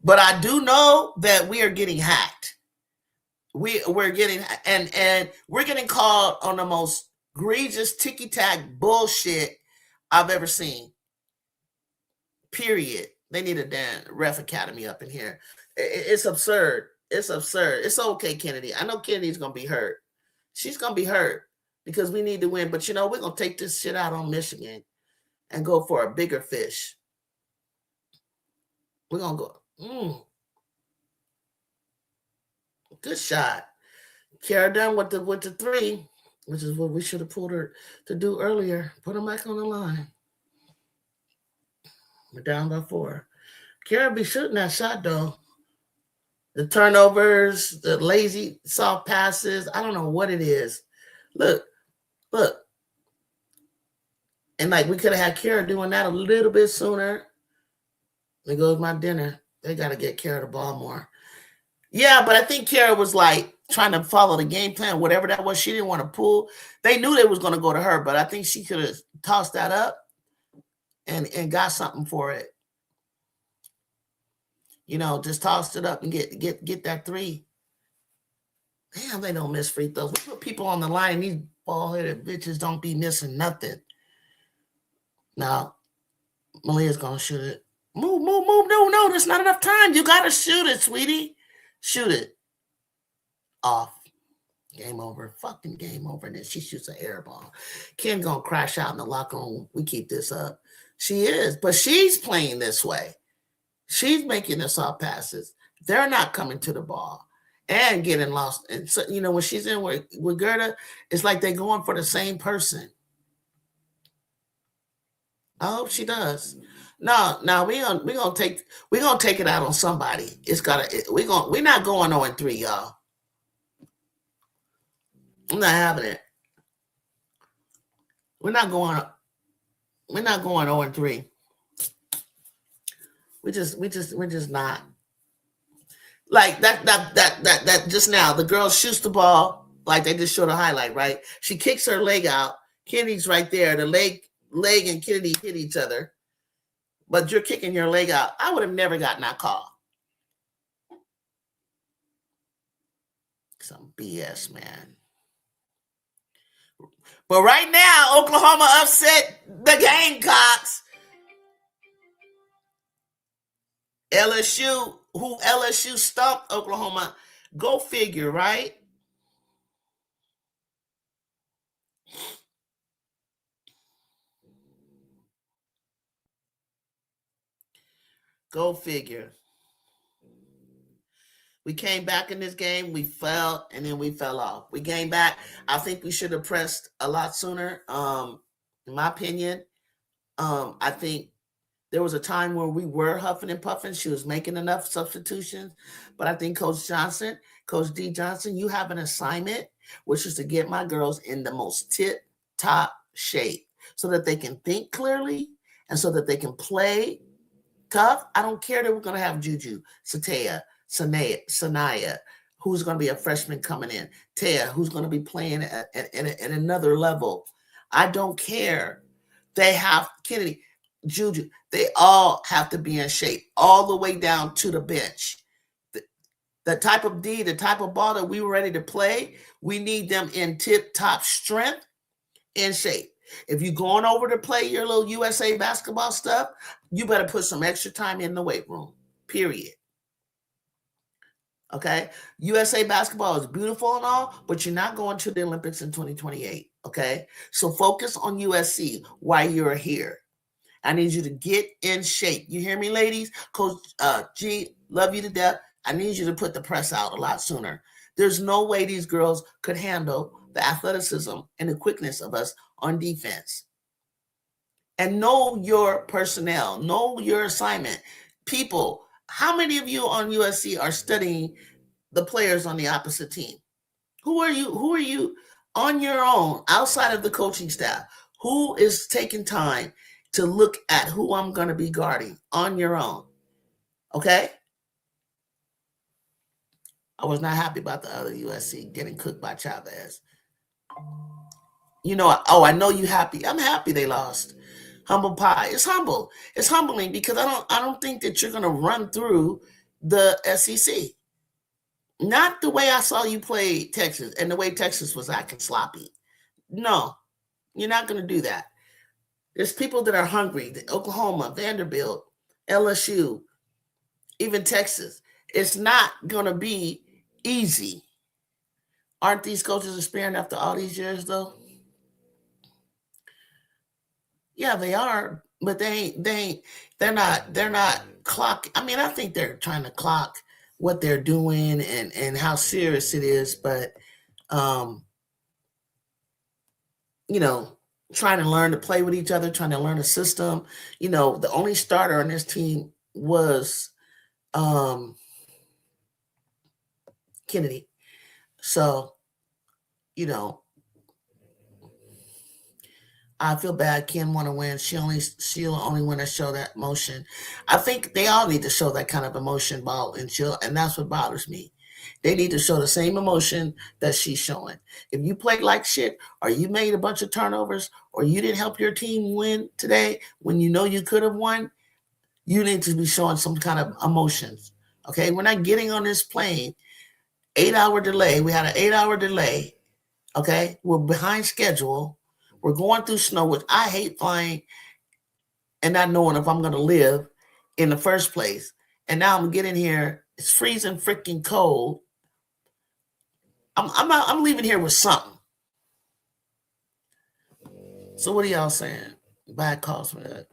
but I do know that we are getting hacked. We're getting and we're getting called on the most egregious ticky-tack bullshit I've ever seen. Period. They need a damn ref academy up in here. It's absurd. It's absurd. It's okay, Kennedy. I know Kennedy's going to be hurt. She's going to be hurt because we need to win. But, we're going to take this shit out on Michigan and go for a bigger fish. We're going to go. Good shot. Kara done with the three, which is what we should have pulled her to do earlier. Put her back on the line. We're down by 4. Kara be shooting that shot, though. The turnovers, the lazy, soft passes. I don't know what it is. Look. And we could have had Kara doing that a little bit sooner. There goes my dinner. They got to get Kara the ball more. Yeah, but I think Kara was trying to follow the game plan, whatever that was. She didn't want to pull. They knew they was going to go to her, but I think she could have tossed that up and got something for it. Just tossed it up and get that 3. Damn, they don't miss free throws. We put people on the line. These bald-headed bitches don't be missing nothing. Now, Malia's gonna shoot it. Move, move, move. No, there's not enough time. You gotta shoot it, sweetie. Shoot it. Off. Game over. Fucking game over. And then she shoots an air ball. Ken gonna crash out in the locker room. We keep this up. She is, but she's playing this way. She's making the soft passes. They're not coming to the ball and getting lost. And so, when she's in with Gerda, it's like they're going for the same person. I hope she does. No, we're gonna take it out on somebody. We're not going 0-3, y'all. I'm not having it. We're not going 0-3. We're just not. Like that just now, the girl shoots the ball, like they just showed a highlight, right? She kicks her leg out. Kennedy's right there. The leg and Kennedy hit each other. But you're kicking your leg out. I would have never gotten that call. Some BS, man. But right now, Oklahoma upset the Gamecocks. LSU stumped Oklahoma. Go figure, right? Go figure. We came back in this game. We fell, and then we fell off. We came back. I think we should have pressed a lot sooner. In my opinion, I think there was a time where we were huffing and puffing. She was making enough substitutions. But I think Coach D. Johnson, you have an assignment, which is to get my girls in the most tip-top shape so that they can think clearly and so that they can play tough. I don't care that we're going to have Juju, Sanaya, who's going to be a freshman coming in, Taya, who's going to be playing at another level. I don't care. They have Kennedy, Juju. They all have to be in shape all the way down to the bench. The type of ball that we were ready to play, we need them in tip-top strength and shape. If you're going over to play your little USA basketball stuff, you better put some extra time in the weight room, period. Okay? USA basketball is beautiful and all, but you're not going to the Olympics in 2028, okay? So focus on USC while you're here. I need you to get in shape. You hear me, ladies? Coach G, love you to death. I need you to put the press out a lot sooner. There's no way these girls could handle the athleticism and the quickness of us on defense. And know your personnel. Know your assignment. People, how many of you on USC are studying the players on the opposite team? Who are you on your own, outside of the coaching staff? Who is taking time to look at who I'm going to be guarding on your own? Okay? I was not happy about the other USC getting cooked by Chavez. I know you happy. I'm happy they lost. Humble pie. It's humble. It's humbling because I don't think that you're going to run through the SEC. Not the way I saw you play Texas and the way Texas was acting sloppy. No, you're not going to do that. There's people that are hungry. Oklahoma, Vanderbilt, LSU, even Texas. It's not going to be easy. Aren't these coaches experienced after all these years, though? Yeah, they are, but they're not clock. I mean, I think they're trying to clock what they're doing and how serious it is, but trying to learn to play with each other, trying to learn a system. The only starter on this team was Kennedy. So, I feel bad. Ken want to win. She'll only want to show that emotion. I think they all need to show that kind of emotion, and that's what bothers me. They need to show the same emotion that she's showing. If you played like shit, or you made a bunch of turnovers, or you didn't help your team win today when you know you could have won, you need to be showing some kind of emotions. Okay, we're not getting on this plane. 8-hour delay. We had an 8-hour delay. Okay, we're behind schedule. We're going through snow, which I hate flying and not knowing if I'm going to live in the first place. And now I'm getting here. It's freezing freaking cold. I'm leaving here with something. So what are y'all saying? Bad calls for that.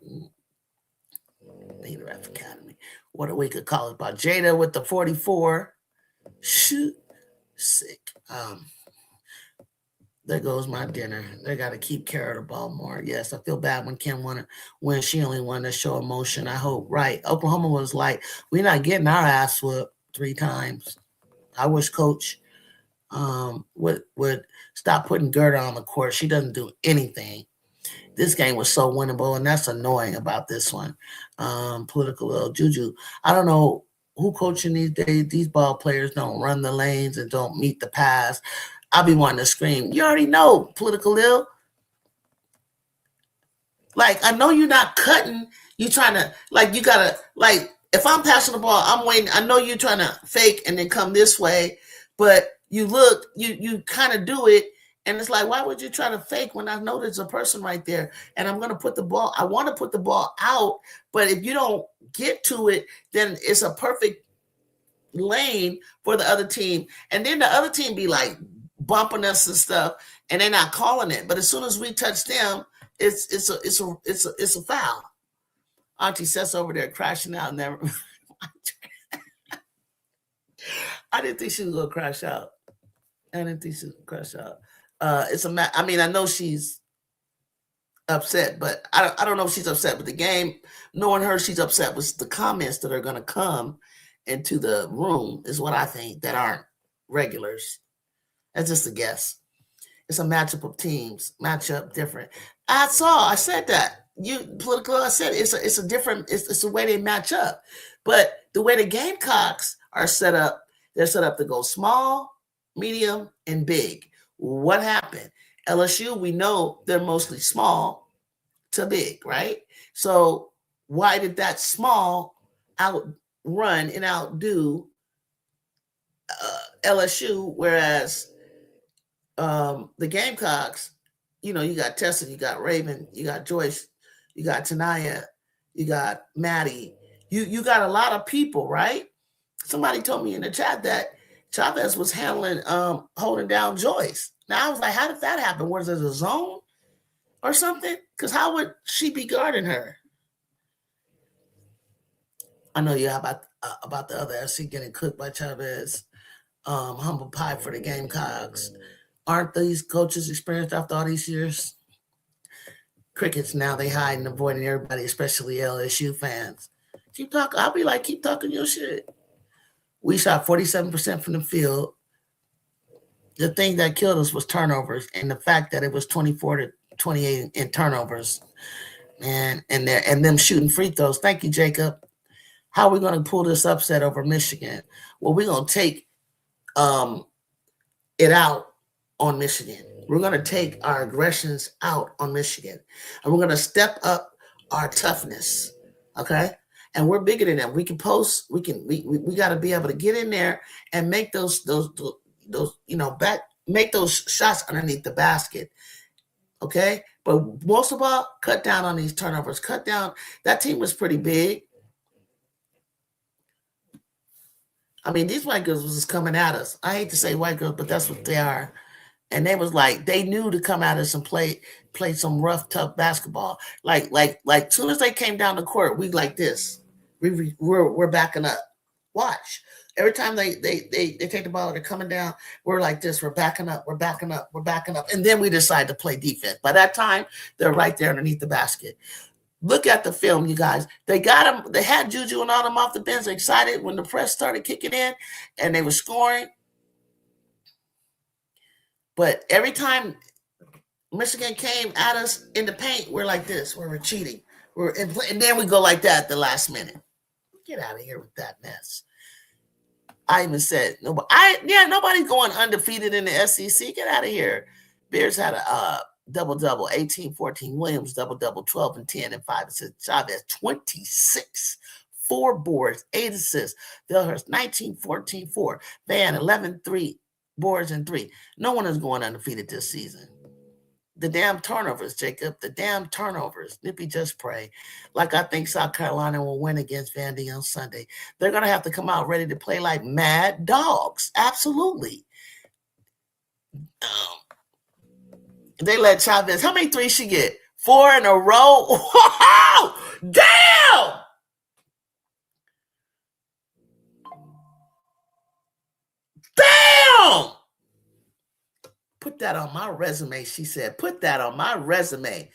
Leader F Academy. What a week of college about Jada with the 44. Shoot. Sick. There goes my dinner. They got to keep care of the ball more. Yes, I feel bad when Kim won it, when she only wanted to show emotion. I hope. Right. Oklahoma was like, we're not getting our ass whooped 3 times. I wish Coach would stop putting Gerda on the court. She doesn't do anything. This game was so winnable, and that's annoying about this one. Political little juju. I don't know who coaching these days. These ball players don't run the lanes and don't meet the pass. I'll be wanting to scream. You already know, political ill. Like, I know you're not cutting. You trying to, like, you got to, like, if I'm passing the ball, I'm waiting. I know you're trying to fake and then come this way, but you look, you kind of do it. And it's like, why would you try to fake when I know there's a person right there? And I'm going to put the ball, I want to put the ball out, but if you don't get to it, then it's a perfect lane for the other team. And then the other team be like bumping us and stuff, and they're not calling it. But as soon as we touch them, it's a foul. Auntie Seth's over there crashing out. Never. I didn't think she was gonna crash out. I didn't think she was gonna crash out. I mean, I know she's upset, but I don't know if she's upset with the game. Knowing her, she's upset with the comments that are gonna come into the room is what I think that aren't regulars. That's just a guess. It's a matchup of teams, matchup different. I said that. I said it's a different, it's the way they match up. But the way the Gamecocks are set up, they're set up to go small, medium, and big. What happened? LSU, we know they're mostly small to big, right? So why did that small outrun and outdo LSU, whereas the Gamecocks, you got Tessa, you got Raven, you got Joyce, you got Tanaya, you got Maddie. You got a lot of people, right? Somebody told me in the chat that Chavez was holding down Joyce. Now I was like, how did that happen? Was it a zone or something? Because how would she be guarding her? I know you about the other FC getting cooked by Chavez. Humble pie for the Gamecocks. Aren't these coaches experienced after all these years? Crickets now, they hide and avoiding everybody, especially LSU fans. Keep talking. I'll be like, keep talking your shit. We shot 47% from the field. The thing that killed us was turnovers, and the fact that it was 24-28 in turnovers, and them shooting free throws. Thank you, Jacob. How are we going to pull this upset over Michigan? Well, we're going to take it out on Michigan. We're going to take our aggressions out on Michigan, and we're going to step up our toughness. Okay. And we're bigger than them. We can post. We got to be able to get in there and make those make those shots underneath the basket. Okay. But most of all, cut down on these turnovers. Cut down. That team was pretty big. I mean, these white girls was just coming at us. I hate to say white girls, but that's what they are. And they was like, they knew to come at us and play some rough, tough basketball. Like soon as they came down the court, we like this. We're backing up. Watch. Every time they take the ball, they're coming down, we're like this. We're backing up. We're backing up. We're backing up. And then we decide to play defense. By that time, they're right there underneath the basket. Look at the film, you guys. They got them. They had Juju and all them off the bench, excited when the press started kicking in, and they were scoring. But every time Michigan came at us in the paint, we're like this. We're retreating. And then we go like that at the last minute. Get out of here with that mess. I even said, nobody's going undefeated in the SEC. Get out of here. Bears had a double-double, 18, 14. Williams, double-double, 12 and 10 and 5 assists. Chavez, 26. 4 boards, 8 assists. Vilhurst, 19, 14, 4. Van, 11, 3. boards and 3. No one is going undefeated this season. The damn turnovers, Jacob. The damn turnovers. Nippy, just pray. Like I think South Carolina will win against Vandy on Sunday. They're going to have to come out ready to play like mad dogs. Absolutely. They let Chavez. How many threes she get? 4 in a row. Wow! Damn! Damn! Put that on my resume, she said. Put that on my resume.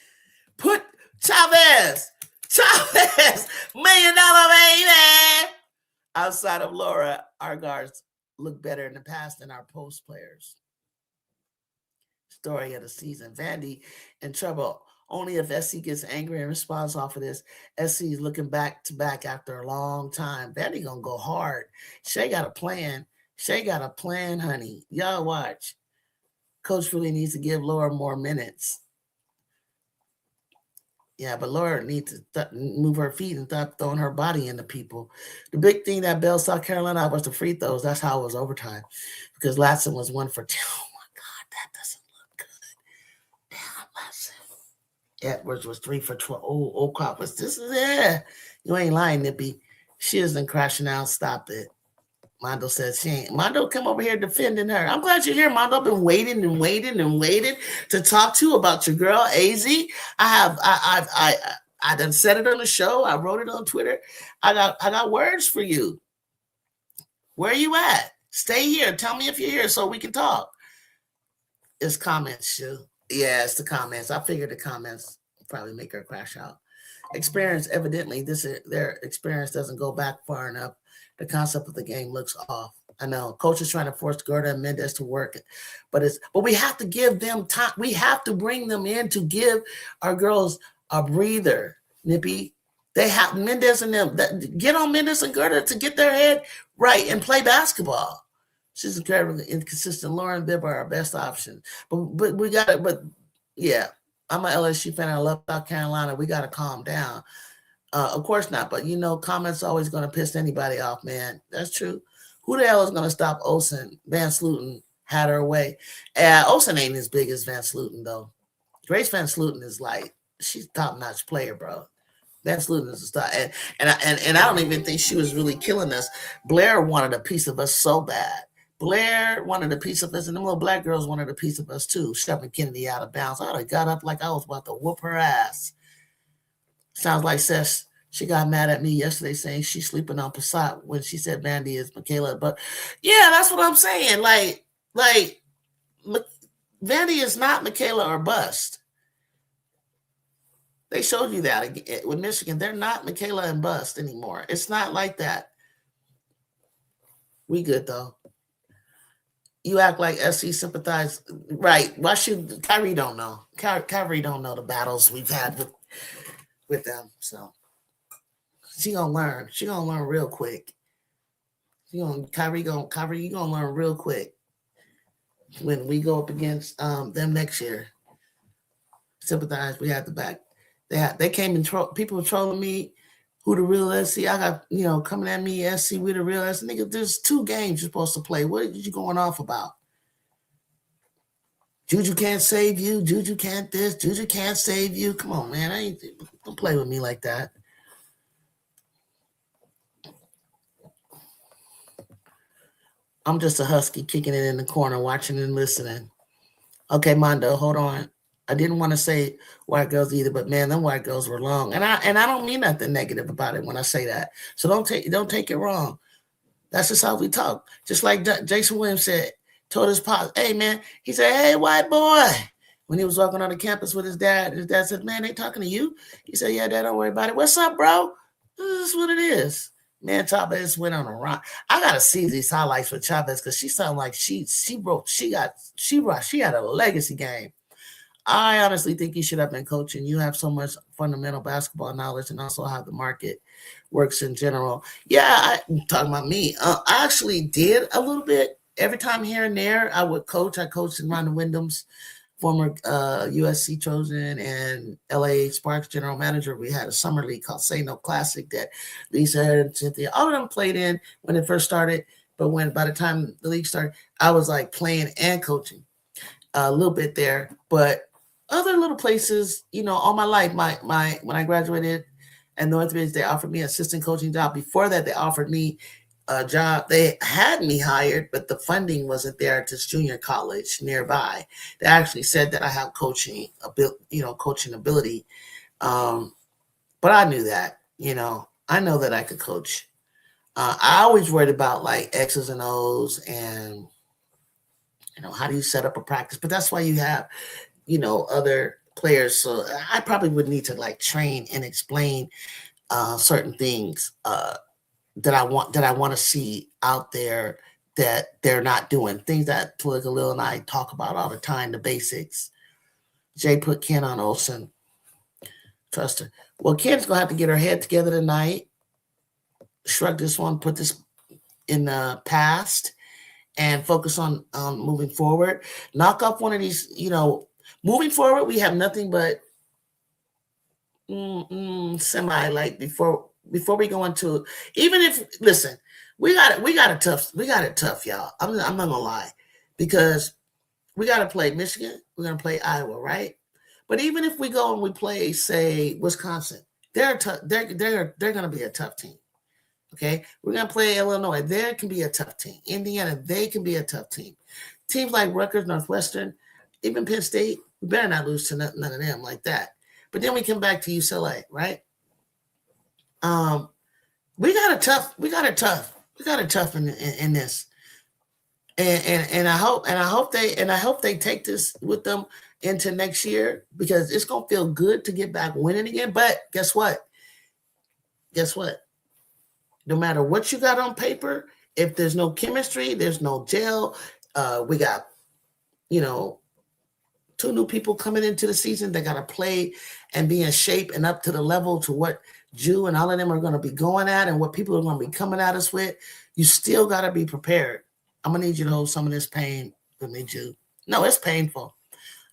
Put Chavez, $1 million baby. Outside of Laura, our guards look better in the past than our post players. Story of the season. Vandy in trouble. Only if SC gets angry in response off of this. SC is looking back to back after a long time. Vandy gonna go hard. Shay got a plan. Shay got a plan, honey. Y'all watch. Coach really needs to give Laura more minutes. Yeah, but Laura needs to move her feet and stop throwing her body into people. The big thing that bailed South Carolina was the free throws. That's how it was overtime. Because Latson was 1 for 2. Oh, my God, that doesn't look good. Damn, Latson. Edwards was 3 for 12. Oh, crap. This is it. You ain't lying, Nippy. She isn't crashing out. Stop it. Mondo says she ain't. Mondo, come over here defending her. I'm glad you're here, Mondo. I've been waiting to talk to you about your girl, AZ. I done said it on the show. I wrote it on Twitter. I got words for you. Where are you at? Stay here. Tell me if you're here so we can talk. It's comments, Shu. Yeah, it's the comments. I figured the comments probably make her crash out. Experience, evidently, their experience doesn't go back far enough. The concept of the game looks off. I know coach is trying to force Gerda and Mendez to work, but we have to give them time. We have to bring them in to give our girls a breather. Nippy, they have Mendez and them. Get on Mendez and Gerda to get their head right and play basketball. She's incredibly inconsistent. Lauren Bibb are our best option, but we got it. But yeah, I'm an LSU fan. I love South Carolina. We got to calm down. Of course not, but comments always going to piss anybody off, man. That's true. Who the hell is going to stop Olsen? Van Sluten had her way. Olsen ain't as big as Van Sluten, though. Grace Van Sluten is like, she's a top-notch player, bro. Van Sluten is a star. And I don't even think she was really killing us. Blair wanted a piece of us so bad. Blair wanted a piece of us, and the little black girls wanted a piece of us, too. Shoving Kennedy out of bounds. I would have got up like I was about to whoop her ass. Sounds like Seth. She got mad at me yesterday saying she's sleeping on Passat when she said Vandy is Michaela. But yeah, that's what I'm saying. Like Vandy is not Michaela or bust. They showed you that with Michigan. They're not Michaela and bust anymore. It's not like that. We good though. You act like SC sympathize. Right. Why should Kyrie don't know? Kyrie don't know the battles we've had with them. So she gonna learn. She gonna learn real quick. Kyrie, you gonna learn real quick when we go up against them next year. Sympathize. We had the back. They came and people trolling me. Who the real SC? I got coming at me. SC, we the real SC. Nigga, there's 2 games you're supposed to play. What are you going off about? Juju can't save you. Juju can't this. Juju can't save you. Come on, man. Don't play with me like that. I'm just a husky kicking it in the corner, watching and listening. Okay, Mondo, hold on. I didn't want to say white girls either, but man, them white girls were long. And I don't mean nothing negative about it when I say that. So don't take it wrong. That's just how we talk. Just like Jason Williams said, told his pop, hey man, he said, hey white boy. When he was walking on the campus with his dad said, man, they talking to you? He said, yeah, dad, don't worry about it. What's up, bro? This is what it is. Man, Chavez went on a run. I gotta see these highlights for Chavez because she sounded like she had a legacy game. I honestly think you should have been coaching. You have so much fundamental basketball knowledge and also how the market works in general. Yeah, I'm talking about me. I actually did a little bit. Every time here and there, I would coach. I coached in Rhonda Wyndham's, former USC Trojan and LA Sparks general manager. We had a summer league called Say No Classic that Lisa and Cynthia, all of them played in when it first started. But when by the time the league started, I was like playing and coaching a little bit there. But other little places, all my life, my when I graduated at Northridge, they offered me an assistant coaching job. Before that, they offered me a job. They had me hired, but the funding wasn't there at this junior college nearby. They actually said that I have coaching ability. But I knew that, I know that I could coach. I always worried about like X's and O's and how do you set up a practice. But that's why you have other players. So I probably would need to like train and explain certain things that I want to see out there that they're not doing. Things that Tula Galil and I talk about all the time, the basics. Jay put Ken on Olsen. Trust her. Well, Ken's gonna have to get her head together tonight. Shrug this one, put this in the past, and focus on moving forward. Knock off one of these. Moving forward, we have nothing but semi like before we go into, even if, listen, we got it tough, y'all. I'm not gonna lie, because we got to play Michigan, we're gonna play Iowa, right? But even if we go and we play, say, Wisconsin, they're gonna be a tough team. Okay, we're gonna play Illinois, there can be a tough team. Indiana, they can be a tough team. Teams like Rutgers, Northwestern, even Penn State, we better not lose to none of them like that. But then we come back to UCLA, right? We got it tough in this, and I hope they take this with them into next year, because it's gonna feel good to get back winning again. But guess what? No matter what you got on paper, if there's no chemistry, there's no gel. We got two new people coming into the season that got to play and be in shape and up to the level to what Jew and all of them are going to be going at and what people are going to be coming at us with. You still got to be prepared. I'm going to need you to hold some of this pain with me, Jew. No, it's painful.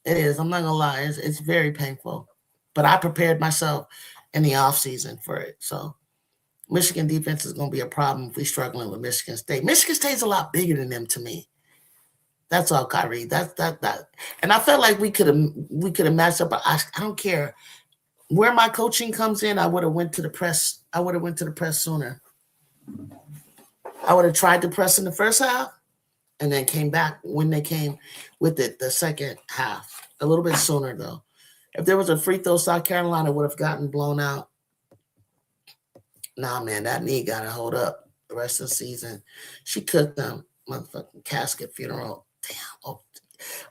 It is. I'm not going to lie. It's very painful. But I prepared myself in the offseason for it. So Michigan defense is going to be a problem if we're struggling with Michigan State. Michigan State's a lot bigger than them to me. That's all, Kyrie. That. And I felt like we could have matched up. But I don't care where my coaching comes in. I would have went to the press. I would have went to the press sooner. I would have tried to press in the first half, and then came back when they came with it the second half. A little bit sooner though. If there was a free throw, South Carolina would have gotten blown out. Nah, man, that knee got to hold up the rest of the season. She cooked them. Motherfucking casket funeral. Damn.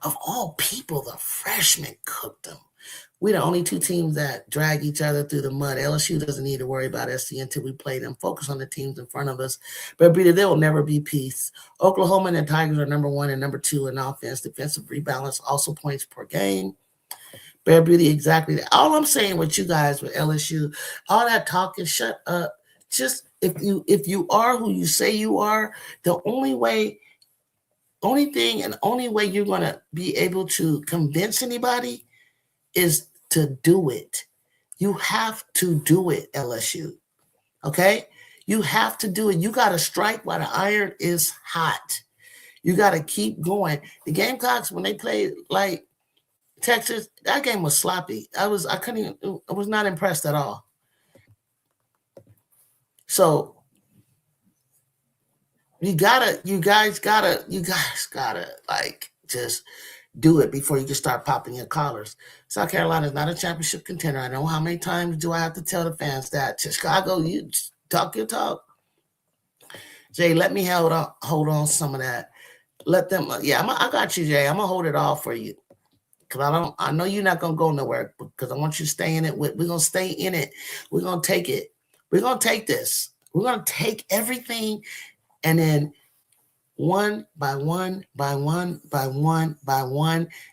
Of all people, the freshmen cooked them. We're the only two teams that drag each other through the mud. LSU doesn't need to worry about SC until we play them. Focus on the teams in front of us. But there will never be peace. Oklahoma and the Tigers are number 1 and number 2 in offense. Defensive rebalance, also points per game. Bear Beauty, exactly. All I'm saying with you guys with LSU, all that talking, shut up. Just if you are who you say you are, the only way you're going to be able to convince anybody is to do it. You have to do it, LSU. Okay? You have to do it. You got to strike while the iron is hot. You got to keep going. The Gamecocks, when they played like Texas, that game was sloppy. I was not impressed at all. So you guys gotta like just do it before you can start popping your collars. South Carolina is not a championship contender. I know how many times do I have to tell the fans that. To Chicago, you talk your talk. Jay, let me hold on some of that. Let them. I got you, Jay. I'm gonna hold it all for you. Because I know you're not gonna go nowhere, because I want you to stay in it. We're gonna stay in it. We're gonna take it. We're gonna take this. We're gonna take everything, and then one by one,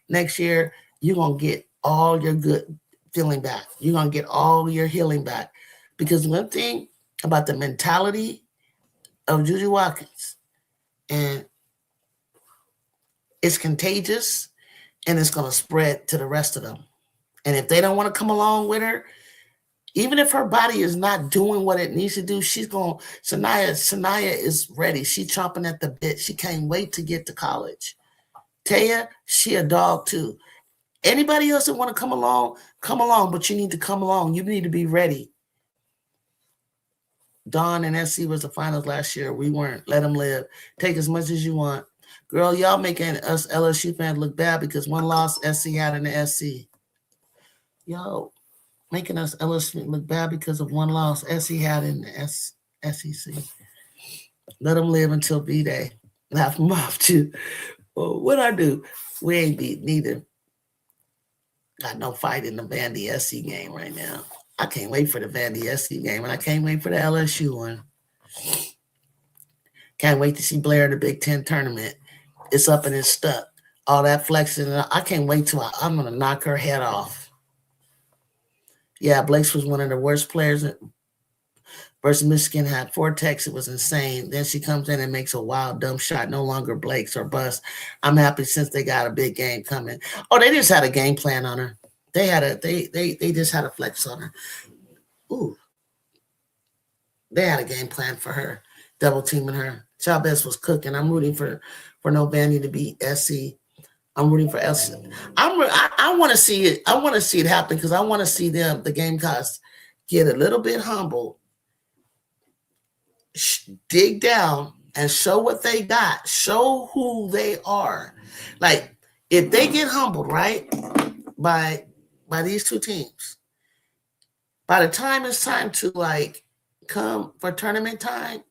next year, you're gonna get all your good feeling back. You're gonna get all your healing back. Because one thing about the mentality of Juju Watkins, and it's contagious, and it's going to spread to the rest of them. And if they don't want to come along with her, Even if her body is not doing what it needs to do, she's going. Sanaya is ready. She's chomping at the bit. She can't wait to get to college. Taya, she a dog too. Anybody else that want to come along, but you need to come along. You need to be ready. Dawn and SC was the finals last year. We weren't. Let them live. Take as much as you want. Girl, y'all making us LSU fans look bad because one loss SC had in the SC. Yo, making us LSU look bad because of one loss SC had in the SEC. Let them live until B-Day. Laugh them off too. Well, what I do? We ain't beat neither. Got no fight in the Vandy SC game right now. I can't wait for the Vandy SC game, and I can't wait for the LSU one. Can't wait to see Blair in the Big Ten tournament. It's up and it's stuck. All that flexing. I can't wait till I'm going to knock her head off. Yeah, Blake's was one of the worst players versus Michigan. Had 4 techs. It was insane. Then she comes in and makes a wild, dumb shot. No longer Blake's or bust. I'm happy since they got a big game coming. Oh, they just had a game plan on her. They just had a flex on her. Ooh. They had a game plan for her, double teaming her. Chavez was cooking. I'm rooting for no Vandy to beat SC. I'm rooting for SC. I want to see it. I want to see it happen because I want to see them, the Gamecocks, get a little bit humble, dig down, and show what they got. Show who they are. Like, if they get humbled, right, by these two teams, by the time it's time to, like, come for tournament time,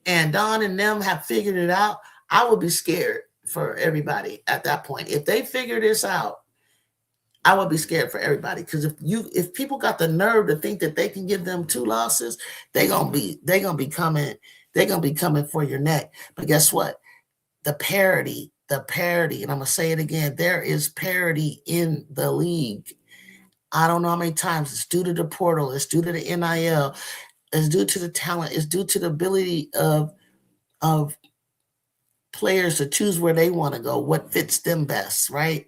and Don and them have figured it out, I would be scared for everybody at that point. If they figure this out, I would be scared for everybody. Because if people got the nerve to think that they can give them 2 losses, they're gonna be coming for your neck. But guess what? The parity, and I'm gonna say it again, there is parity in the league. I don't know how many times. It's due to the portal, it's due to the NIL, it's due to the talent, it's due to the ability of players to choose where they want to go, what fits them best, right?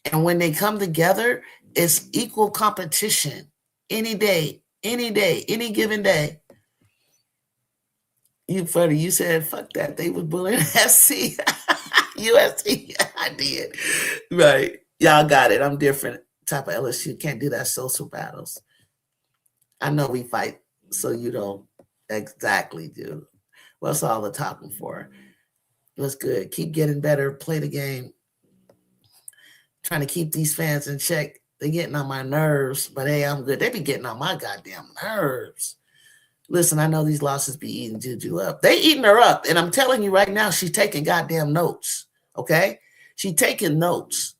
And when they come together, it's equal competition any day, any given day. You funny, you said, fuck that. They was bullying SC. USC. I did. Right. Y'all got it. I'm different type of LSU. Can't do that social battles. I know we fight, so you don't exactly do. What's all the talking for? What's good? Keep getting better. Play the game. Trying to keep these fans in check. They're getting on my nerves, but hey, I'm good. They be getting on my goddamn nerves. Listen, I know these losses be eating Juju up. They eating her up, and I'm telling you right now, she's taking goddamn notes, okay? She's taking notes.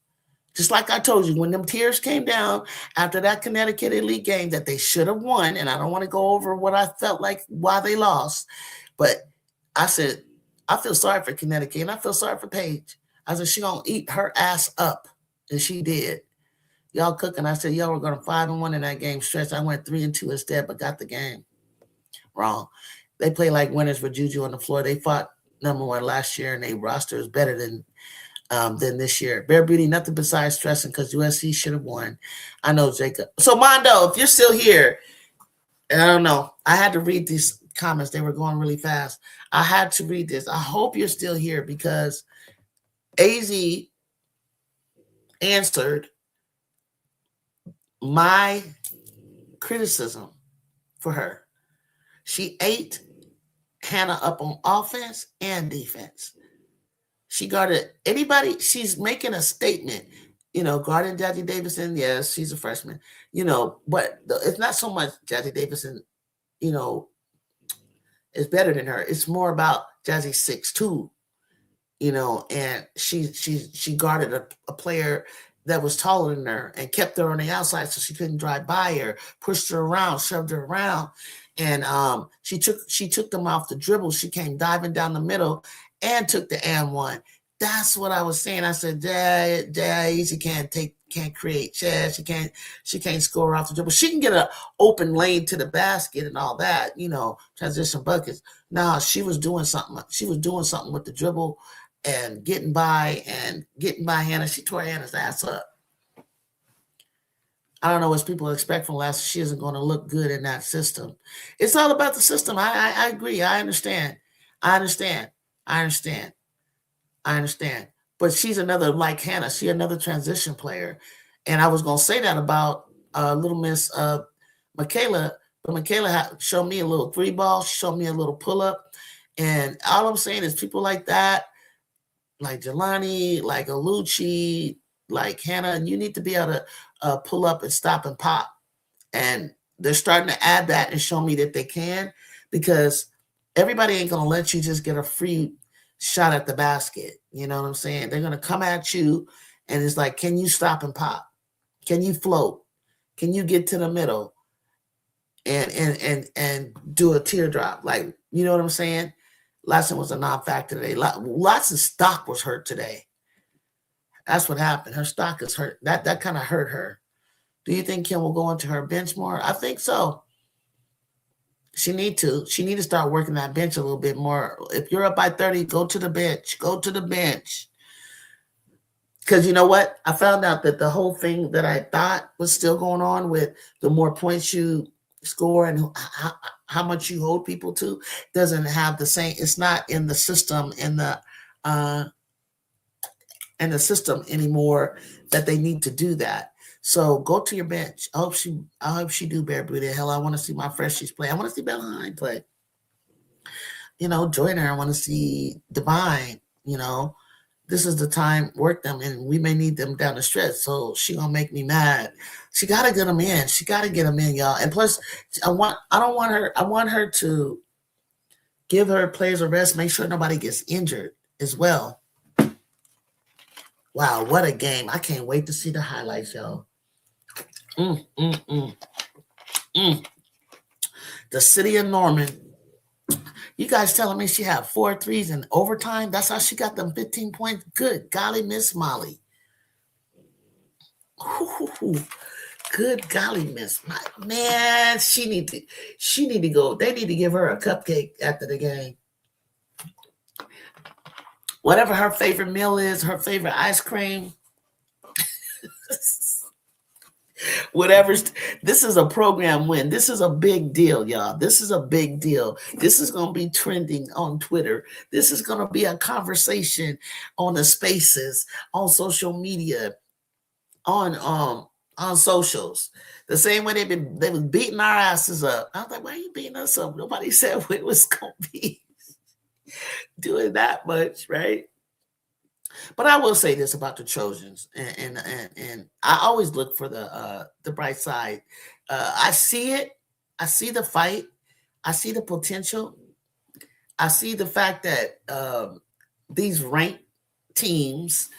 Just like I told you, when them tears came down after that Connecticut Elite game that they should have won, and I don't want to go over what I felt like why they lost, but I said, I feel sorry for Connecticut, and I feel sorry for Paige. I said, she gonna eat her ass up, and she did. Y'all cooking. I said, y'all were going 5-1 in that game stretch. I went 3-2 instead, but got the game. Wrong. They play like winners with Juju on the floor. They fought number 1 last year, and their roster is better than this year. Bear Beauty, nothing besides stressing because USC should have won. I know, Jacob. So, Mondo, if you're still here, and I don't know, I had to read these comments. They were going really fast. I had to read this. I hope you're still here because AZ answered my criticism for her. She ate Hannah up on offense and defense. She guarded anybody. She's making a statement, guarding Jazzy Davison. Yes, she's a freshman, but it's not so much Jazzy Davison, is better than her. It's more about Jazzy 6'2", and she guarded a player that was taller than her and kept her on the outside so she couldn't drive by her, pushed her around, shoved her around. And she took them off the dribble. She came diving down the middle and took the and one. That's what I was saying. I said, she can't create. She can't score off the dribble. She can get an open lane to the basket and all that, transition buckets. No, she was doing something. She was doing something with the dribble and getting by Hannah. She tore Hannah's ass up. I don't know what people expect from last. She isn't going to look good in that system. It's all about the system. I agree. I understand. I understand. I understand. I understand. But she's another like Hannah. She another transition player, and I was gonna say that about little Miss Michaela, but Michaela showed me a little three ball. She showed me a little pull up, and all I'm saying is people like that, like Jelani, like Alucci, like Hannah, and you need to be able to pull up and stop and pop. And they're starting to add that and show me that they can, because everybody ain't gonna let you just get a free shot at the basket. You know what I'm saying? They're gonna come at you, and it's like, can you stop and pop? Can you float? Can you get to the middle and do a teardrop? Like, you know what I'm saying? Latson was a non-factor today. Latson's stock was hurt today. That's what happened. Her stock is hurt. That kind of hurt her. Do you think Kim will go into her bench more? I think so. She need to. She need to start working that bench a little bit more. If you're up by 30, go to the bench. Go to the bench. Because you know what? I found out that the whole thing that I thought was still going on with the more points you score and how much you hold people to doesn't have the same. It's not in the system in the system anymore that they need to do that. So go to your bench. I hope she do Bear Booty. Hell, I want to see my freshies play. I want to see Belline play. You know, Joyner. I want to see Divine. You know, this is the time work them, and we may need them down the stretch. So she gonna make me mad. She gotta get them in. She gotta get them in, y'all. And plus, I don't want her. I want her to give her players a rest. Make sure nobody gets injured as well. Wow, what a game! I can't wait to see the highlights, y'all. The city of Norman. You guys telling me she had 4 threes in overtime? That's how she got them 15 points. Good golly, Miss Molly. Ooh, good golly, Miss Molly. Man, she need to go. They need to give her a cupcake after the game. Whatever her favorite meal is, her favorite ice cream. Whatever. This is a program win. This is a big deal, y'all. This is a big deal. This is going to be trending on Twitter. This is going to be a conversation on the spaces, on social media, on socials. The same way they was beating our asses up. I was like, why are you beating us up? Nobody said it was going to be doing that much, right? But I will say this about the Trojans, and I always look for the bright side. I see it. I see the fight. I see the potential. I see the fact that these ranked teams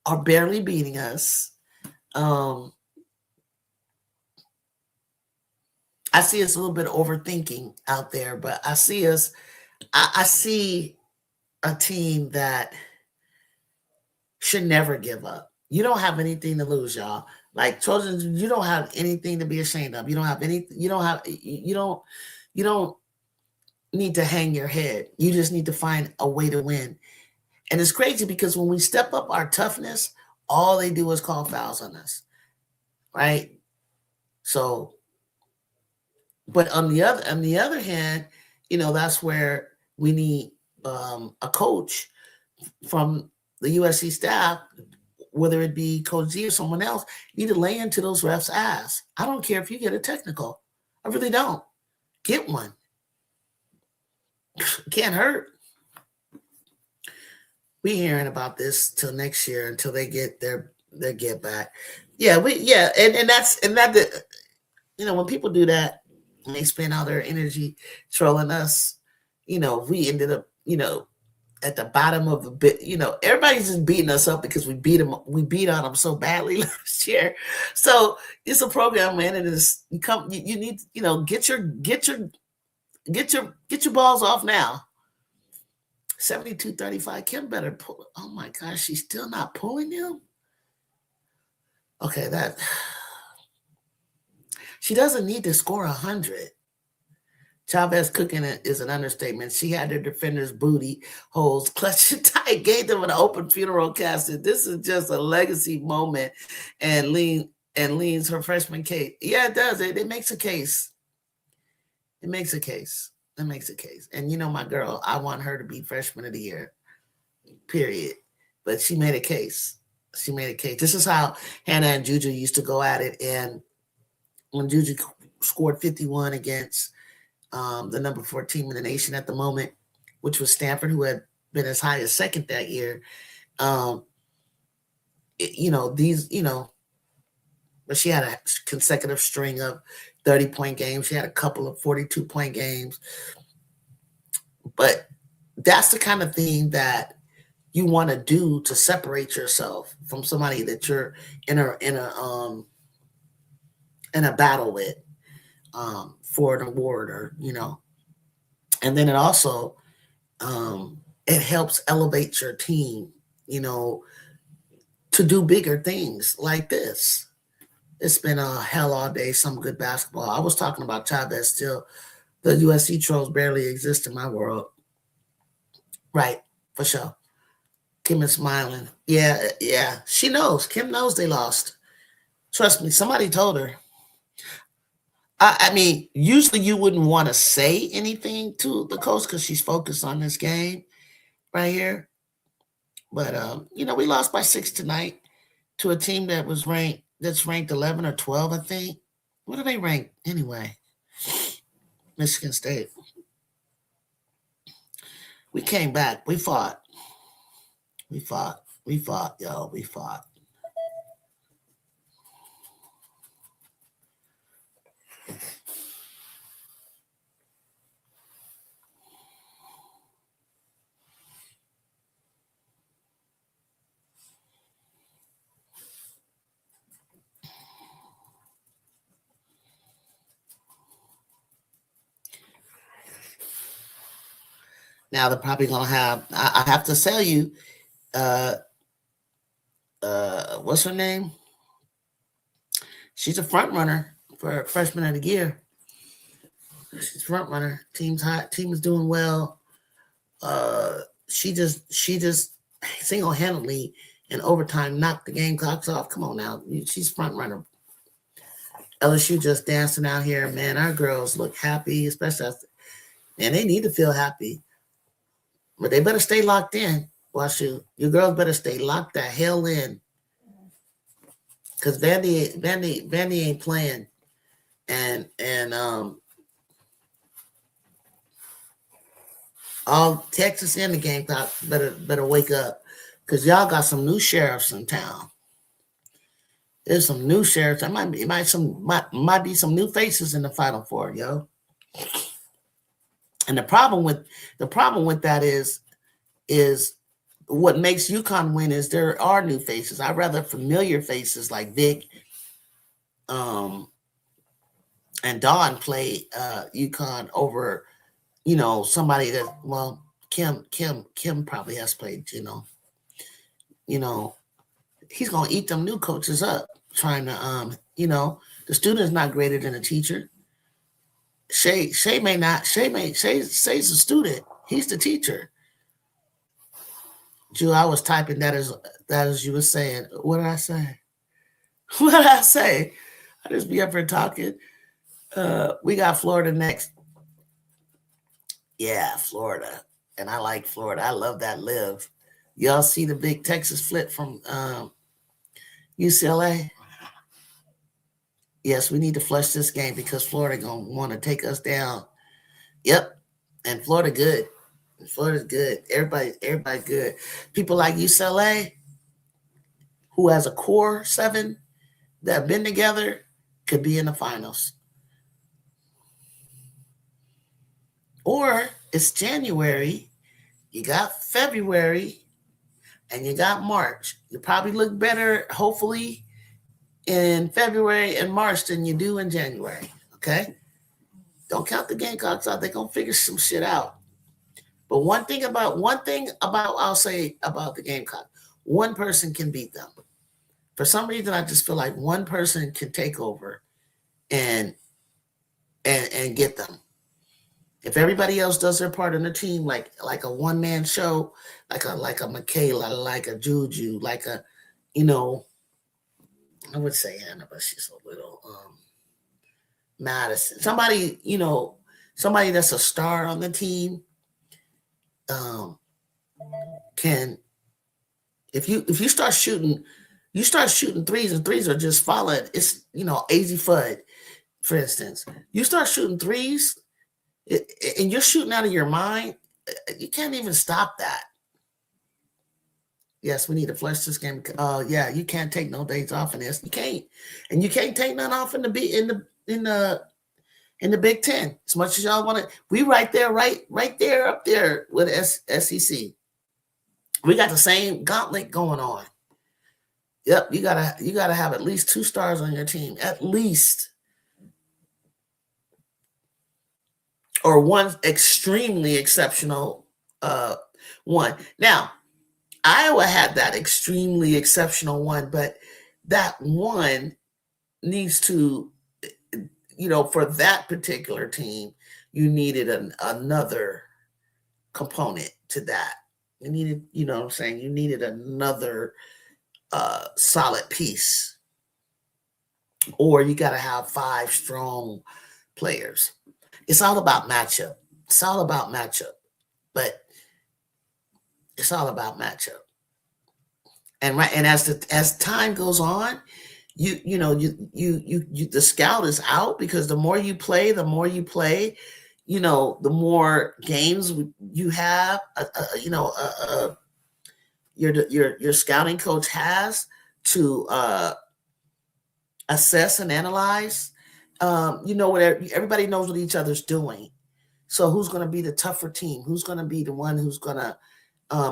are barely beating us. I see us a little bit overthinking out there, but I see us. I see a team that should never give up. You don't have anything to lose, y'all. Like Trojans, you don't have anything to be ashamed of. You don't have any. You don't need to hang your head. You just need to find a way to win. And it's crazy because when we step up our toughness, all they do is call fouls on us, right? So, but on the other hand, you know, that's where we need a coach from the USC staff, whether it be Coach Z or someone else, need to lay into those refs' ass. I don't care if you get a technical. I really don't. Get one. Can't hurt. We hearing about this till next year until they get their get back. Yeah, and that you know, when people do that and they spend all their energy trolling us, you know, we ended up, you know, at the bottom of the bit, you know, everybody's just beating us up because we beat on them so badly last year. So it's a program, man, and it's you need, you know, get your balls off now. 72-35. Kim better pull. Oh my gosh, she's still not pulling him. Okay, that she doesn't need to score 100. Chavez cooking it is an understatement. She had her defenders' booty holes clutched tight, gave them an open funeral casket. This is just a legacy moment. And Lean and leans her freshman case. Yeah, it does. It makes a case. It makes a case. It makes a case. And you know, my girl, I want her to be freshman of the year, period. But she made a case. She made a case. This is how Hannah and Juju used to go at it. And when Juju scored 51 against the number 4 team in the nation at the moment, which was Stanford, who had been as high as second that year. But she had a consecutive string of 30-point games. She had a couple of 42-point games. But that's the kind of thing that you want to do to separate yourself from somebody that you're in a battle with for an award, or and then it also it helps elevate your team, to do bigger things like this. It's been a hell all day, some good basketball. I was talking about Chavez still. The USC trolls barely exist in my world. Right, for sure. Kim is smiling. Yeah. She knows. Kim knows they lost. Trust me, somebody told her. I mean, usually you wouldn't want to say anything to the coach because she's focused on this game right here. But we lost by 6 tonight to a team that's ranked 11 or 12, I think. What are they ranked anyway? Michigan State. We came back. We fought. Y'all. We fought. Now they're probably gonna have. I have to tell you, what's her name? She's a front runner for freshman of the year. She's front runner. Team's hot. Team is doing well. She just single handedly in overtime knocked the Gamecocks off. Come on now, she's front runner. LSU just dancing out here, man. Our girls look happy, especially and they need to feel happy. But they better stay locked in. Watch you. Your girls better stay locked the hell in. Because Vandy ain't playing. And all Texas and the Gamecocks better wake up. Because y'all got some new sheriffs in town. There's some new sheriffs. There might be some new faces in the Final Four, yo. And the problem with that is what makes UConn win is there are new faces. I'd rather familiar faces like Vic and Dawn play UConn over, somebody that, well, Kim probably has played, he's gonna eat them new coaches up trying to the student's not greater than a teacher. Shay's a student. He's the teacher. Drew, I was typing that as you were saying. What did I say? What did I say? I just be up here talking. We got Florida next. Yeah, Florida. And I like Florida. I love that live. Y'all see the big Texas flip from UCLA? Yes, we need to flush this game because Florida gonna want to take us down. Yep, and Florida good. Florida's good. Everybody good. People like UCLA, who has a core 7 that have been together, could be in the finals. Or it's January, you got February, and you got March. You probably look better, hopefully, in February and March than you do in January. Okay? Don't count the Gamecocks out. They're gonna figure some shit out. But one thing about I'll say about the Gamecocks, one person can beat them. For some reason, I just feel like one person can take over and get them. If everybody else does their part in the team, like a one-man show, like a Michaela, like a Juju, like a I would say Hannah, but she's a little Madison. Somebody, somebody that's a star on the team, um, can if you start shooting threes, and threes are just falling. It's AZ Fudd, for instance. You start shooting threes, and you're shooting out of your mind. You can't even stop that. Yes, we need to flush this game. Yeah, you can't take no days off in this. You can't, and you can't take none off in the Big Ten. As much as y'all want to, we right there, right there, up there with SEC. We got the same gauntlet going on. Yep, you gotta have at least 2 stars on your team, at least, or one extremely exceptional one. Now, Iowa had that extremely exceptional one, but that one needs to, for that particular team, you needed another component to that. You needed, what I'm saying, you needed another solid piece, or you got to have 5 strong players. It's all about matchup. It's all about matchup, but it's all about matchup. And as time goes on, the scout is out, because the more you play, the more games you have. Your scouting coach has to assess and analyze. What everybody knows what each other's doing. So who's going to be the tougher team? Who's going to be the one who's going to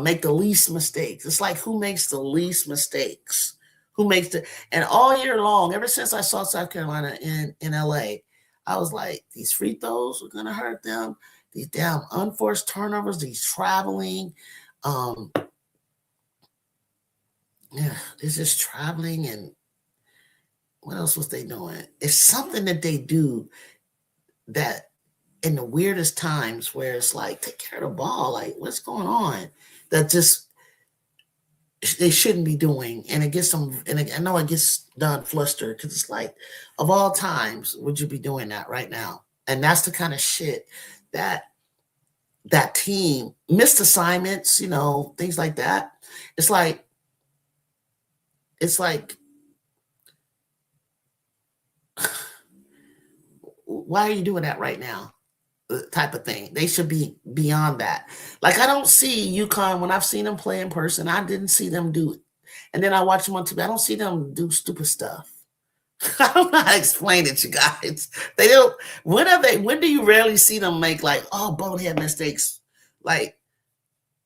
make the least mistakes? It's like, who makes the least mistakes? And all year long, ever since I saw South Carolina in LA, I was like, these free throws are going to hurt them. These damn unforced turnovers, these traveling. Yeah, it's just traveling. And what else was they doing? It's something that they do that in the weirdest times, where it's like, take care of the ball. Like, what's going on? That just they shouldn't be doing. And it gets them, and I know it gets done flustered, because it's like, of all times, would you be doing that right now? And that's the kind of shit that team missed assignments, things like that. It's like why are you doing that right now? Type of thing. They should be beyond that. Like, I don't see UConn, when I've seen them play in person, I didn't see them do it. And then I watch them on TV. I don't see them do stupid stuff. I don't know how to explain it, you guys. They don't. When do you rarely see them make, like, bonehead mistakes? Like,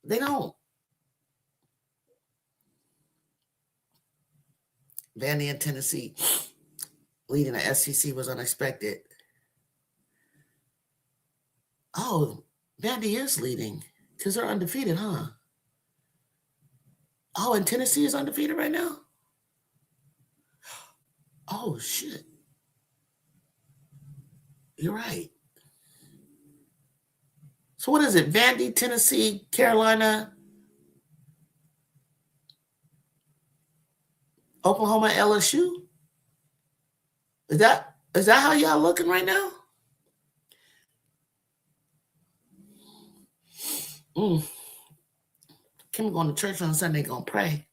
they don't. Vandy and Tennessee leading the SEC was unexpected. Oh, Vandy is leading, because they're undefeated, huh? Oh, and Tennessee is undefeated right now? Oh, shit. You're right. So what is it? Vandy, Tennessee, Carolina, Oklahoma, LSU? Is that how y'all looking right now? Kim going to church on Sunday, gonna pray.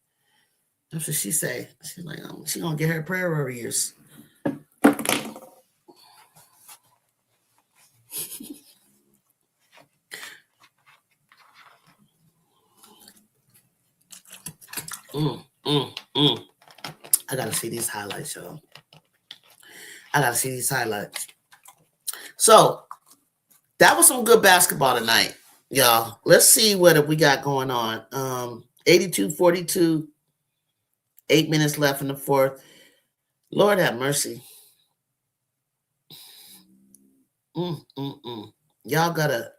That's what she say. She's like, she gonna get her prayer warriors. I gotta see these highlights, y'all. I gotta see these highlights. So that was some good basketball tonight, y'all. Let's see what we got going on. 82-42, 8 minutes left in the fourth. Lord have mercy. Y'all gotta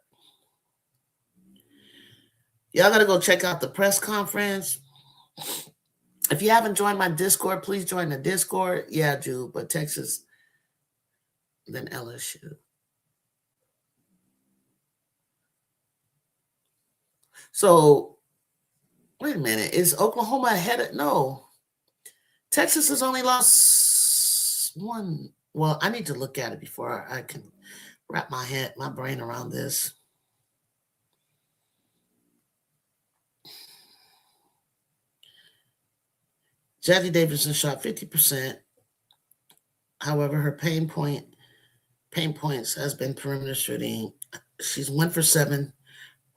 go check out the press conference. If you haven't joined my Discord, please join the Discord. Yeah, Jude, but Texas, then LSU. So, wait a minute. Is Oklahoma ahead of? No. Texas has only lost one. Well, I need to look at it before I can wrap my brain around this. Jackie Davidson shot 50%. However, her pain points has been perimeter shooting. She's 1 for 7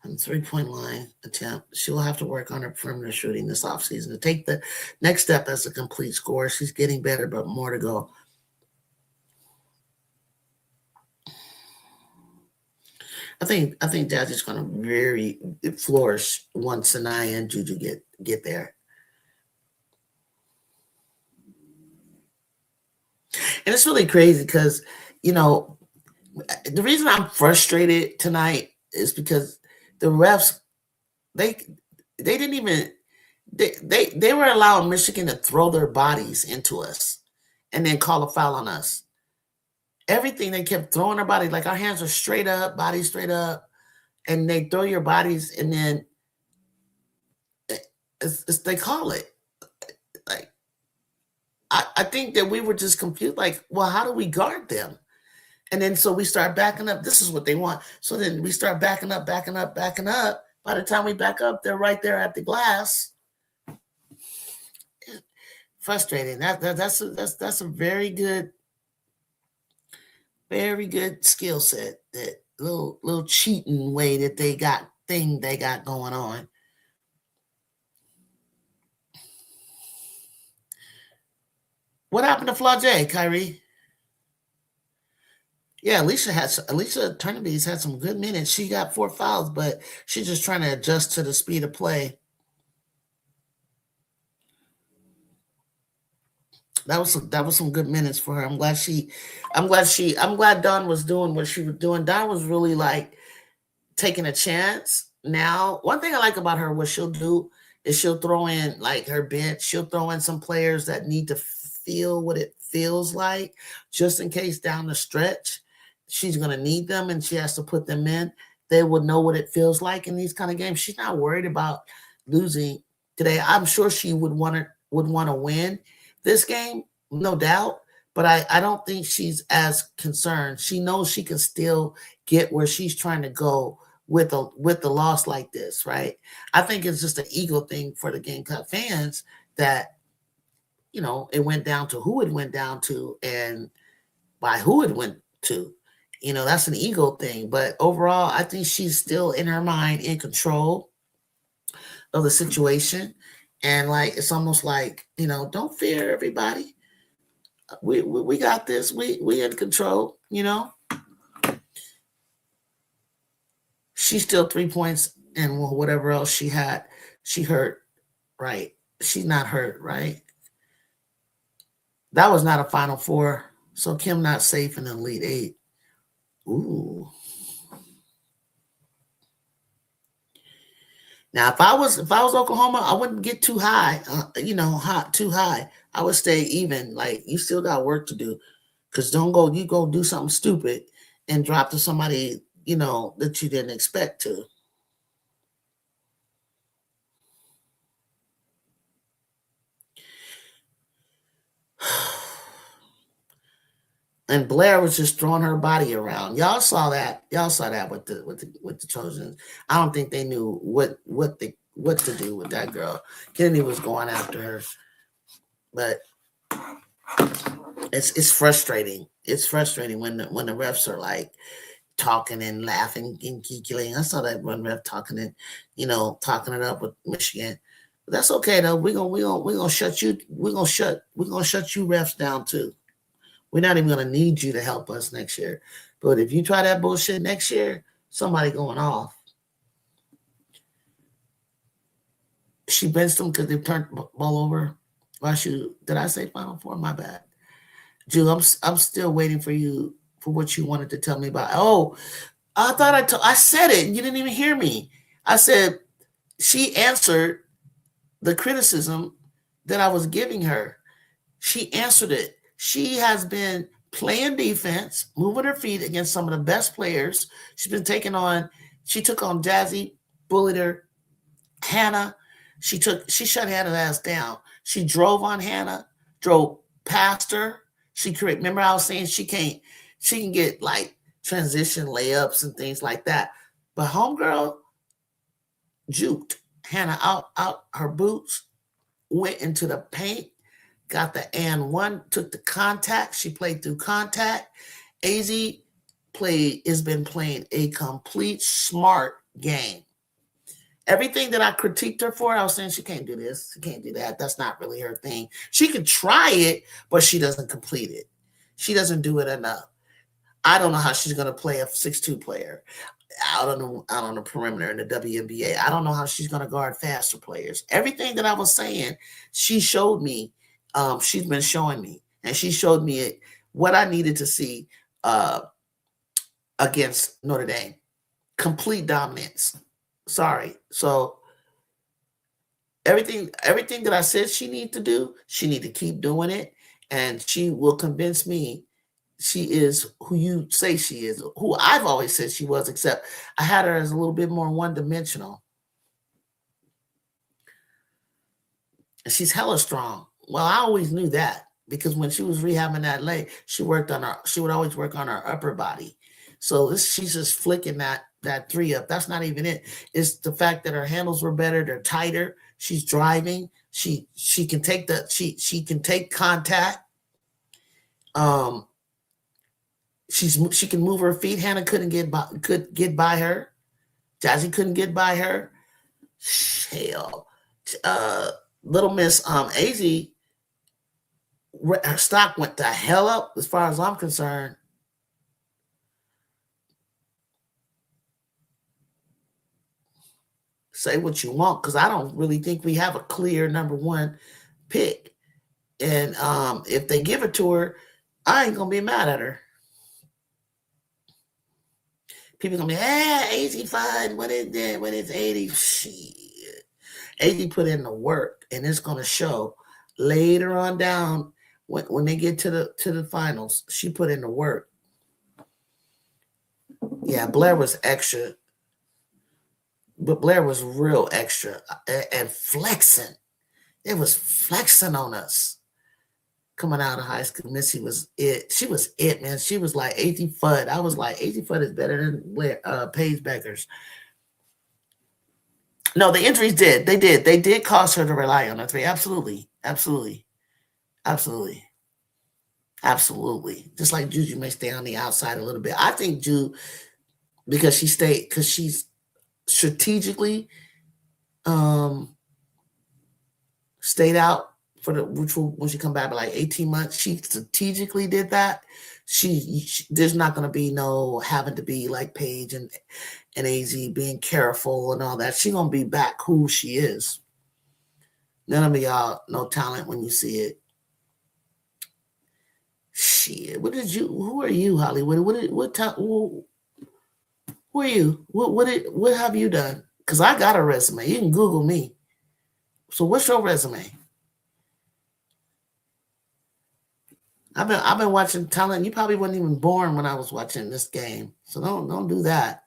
from the 3-point line attempt. She will have to work on her perimeter shooting this offseason to take the next step as a complete scorer. She's getting better, but more to go. I think Jazzie's going to really flourish once Sanaya and Juju get there. And it's really crazy because, the reason I'm frustrated tonight is because the refs, they didn't even they were allowing Michigan to throw their bodies into us and then call a foul on us. Everything they kept throwing their body, like our hands are straight up, bodies straight up, and they throw your bodies, and then they call it. Like I think that we were just confused. Like, well, how do we guard them? And then so we start backing up. This is what they want. So then we start backing up. By the time we back up, they're right there at the glass. Frustrating. That's a very good skill set. That little cheating way that they got going on. What happened to Flau'jae, Kyrie? Yeah, Alicia Turnerby's had some good minutes. She got 4 fouls, but she's just trying to adjust to the speed of play. That was some good minutes for her. I'm glad Dawn was doing what she was doing. Dawn was really like taking a chance. Now, one thing I like about her, what she'll do is she'll throw in like her bench. She'll throw in some players that need to feel what it feels like, just in case down the stretch she's going to need them and she has to put them in. They would know what it feels like in these kind of games. She's not worried about losing today. I'm sure she would want to win this game, no doubt. But I don't think she's as concerned. She knows she can still get where she's trying to go with a loss like this, right? I think it's just an ego thing for the Gamecock fans that, it went down to who it went down to and by who it went to. That's an ego thing. But overall, I think she's still in her mind in control of the situation. And like, it's almost like, don't fear everybody. We got this. We in control, She's still 3 points and whatever else she had. She hurt, right? She's not hurt, right? That was not a Final Four. So Kim not safe in the Elite Eight. Ooh. Now, if I was Oklahoma, I wouldn't get too high, too high. I would stay even. Like, you still got work to do, because you go do something stupid and drop to somebody, that you didn't expect to. And Blair was just throwing her body around. Y'all saw that. With the Trojans. I don't think they knew what to do with that girl. Kennedy was going after her, but it's frustrating. It's frustrating when the refs are like talking and laughing and giggling. I saw that one ref talking it up with Michigan. But that's okay though. We're gonna shut you. We're gonna shut you refs down too. We're not even going to need you to help us next year. But if you try that bullshit next year, somebody going off. She benched them because they turned the ball over. Did I say Final Four? My bad. Drew, I'm still waiting for you for what you wanted to tell me about. Oh, I thought I said it. You didn't even hear me. I said she answered the criticism that I was giving her. She answered it. She has been playing defense, moving her feet against some of the best players. She took on Jazzy, bullied her. Hannah, she shut Hannah's ass down. She drove on Hannah. drove past her. She correct. Remember, I was saying she can get like transition layups and things like that. But homegirl juked Hannah out her boots, went into the paint, got the and one, took the contact. She played through contact. Az has been playing a complete smart game. Everything that I critiqued her for, I was saying she can't do this, she can't do that. That's not really her thing. She can try it, but she doesn't complete it. She doesn't do it enough. I don't know how she's going to play a 6'2" player out on the perimeter in the WNBA. I don't know how she's going to guard faster players. Everything that I was saying, she showed me. She's been showing me, and she showed me what I needed to see against Notre Dame. Complete dominance. Sorry. So everything that I said she needs to do, she need to keep doing it, and she will convince me she is who you say she is, who I've always said she was, except I had her as a little bit more one-dimensional. And she's hella strong. Well, I always knew that because when she was rehabbing that leg, she would always work on her upper body. So she's just flicking that three up. That's not even it. It's the fact that her handles were better, they're tighter. She's driving. She can take she can take contact. She can move her feet. Hannah could get by her. Jazzy couldn't get by her. Hell, little Miss Az, her stock went the hell up as far as I'm concerned. Say what you want, because I don't really think we have a clear number one pick. And if they give it to her, I ain't gonna be mad at her. People gonna be, Az fine. What is that? What is 80? Shit. Az put in the work, and it's gonna show later on down when they get to the finals. She put in the work. Yeah, Blair was extra, but Blair was real extra and flexing. It was flexing on us. Coming out of high school, Missy was it. She was it, man. She was like AZ Fudd. I was like, AZ Fudd is better than Paige Beckers. No, the injuries did. They did cause her to rely on her three. Absolutely. Absolutely. Absolutely. Absolutely. Just like Juju may stay on the outside a little bit. I think because she's strategically stayed out which will when she come back in like 18 months. She strategically did that. There's not going to be no having to be like Paige and Az being careful and all that. She's going to be back who she is. None of y'all know talent when you see it. Shit, who are you, Hollywood? Who are you? What have you done? Because I got a resume. You can Google me. So what's your resume? I've been watching talent. You probably wasn't even born when I was watching this game. So don't do that.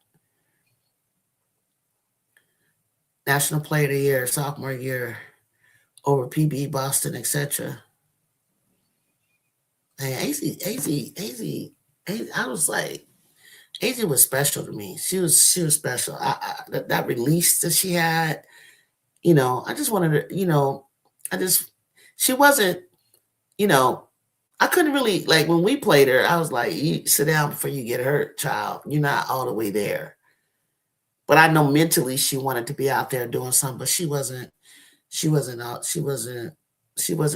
National Player of the Year, sophomore year, over PB, Boston, etc. Man, Az, I was like, Az was special to me. She was special. That release that she had, I just wanted to, she wasn't, I couldn't really, like, when we played her, I was like, you sit down before you get hurt, child. You're not all the way there. But I know mentally she wanted to be out there doing something, but she wasn't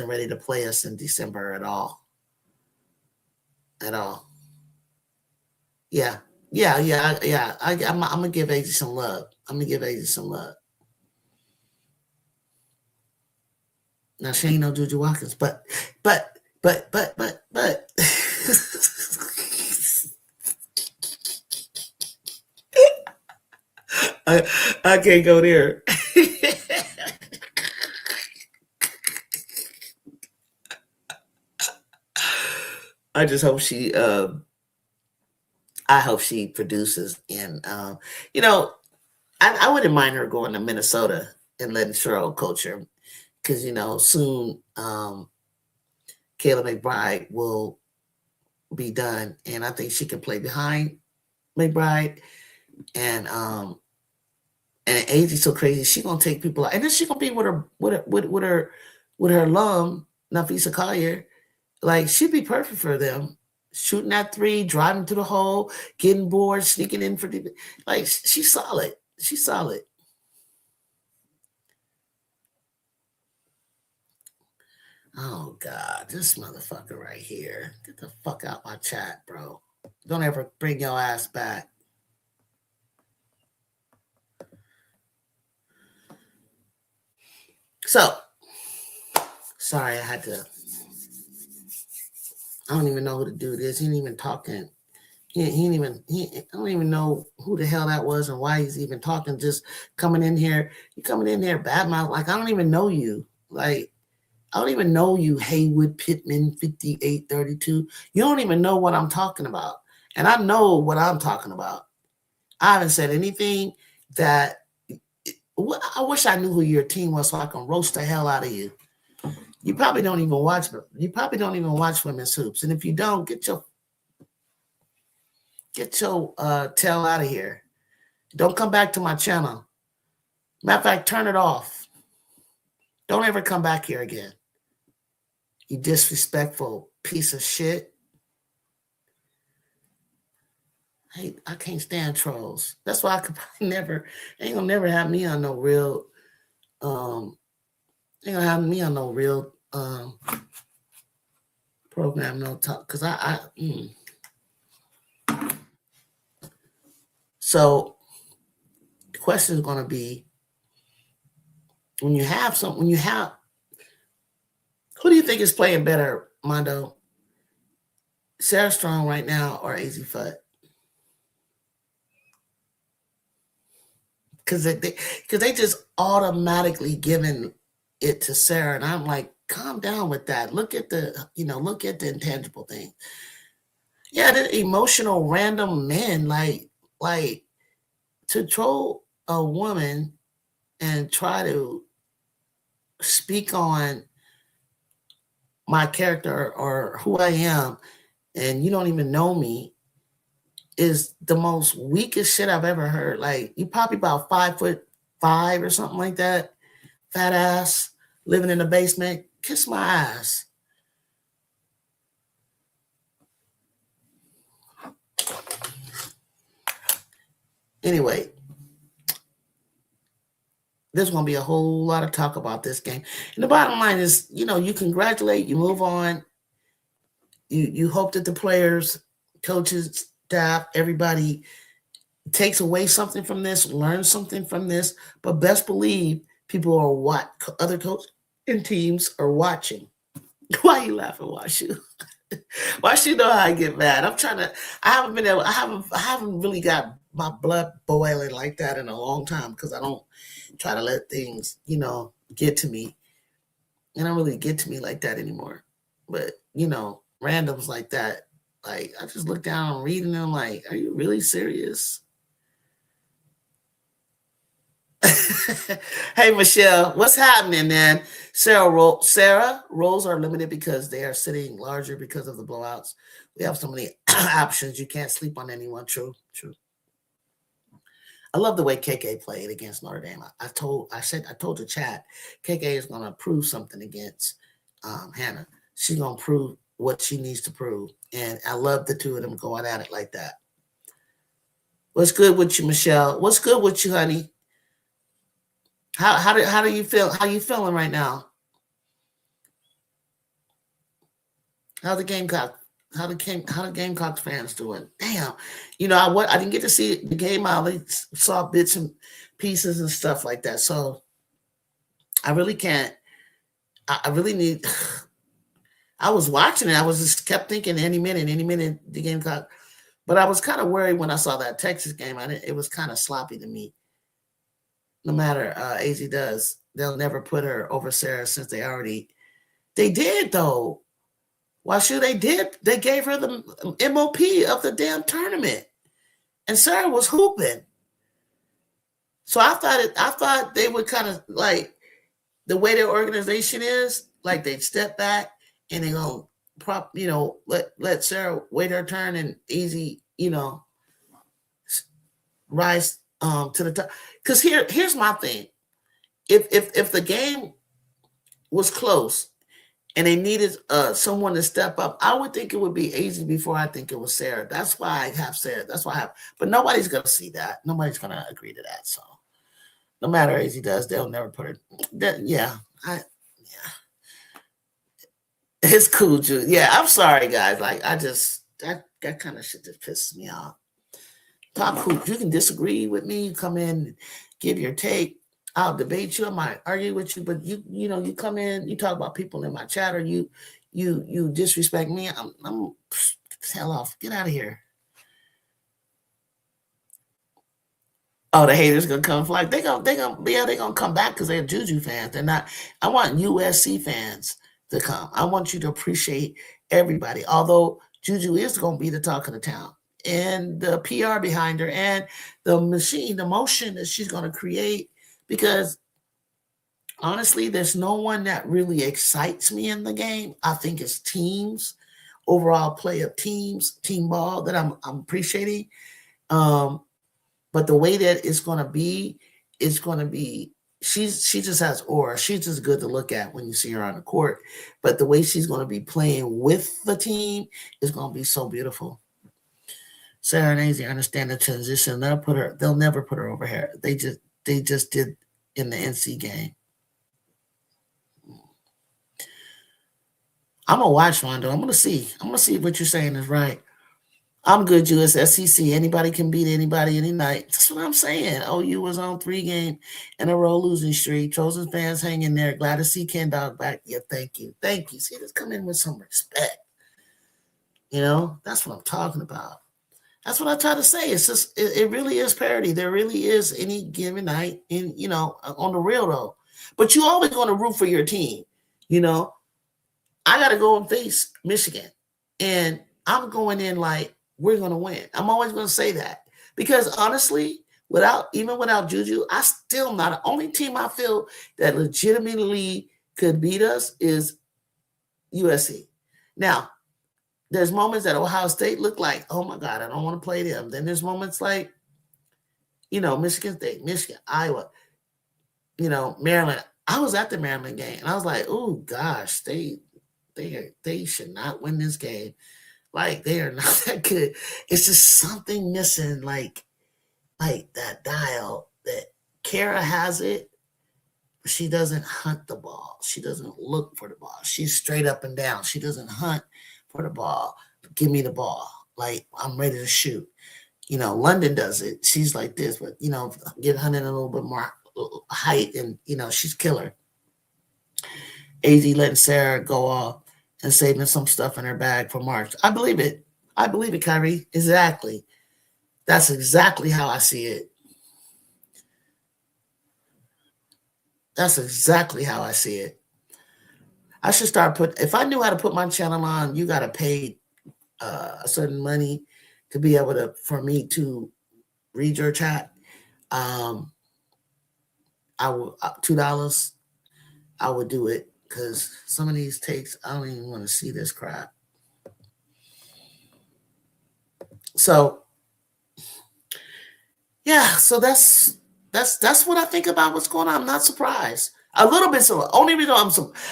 ready to play us in December at all. At all. Yeah. I'm gonna give Az some love. Now she ain't no Juju Watkins, but I can't go there. I just hope I hope she produces, and I wouldn't mind her going to Minnesota and letting Cheryl coach her, because soon Kayla McBride will be done, and I think she can play behind McBride. And AZ's so crazy, she gonna take people out, and then she gonna be with her alum Nafisa Collier. Like she'd be perfect for them. Shooting that three, driving to the hole, getting bored, sneaking in for the like. She's solid. She's solid. Oh God, this motherfucker right here. Get the fuck out my chat, bro. Don't ever bring your ass back. So, sorry, I had to. I don't even know who to do this. He ain't even talking. I don't even know who the hell that was and why he's even talking. Just coming in here. You coming in here bad mouth. Like, I don't even know you. Like, I don't even know you, Haywood Pittman 5832. You don't even know what I'm talking about. And I know what I'm talking about. I haven't said anything that I wish I knew who your team was so I can roast the hell out of you. You probably don't even watch women's hoops. And if you don't, get your tail out of here. Don't come back to my channel. Matter of fact, turn it off. Don't ever come back here again. You disrespectful piece of shit. I can't stand trolls. That's why I could probably ain't gonna never have me on no real ain't gonna have me on no real program, no talk. Cause So the question is gonna be who do you think is playing better, Mondo? Sarah Strong right now or AZ Fudd? Because they just automatically giving it to Sarah, and I'm like, calm down with that. Look at the intangible thing. Yeah, the emotional random men like to troll a woman and try to speak on my character or who I am, and you don't even know me, is the most weakest shit I've ever heard. Like, you probably about 5'5" or something like that. Fat ass, living in the basement. Kiss my ass. Anyway, there's going to be a whole lot of talk about this game. And the bottom line is, you congratulate, you move on. You hope that the players, coaches, staff, everybody takes away something from this, learns something from this. But best believe people are other coaches and teams are watching. Why are you laughing, Washu? Washu know how I get mad. I haven't really got my blood boiling like that in a long time because I don't try to let things, get to me. They don't really get to me like that anymore. But, randoms like that, like, I just look down and reading them like, are you really serious? Hey, Michelle, what's happening, man? Sarah, rolls are limited because they are sitting larger because of the blowouts. We have so many options. You can't sleep on anyone. True. I love the way KK played against Notre Dame. I told the chat, KK is going to prove something against Hannah. She's going to prove what she needs to prove. And I love the two of them going at it like that. What's good with you, Michelle? What's good with you, honey? How do you feel? How you feeling right now? How the Gamecocks fans doing? Damn, I didn't get to see the game. I only saw bits and pieces and stuff like that. So I really can't. I really need. I was watching it. I was just kept thinking any minute the Gamecock. But I was kind of worried when I saw that Texas game. It was kind of sloppy to me. No matter AZ does, they'll never put her over Sarah since they did though. Why should they did? They gave her the MOP of the damn tournament, and Sarah was hooping. So I thought they would kind of like the way their organization is, like they'd step back and they're gonna let Sarah wait her turn and easy, rise to the top. Because here's my thing. If the game was close and they needed someone to step up, I would think it would be easy before I think it was Sarah. That's why I have Sarah. That's why I have. But nobody's gonna see that. Nobody's gonna agree to that. So no matter as he does, they'll never put it. Yeah, it's cool, Jude. Yeah, I'm sorry, guys. Like that kind of shit just pisses me off. Talk hoops. You can disagree with me. You come in, give your take. I'll debate you. I might argue with you, but you come in. You talk about people in my chat, or you disrespect me. I'm hell off. Get out of here. Oh, the haters gonna come like they gonna come back because they're Juju fans. They're not. I want USC fans to come. I want you to appreciate everybody. Although Juju is gonna be the talk of the town, and the PR behind her, and the machine, the motion that she's gonna create. Because honestly, there's no one that really excites me in the game. I think it's teams, overall play of teams, team ball that I'm appreciating. Um, but the way that it's going to be, it's going to be. She just has aura. She's just good to look at when you see her on the court. But the way she's going to be playing with the team is going to be so beautiful. Sarah and Azy understand the transition. They'll never put her over here. They just did in the NC game. I'm gonna watch Rondo. I'm gonna see if what you're saying is right. I'm good, USSEC. Anybody can beat anybody any night. That's what I'm saying. OU was on 3-game in a row losing streak. Chosen fans hang in there. Glad to see Ken Dog back. Yeah, thank you. Thank you. See, let's come in with some respect. That's what I'm talking about. That's what I try to say. It's just it really is parity. There really is any given night on the real though. But you always going to root for your team. I got to go and face Michigan, and I'm going in like we're going to win. I'm always going to say that because honestly, without Juju, I still not the only team I feel that legitimately could beat us is USC. Now, there's moments that Ohio State look like, oh my God, I don't want to play them. Then there's moments like, Michigan State, Michigan, Iowa, Maryland. I was at the Maryland game and I was like, oh gosh, they should not win this game. Like they are not that good. It's just something missing, like that dial that Kara has it. She doesn't hunt the ball. She doesn't look for the ball. She's straight up and down. She doesn't hunt for the ball. Give me the ball. Like I'm ready to shoot. London does it. She's like this, but get hunted a little bit more height, and she's killer. AZ letting Sarah go off and saving some stuff in her bag for March. I believe it. I believe it, Kyrie. Exactly. That's exactly how I see it. That's exactly how I see it. I should start if I knew how to put my channel on, you got to pay a certain money to be able for me to read your chat. I will $2. I would do it because some of these takes, I don't even want to see this crap. So yeah, so that's what I think about what's going on. I'm not surprised. A little bit so. Only reason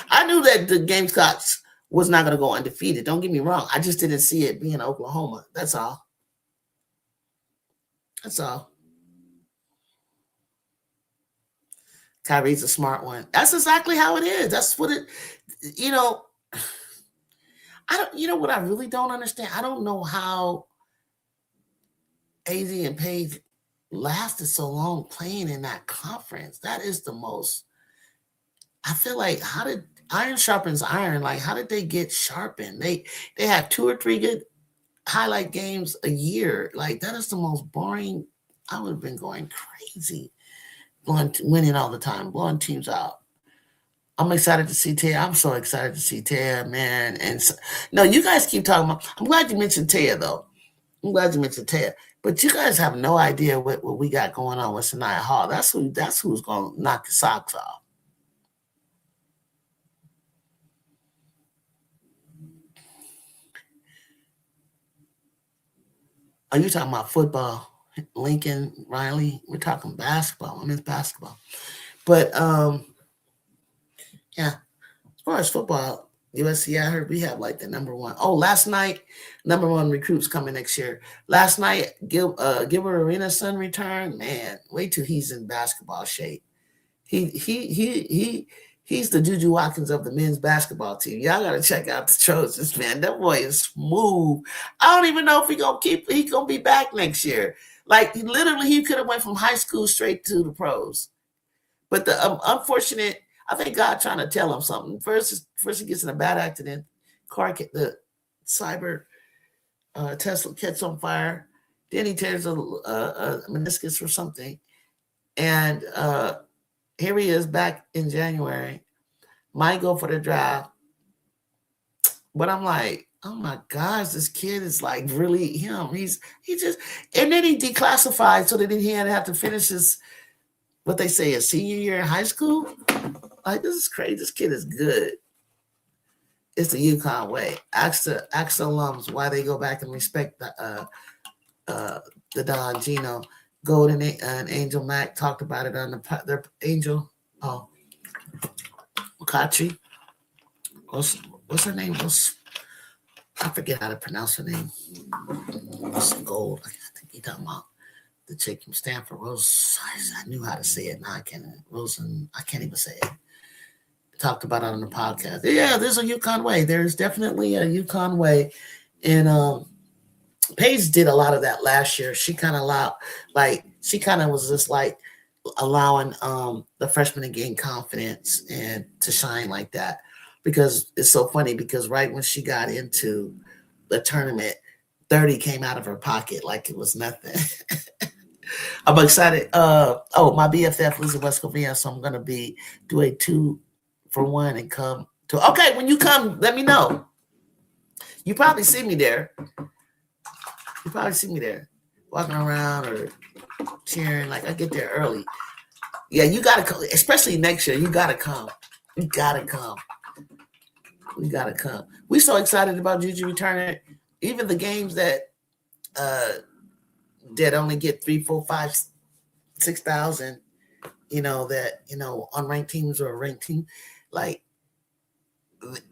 I knew that the Gamecocks was not going to go undefeated. Don't get me wrong. I just didn't see it being Oklahoma. That's all. That's all. Kyrie's a smart one. That's exactly how it is. That's what it. I don't. You know what I really don't understand. I don't know how AZ and Paige lasted so long playing in that conference. That is the most. I feel like how did iron sharpens iron? Like how did they get sharpened? They have 2 or 3 good highlight games a year. Like that is the most boring. I would have been going crazy, winning all the time, blowing teams out. I'm excited to see Taya. I'm so excited to see Taya, man. And no, you guys keep talking about. I'm glad you mentioned Taya, though. I'm glad you mentioned Taya. But you guys have no idea what we got going on with Sanaya Hall. That's who's going to knock the socks off. Are you talking about football? Lincoln Riley. We're talking basketball. Women's basketball. But yeah, as far as football, USC, I heard we have like the number one. Oh, last night, number one recruits coming next year. Last night, Gilbert Arenas' son returned. Man, wait till he's in basketball shape. He's the Juju Watkins of the men's basketball team. Y'all gotta check out the Trojans, man. That boy is smooth. I don't even know if he gonna be back next year. Like literally, he could have went from high school straight to the pros. But the unfortunate, I think God trying to tell him something. First he gets in a bad accident, the cyber Tesla catches on fire. Then he tears a meniscus or something, and here he is back in January. Might go for the draft, but I'm like, oh my gosh, this kid is like really him. He just, and then he declassified so that he had to have to finish his, what they say, a senior year in high school. Like, this is crazy. This kid is good. It's the UConn way. Ask the alums why they go back and respect the Don Gino. Golden and Angel Mack talked about it on their Angel. Oh, Makachi. What's her name? I forget how to pronounce her name. Gold. I think you're talking about the chick from Stanford. Rose. I knew how to say it. Now I can't. Rosen. I can't even say it. Talked about it on the podcast. Yeah, there's a UConn way. There's definitely a UConn way, and Paige did a lot of that last year. She kind of was just like allowing the freshmen to gain confidence and to shine like that. Because it's so funny because right when she got into the tournament, 30 came out of her pocket like it was nothing. I'm excited. My BFF lives in West Covina, so I'm gonna do a 2-for-1 and come to. Okay, when you come, let me know. You probably see me there. Walking around or cheering. Like I get there early. Yeah, you gotta come, especially next year. You gotta come. We gotta come. We're so excited about Juju returning. Even the games that only get 3, 4, 5, 6,000, that unranked teams or a ranked team, like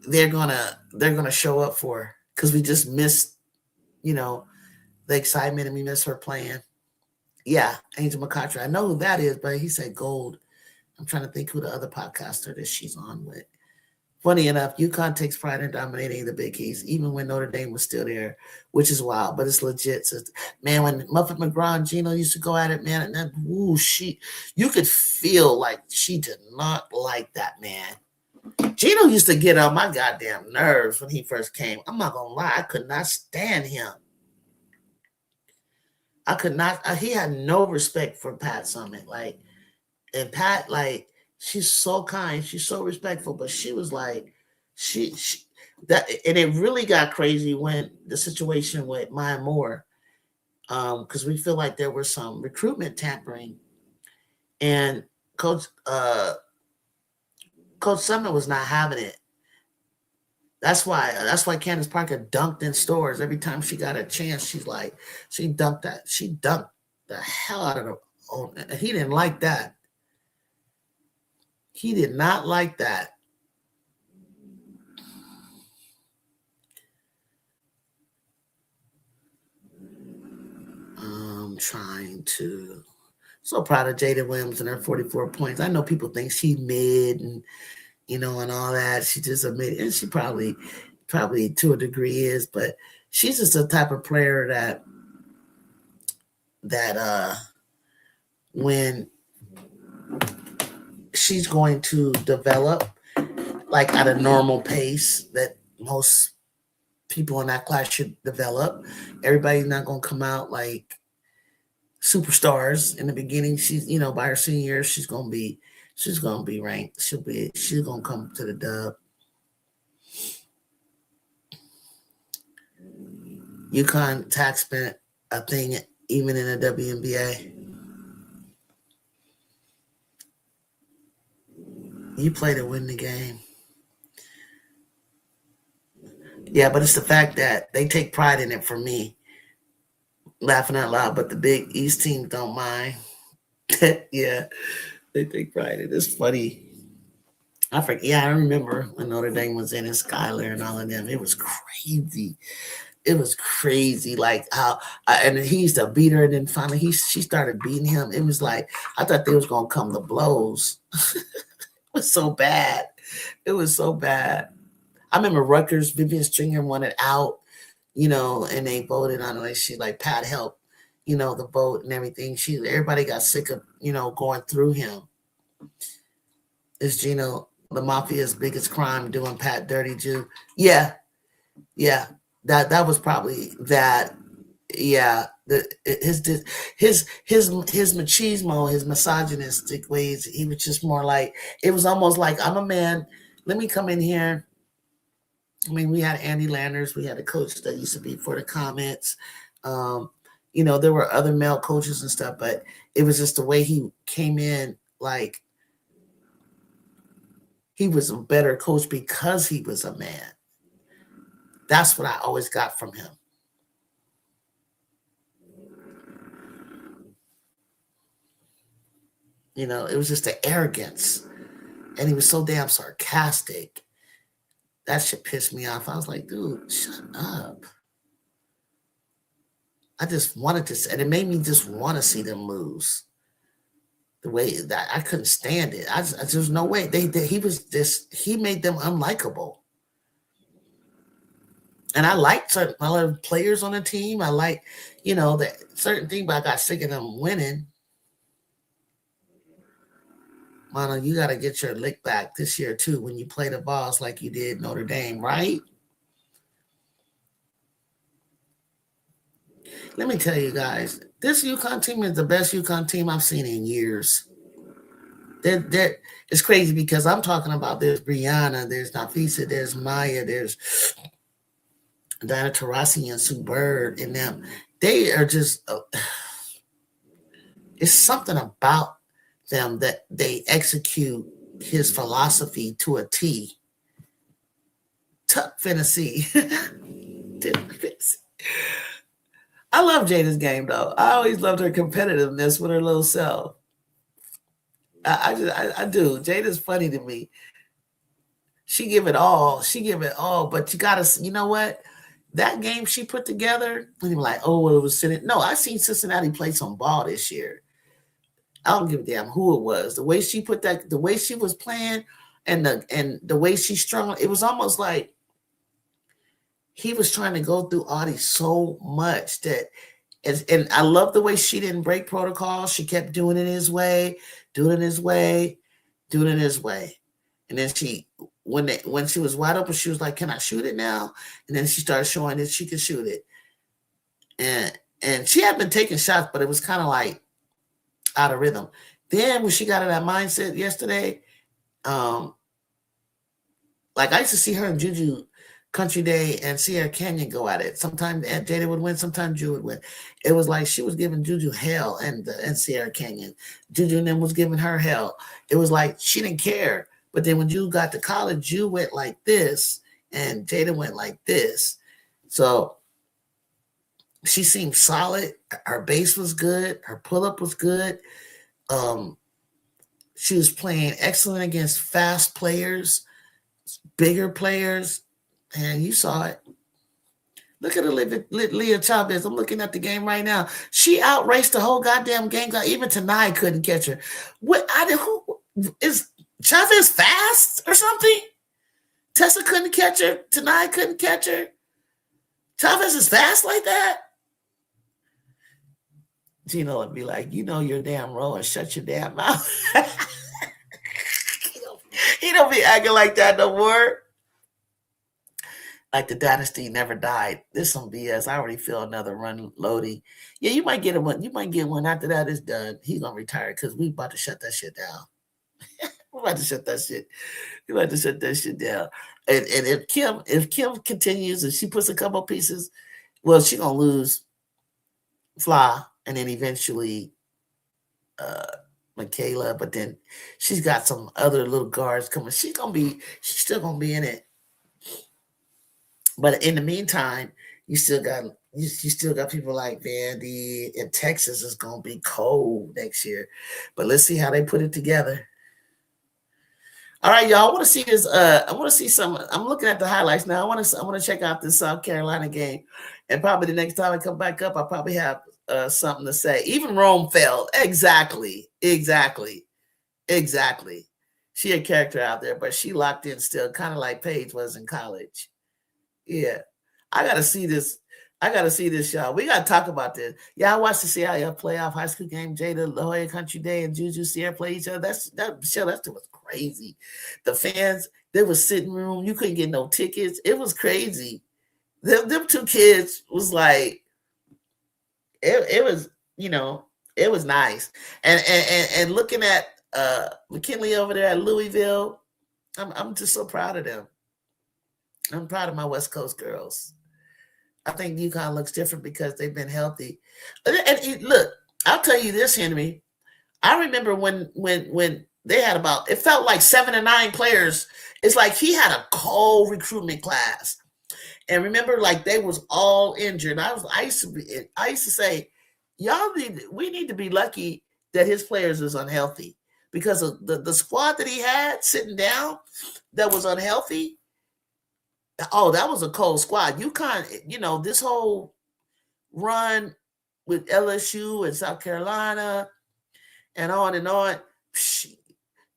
they're gonna show up for, because we just missed, the excitement, and we miss her playing. Yeah, Angel McCutcheon. I know who that is, but he said Gold. I'm trying to think who the other podcaster that she's on with. Funny enough, UConn takes pride in dominating the Big East, even when Notre Dame was still there, which is wild, but it's legit. So, man, when Muffet McGraw and Gino used to go at it, man, and then, you could feel like she did not like that, man. Gino used to get on my goddamn nerves when he first came. I'm not going to lie. I could not stand him. I could not. He had no respect for Pat Summitt. And Pat, she's so kind, she's so respectful, but she was like, and it really got crazy when the situation with Maya Moore, because we feel like there was some recruitment tampering, and Coach Summitt was not having it. That's why Candace Parker dunked in stores every time she got a chance. She dunked the hell out of her. Oh, and he didn't like that. He did not like that. I'm trying to. So proud of Jada Williams and her 44 points. I know people think she mid and and all that. She just admitted, and she probably to a degree is, but she's just the type of player that when she's going to develop like at a normal pace that most people in that class should develop. Everybody's not going to come out like superstars in the beginning. She's, by her senior year, she's going to be ranked. She's going to come to the dub. UConn tax spent a thing even in the WNBA. You play to win the game. Yeah, but it's the fact that they take pride in it for me. laughing out loud, but the Big East team don't mind. Yeah, they take pride in it. It's funny. I forget. Yeah, I remember when Notre Dame was in and Skyler and all of them. It was crazy. It was crazy. Like how, and he used to beat her, and then finally she started beating him. It was like I thought they was gonna come to blows. It was so bad. It was so bad. I remember Rutgers, Vivian Stringer wanted out, and they voted on it. She like Pat helped, the vote and everything. Everybody got sick of, going through him. Is Gino the mafia's biggest crime doing Pat dirty Jew? Yeah, yeah. That was probably that. Yeah, his machismo, his misogynistic ways. He was just more like it was almost like I'm a man. Let me come in here. I mean, we had Andy Landers, we had a coach that used to be for the Comets. Um, there were other male coaches and stuff, but it was just the way he came in, like he was a better coach because he was a man. That's what I always got from him. It was just the arrogance. And he was so damn sarcastic. That shit pissed me off. I was like, dude, shut up. I just wanted to, and it made me just want to see them lose. The way that I couldn't stand it. There's no way. He made them unlikable. And I liked certain other players on the team. I like, that certain thing, but I got sick of them winning. Mono, you got to get your lick back this year, too, when you play the Vols like you did Notre Dame, right? Let me tell you guys, this UConn team is the best UConn team I've seen in years. It's crazy because I'm talking about there's Brianna, there's Nafisa, there's Maya, there's Diana Taurasi and Sue Bird and them. They are just, it's something about them that they execute his philosophy to a T. Tuck Fantasy. I love Jada's game though. I always loved her competitiveness with her little self. I do. Jada's funny to me. She give it all. But you gotta, you know what? That game she put together, and you're like, oh, well, it was Cincinnati. No, I seen Cincinnati play some ball this year. I don't give a damn who it was. The way she put that, the way she was playing, and the way she strung, it was almost like he was trying to go through Audie so much that, and I love the way she didn't break protocol. She kept doing it his way, doing it his way, doing it his way. And then when she was wide open, she was like, "Can I shoot it now?" And then she started showing that she could shoot it. And she had been taking shots, but it was kind of like out of rhythm. Then when she got in that mindset yesterday, like I used to see her and Juju Country Day and Sierra Canyon go at it. Sometimes Jada would win, sometimes Ju would win. It was like she was giving Juju hell and Sierra Canyon. Juju and them was giving her hell. It was like she didn't care. But then when Ju got to college, Ju went like this and Jada went like this. So she seemed solid. Her base was good. Her pull-up was good. She was playing excellent against fast players, bigger players. And you saw it. Look at Leah Chavez. I'm looking at the game right now. She outraced the whole goddamn game. Even Tanai couldn't catch her. Who is Chavez fast or something? Tessa couldn't catch her. Tanai couldn't catch her. Chavez is fast like that. Gino would be like, you're damn wrong and shut your damn mouth. He don't be acting like that no more. Like the dynasty never died. This some BS. I already feel another run loading. Yeah, you might get one. You might get one after that is done. He's gonna retire because we about to shut that shit down. We're about to shut that shit. We're about to shut that shit down. And if Kim continues and she puts a couple pieces, well, she's gonna lose Fly and then eventually Michaela, but then she's got some other little guards coming. She's still gonna be in it. But in the meantime, you still got you still got people like Vandy, and Texas is going to be cold next year. But let's see how they put it together. All right, y'all. I want to see this. I want to see some. I'm looking at the highlights now. I want to check out this South Carolina game, and probably the next time I come back up, I'll probably have something to say. Even Rome fell. Exactly. She a character out there, but she locked in still, kind of like Paige was in college. Yeah, I gotta see this. I gotta see this, y'all. We gotta talk about this. Yeah, I watched the Seattle playoff high school game. Jada La Jolla Country Day and Juju Sierra play each other. That was crazy. The fans, they was sitting room. You couldn't get no tickets. It was crazy. Them two kids was like, it was, it was nice. And looking at McKinley over there at Louisville, I'm just so proud of them. I'm proud of my West Coast girls. I think UConn looks different because they've been healthy. And look, I'll tell you this, Henry. I remember when they had about, it felt like 7 or 9 players. It's like he had a cold recruitment class. And remember, like they was all injured. I used to say, we need to be lucky that his players is unhealthy, because of the squad that he had sitting down that was unhealthy. Oh, that was a cold squad. UConn, this whole run with LSU and South Carolina and on and on.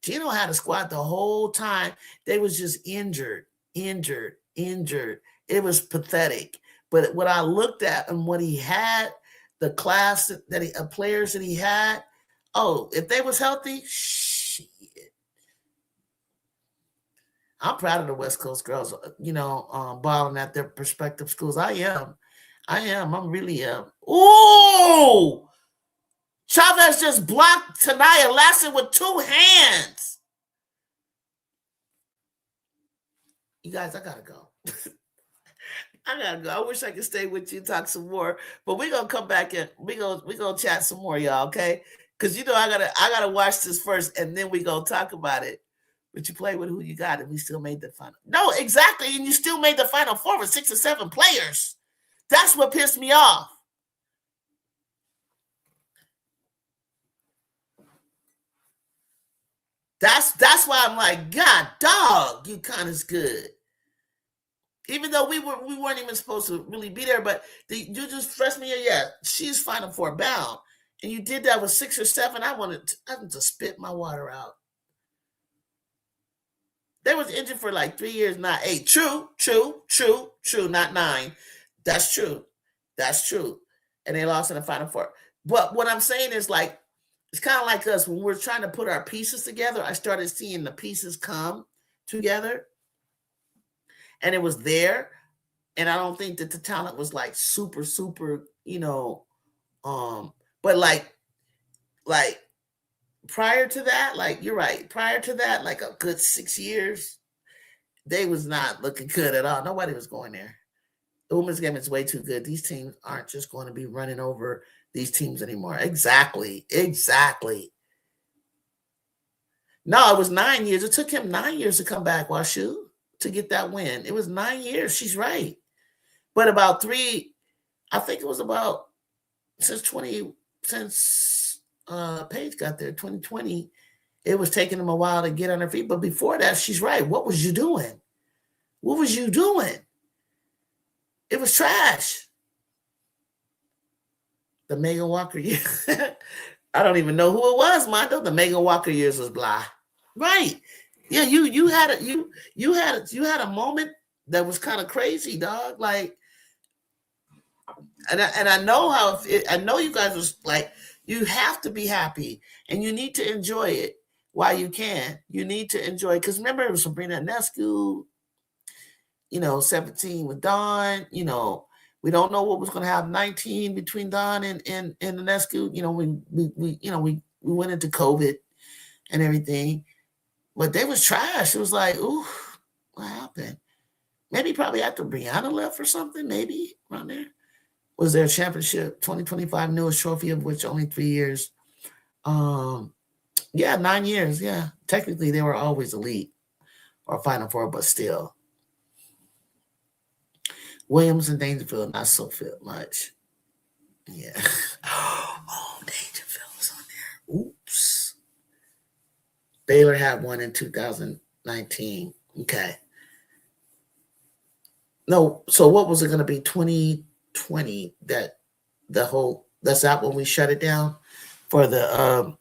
Gino had a squad the whole time. They was just injured. It was pathetic. But what I looked at and what he had, the class that players that he had, if they was healthy, shit. I'm proud of the West Coast girls, balling at their prospective schools. I am. I'm really am. Ooh! Chavez just blocked Tanaya Lassen with 2 hands. You guys, I gotta go. I wish I could stay with you and talk some more, but we're gonna come back and we're gonna chat some more, y'all, okay? Because I gotta watch this first and then we gonna talk about it. But you play with who you got, and we still made the final. No, exactly, and you still made the Final Four with 6 or 7 players. That's what pissed me off. That's why I'm like, God, dog, UConn is good. Even though we weren't even supposed to really be there, but you just freshman year, yeah, she's Final Four bound, and you did that with 6 or 7. I wanted to spit my water out. They was injured for like 3 years, not 8. True, not 9. That's true. And they lost in the Final Four. But what I'm saying is, like, it's kind of like us when we're trying to put our pieces together. I started seeing the pieces come together, and it was there. And I don't think that the talent was like super, but like prior to that, like you're right. Prior to that, like a good 6 years, they was not looking good at all. Nobody was going there. The women's game is way too good. These teams aren't just going to be running over these teams anymore. Exactly. No, it was 9 years. It took him 9 years to come back, Washu, to get that win. It was 9 years. She's right. But about 3, I think it was about since Paige got there, 2020, it was taking them a while to get on her feet. But before that, she's right. What was you doing? It was trash. The Megan Walker year. I don't even know who it was, Mondo. The Megan Walker years was blah. Right. Yeah, you had a moment that was kind of crazy, dog. Like, and I know I know you guys was like, you have to be happy and you need to enjoy it while you can. You need to enjoy it. Because remember, it was Sabrina Nescu, 17 with Dawn, we don't know what was going to happen. 19 between Dawn and Nescu. We went into COVID and everything, but they was trash. It was like, ooh, what happened? Maybe probably after Brianna left or something, maybe around there. Was their championship 2025 newest trophy, of which only 3 years. 9 years. Yeah, technically they were always elite or Final Four, but still. Williams and Dangerfield, not so much. Yeah. Oh, Dangerfield's on there. Oops. Baylor had one in 2019. Okay. No, so what was it going to be? 2020. That's that when we shut it down for the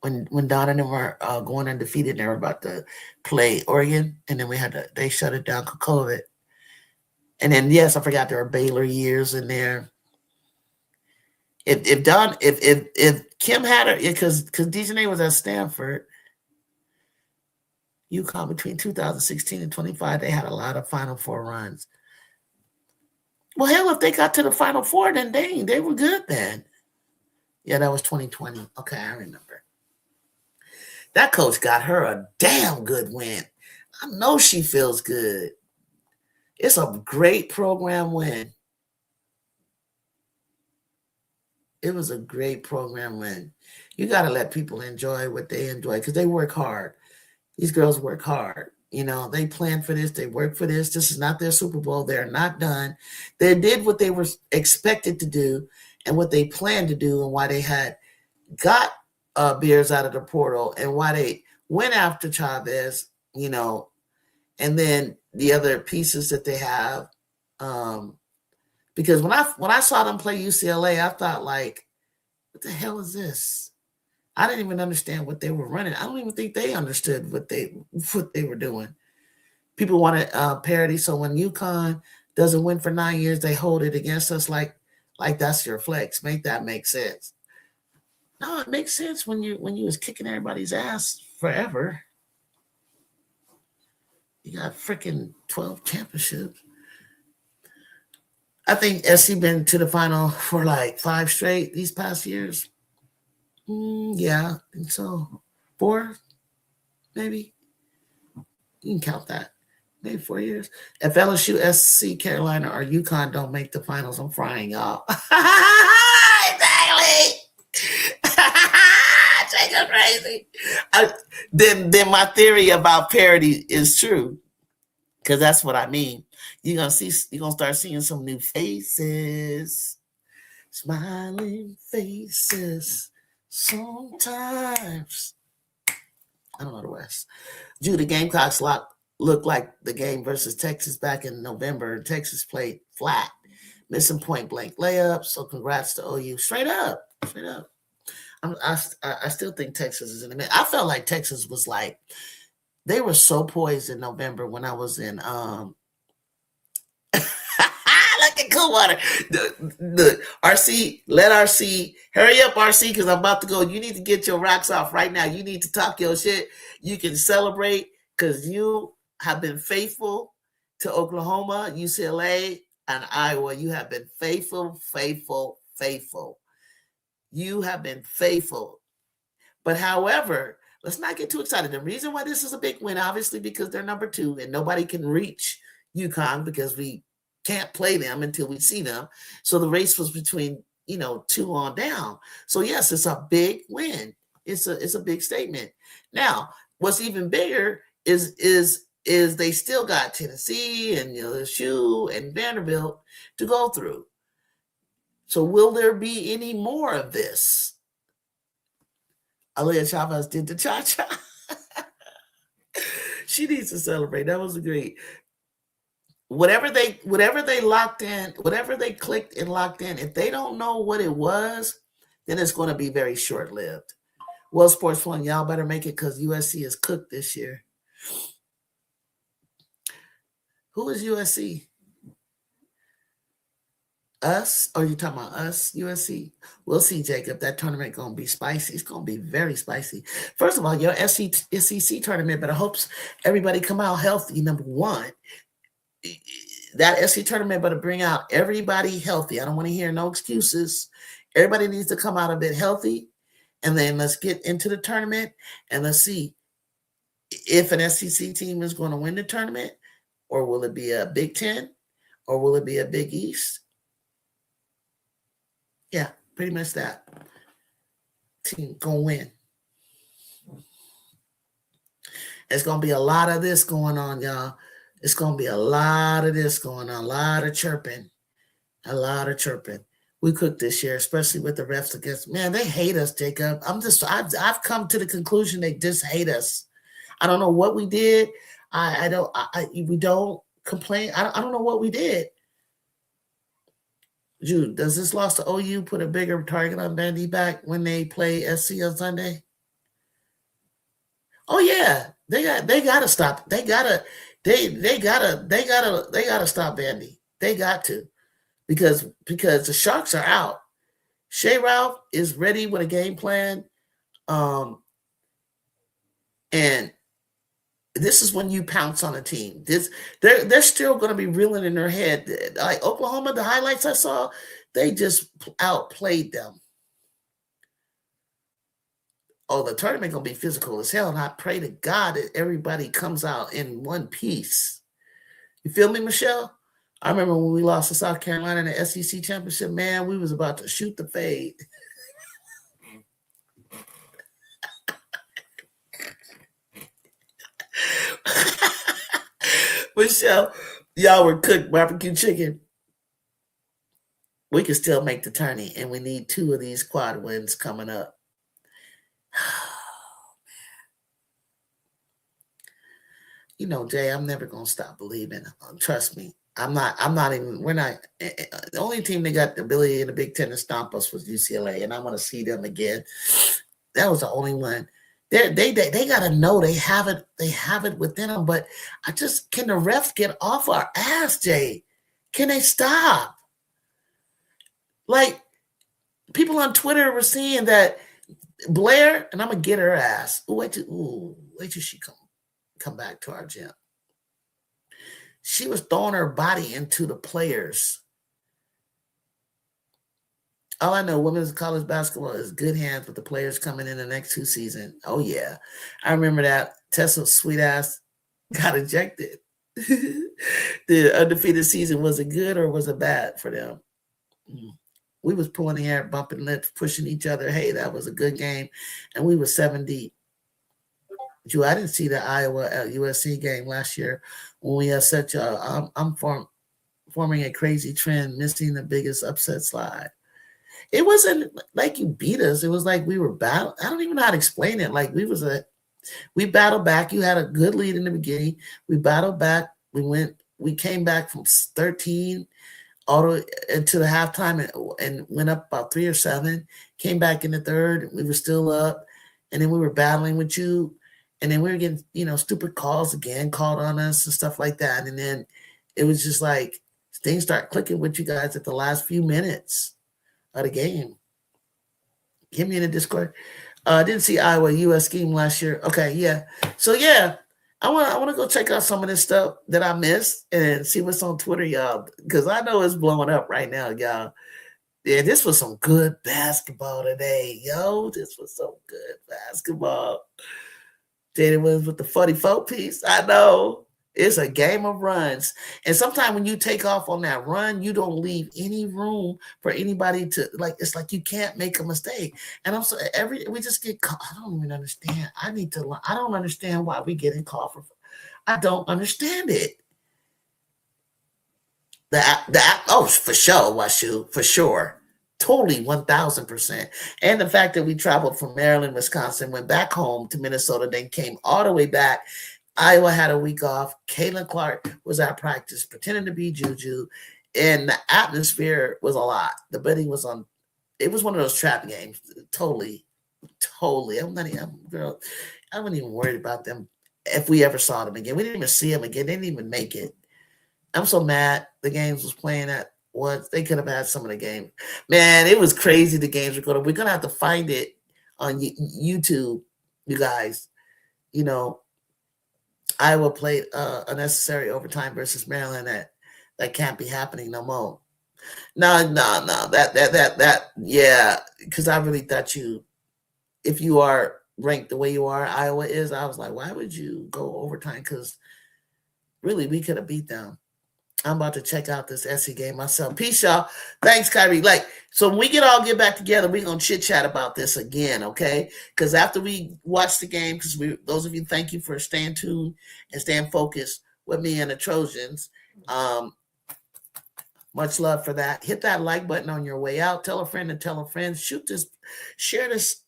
when Don and them were going undefeated and they were about to play Oregon, and then they shut it down for COVID. And then yes, I forgot there were Baylor years in there. If Kim had her, because Dejanay was at Stanford, UConn between 2016 and 25, they had a lot of Final Four runs. Well, hell, if they got to the Final Four, then they were good then. Yeah, that was 2020. Okay, I remember. That coach got her a damn good win. I know she feels good. It's a great program win. It was a great program win. You got to let people enjoy what they enjoy because they work hard. These girls work hard. You know, they plan for this. They work for this. This is not their Super Bowl. They're not done. They did what they were expected to do and what they planned to do and why they had got Beers out of the portal and why they went after Chavez, you know, and then the other pieces that they have. Because when I saw them play UCLA, I thought like, what the hell is this? I didn't even understand what they were running. I don't even think they understood what they were doing. People wanted parity, so when UConn doesn't win for 9 years, they hold it against us like that's your flex. Make that make sense. No, it makes sense when you was kicking everybody's ass forever. You got freaking 12 championships. I think SC been to the final for like 5 straight these past years. Yeah, I think so. 4, maybe. You can count that. Maybe 4 years. If LSU, SC, Carolina, or UConn don't make the finals, I'm frying y'all. Exactly. Take crazy. Then my theory about parity is true. Because that's what I mean. You're gonna start seeing some new faces. Smiling faces. Sometimes. I don't know the rest. The Gamecocks looked like the game versus Texas back in November. Texas played flat, missing point blank layups. So congrats to OU. Straight up. I still think Texas is in the mix. I felt like Texas was like, they were so poised in November when I was in look at Coolwater. The RC, let RC, hurry up, RC, because I'm about to go. You need to get your rocks off right now. You need to talk your shit. You can celebrate because you have been faithful to Oklahoma, UCLA, and Iowa. You have been faithful. You have been faithful. But however, let's not get too excited. The reason why this is a big win, obviously, because they're number 2 and nobody can reach UConn because we can't play them until we see them. So the race was between, 2 on down. So yes, it's a big win. It's a big statement. Now, what's even bigger is they still got Tennessee and LSU and Vanderbilt to go through. So will there be any more of this? Aaliyah Chavez did the cha-cha. She needs to celebrate. That was great. Whatever they locked in, whatever they clicked and locked in, if they don't know what it was, then it's going to be very short-lived. Well, Sports One, y'all better make it because USC is cooked this year. Who is USC? Us? Or you talking about us, USC? We'll see, Jacob. That tournament going to be spicy. It's going to be very spicy. First of all, your SEC tournament better hopes everybody come out healthy, number one. That SEC tournament better bring out everybody healthy. I don't want to hear no excuses. Everybody needs to come out a bit healthy. And then let's get into the tournament and let's see if an SEC team is going to win the tournament, or will it be a Big Ten, or will it be a Big East? Yeah, pretty much that. Team going to win. There's going to be a lot of this going on, y'all. It's going to be a lot of this going on, a lot of chirping, a lot of chirping. We cooked this year, especially with the refs against. Man, they hate us, Jacob. I've come to the conclusion they just hate us. I don't know what we did. We don't complain. I don't know what we did. Jude, does this loss to OU put a bigger target on Vandy back when they play SC on Sunday? Oh yeah, they gotta stop. They gotta stop Vandy. They got to because the Sharks are out. Shea Ralph is ready with a game plan, and this is when you pounce on a team. They're still going to be reeling in their head. Like Oklahoma, the highlights I saw, they just outplayed them. Oh, the tournament going to be physical as hell, and I pray to God that everybody comes out in one piece. You feel me, Michelle? I remember when we lost to South Carolina in the SEC championship, man, we was about to shoot the fade. Michelle, y'all were cooked barbecue chicken. We can still make the tourney, and we need 2 of these quad wins coming up. You know, Jay, I'm never gonna stop believing. Trust me. We're not. The only team that got the ability in the Big Ten to stomp us was UCLA, and I want to see them again. That was the only one. They got to know they have it within them. But can the refs get off our ass, Jay? Can they stop? Like, people on Twitter were saying that Blair, and I'm gonna get her ass. Wait till she come back to our gym. She was throwing her body into the players. All I know, women's college basketball is good hands with the players coming in the next 2 seasons. Oh, yeah. I remember that. Tessa's sweet ass got ejected. The undefeated season, was it good or was it bad for them? We was pulling the hair, bumping lips, pushing each other. Hey, that was a good game. And we were 7 deep. Drew, I didn't see the Iowa USC game last year when we had such a I'm forming a crazy trend, missing the biggest upset slide. It wasn't like you beat us. It was like we were battle. I don't even know how to explain it. Like we battled back. You had a good lead in the beginning. We battled back. We came back from 13 all the way into the halftime and went up about 3 or 7. Came back in the third. We were still up, and then we were battling with you. And then we were getting, stupid calls again, called on us and stuff like that. And then it was just like things start clicking with you guys at the last few minutes of the game. Hit me in the Discord. I didn't see Iowa US game last year. Okay, yeah. So yeah, I want to go check out some of this stuff that I missed and see what's on Twitter, y'all, because I know it's blowing up right now, y'all. Yeah, this was some good basketball today, yo. This was some good basketball. Jaden Williams with the 44 piece. I know. It's a game of runs. And sometimes when you take off on that run, you don't leave any room for anybody to, like, it's like you can't make a mistake. And I'm so we just get caught. I don't even understand. I don't understand why we get in call for. I don't understand it. For sure, Washu, for sure. Totally 1,000%. And the fact that we traveled from Maryland, Wisconsin, went back home to Minnesota, then came all the way back. Iowa had a week off. Caitlin Clark was at practice, pretending to be Juju. And the atmosphere was a lot. The betting was on. It was one of those trap games. Totally. I wasn't even worried about them if we ever saw them again. We didn't even see them again. They didn't even make it. I'm so mad the games was playing at once. They could have had some of the game. Man, it was crazy the games were going to. We're going to have to find it on YouTube, you guys. Iowa played unnecessary overtime versus Maryland. That can't be happening no more. No. That yeah, because I really thought if you are ranked the way you are, Iowa is, I was like, why would you go overtime? Because really, we could have beat them. I'm about to check out this SC game myself. Peace, y'all. Thanks, Kyrie. So when we get back together, we're going to chit-chat about this again, okay? Because after we watch the game, those of you, thank you for staying tuned and staying focused. with me and the Trojans. Much love for that. Hit that like button on your way out. Tell a friend and tell a friend. Share this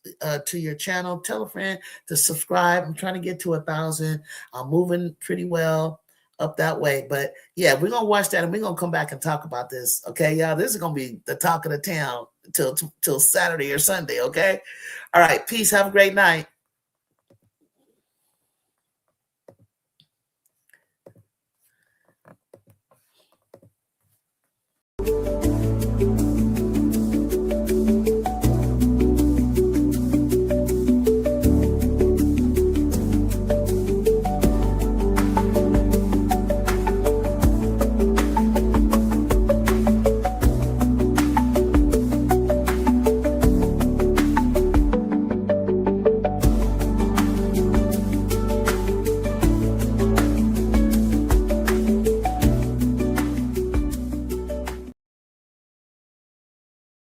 to your channel. Tell a friend to subscribe. I'm trying to get to 1,000. I'm moving pretty well up that way. But yeah, we're gonna watch that and we're gonna come back and talk about this. Okay, y'all. This is gonna be the talk of the town till Saturday or Sunday. Okay. All right. Peace. Have a great night.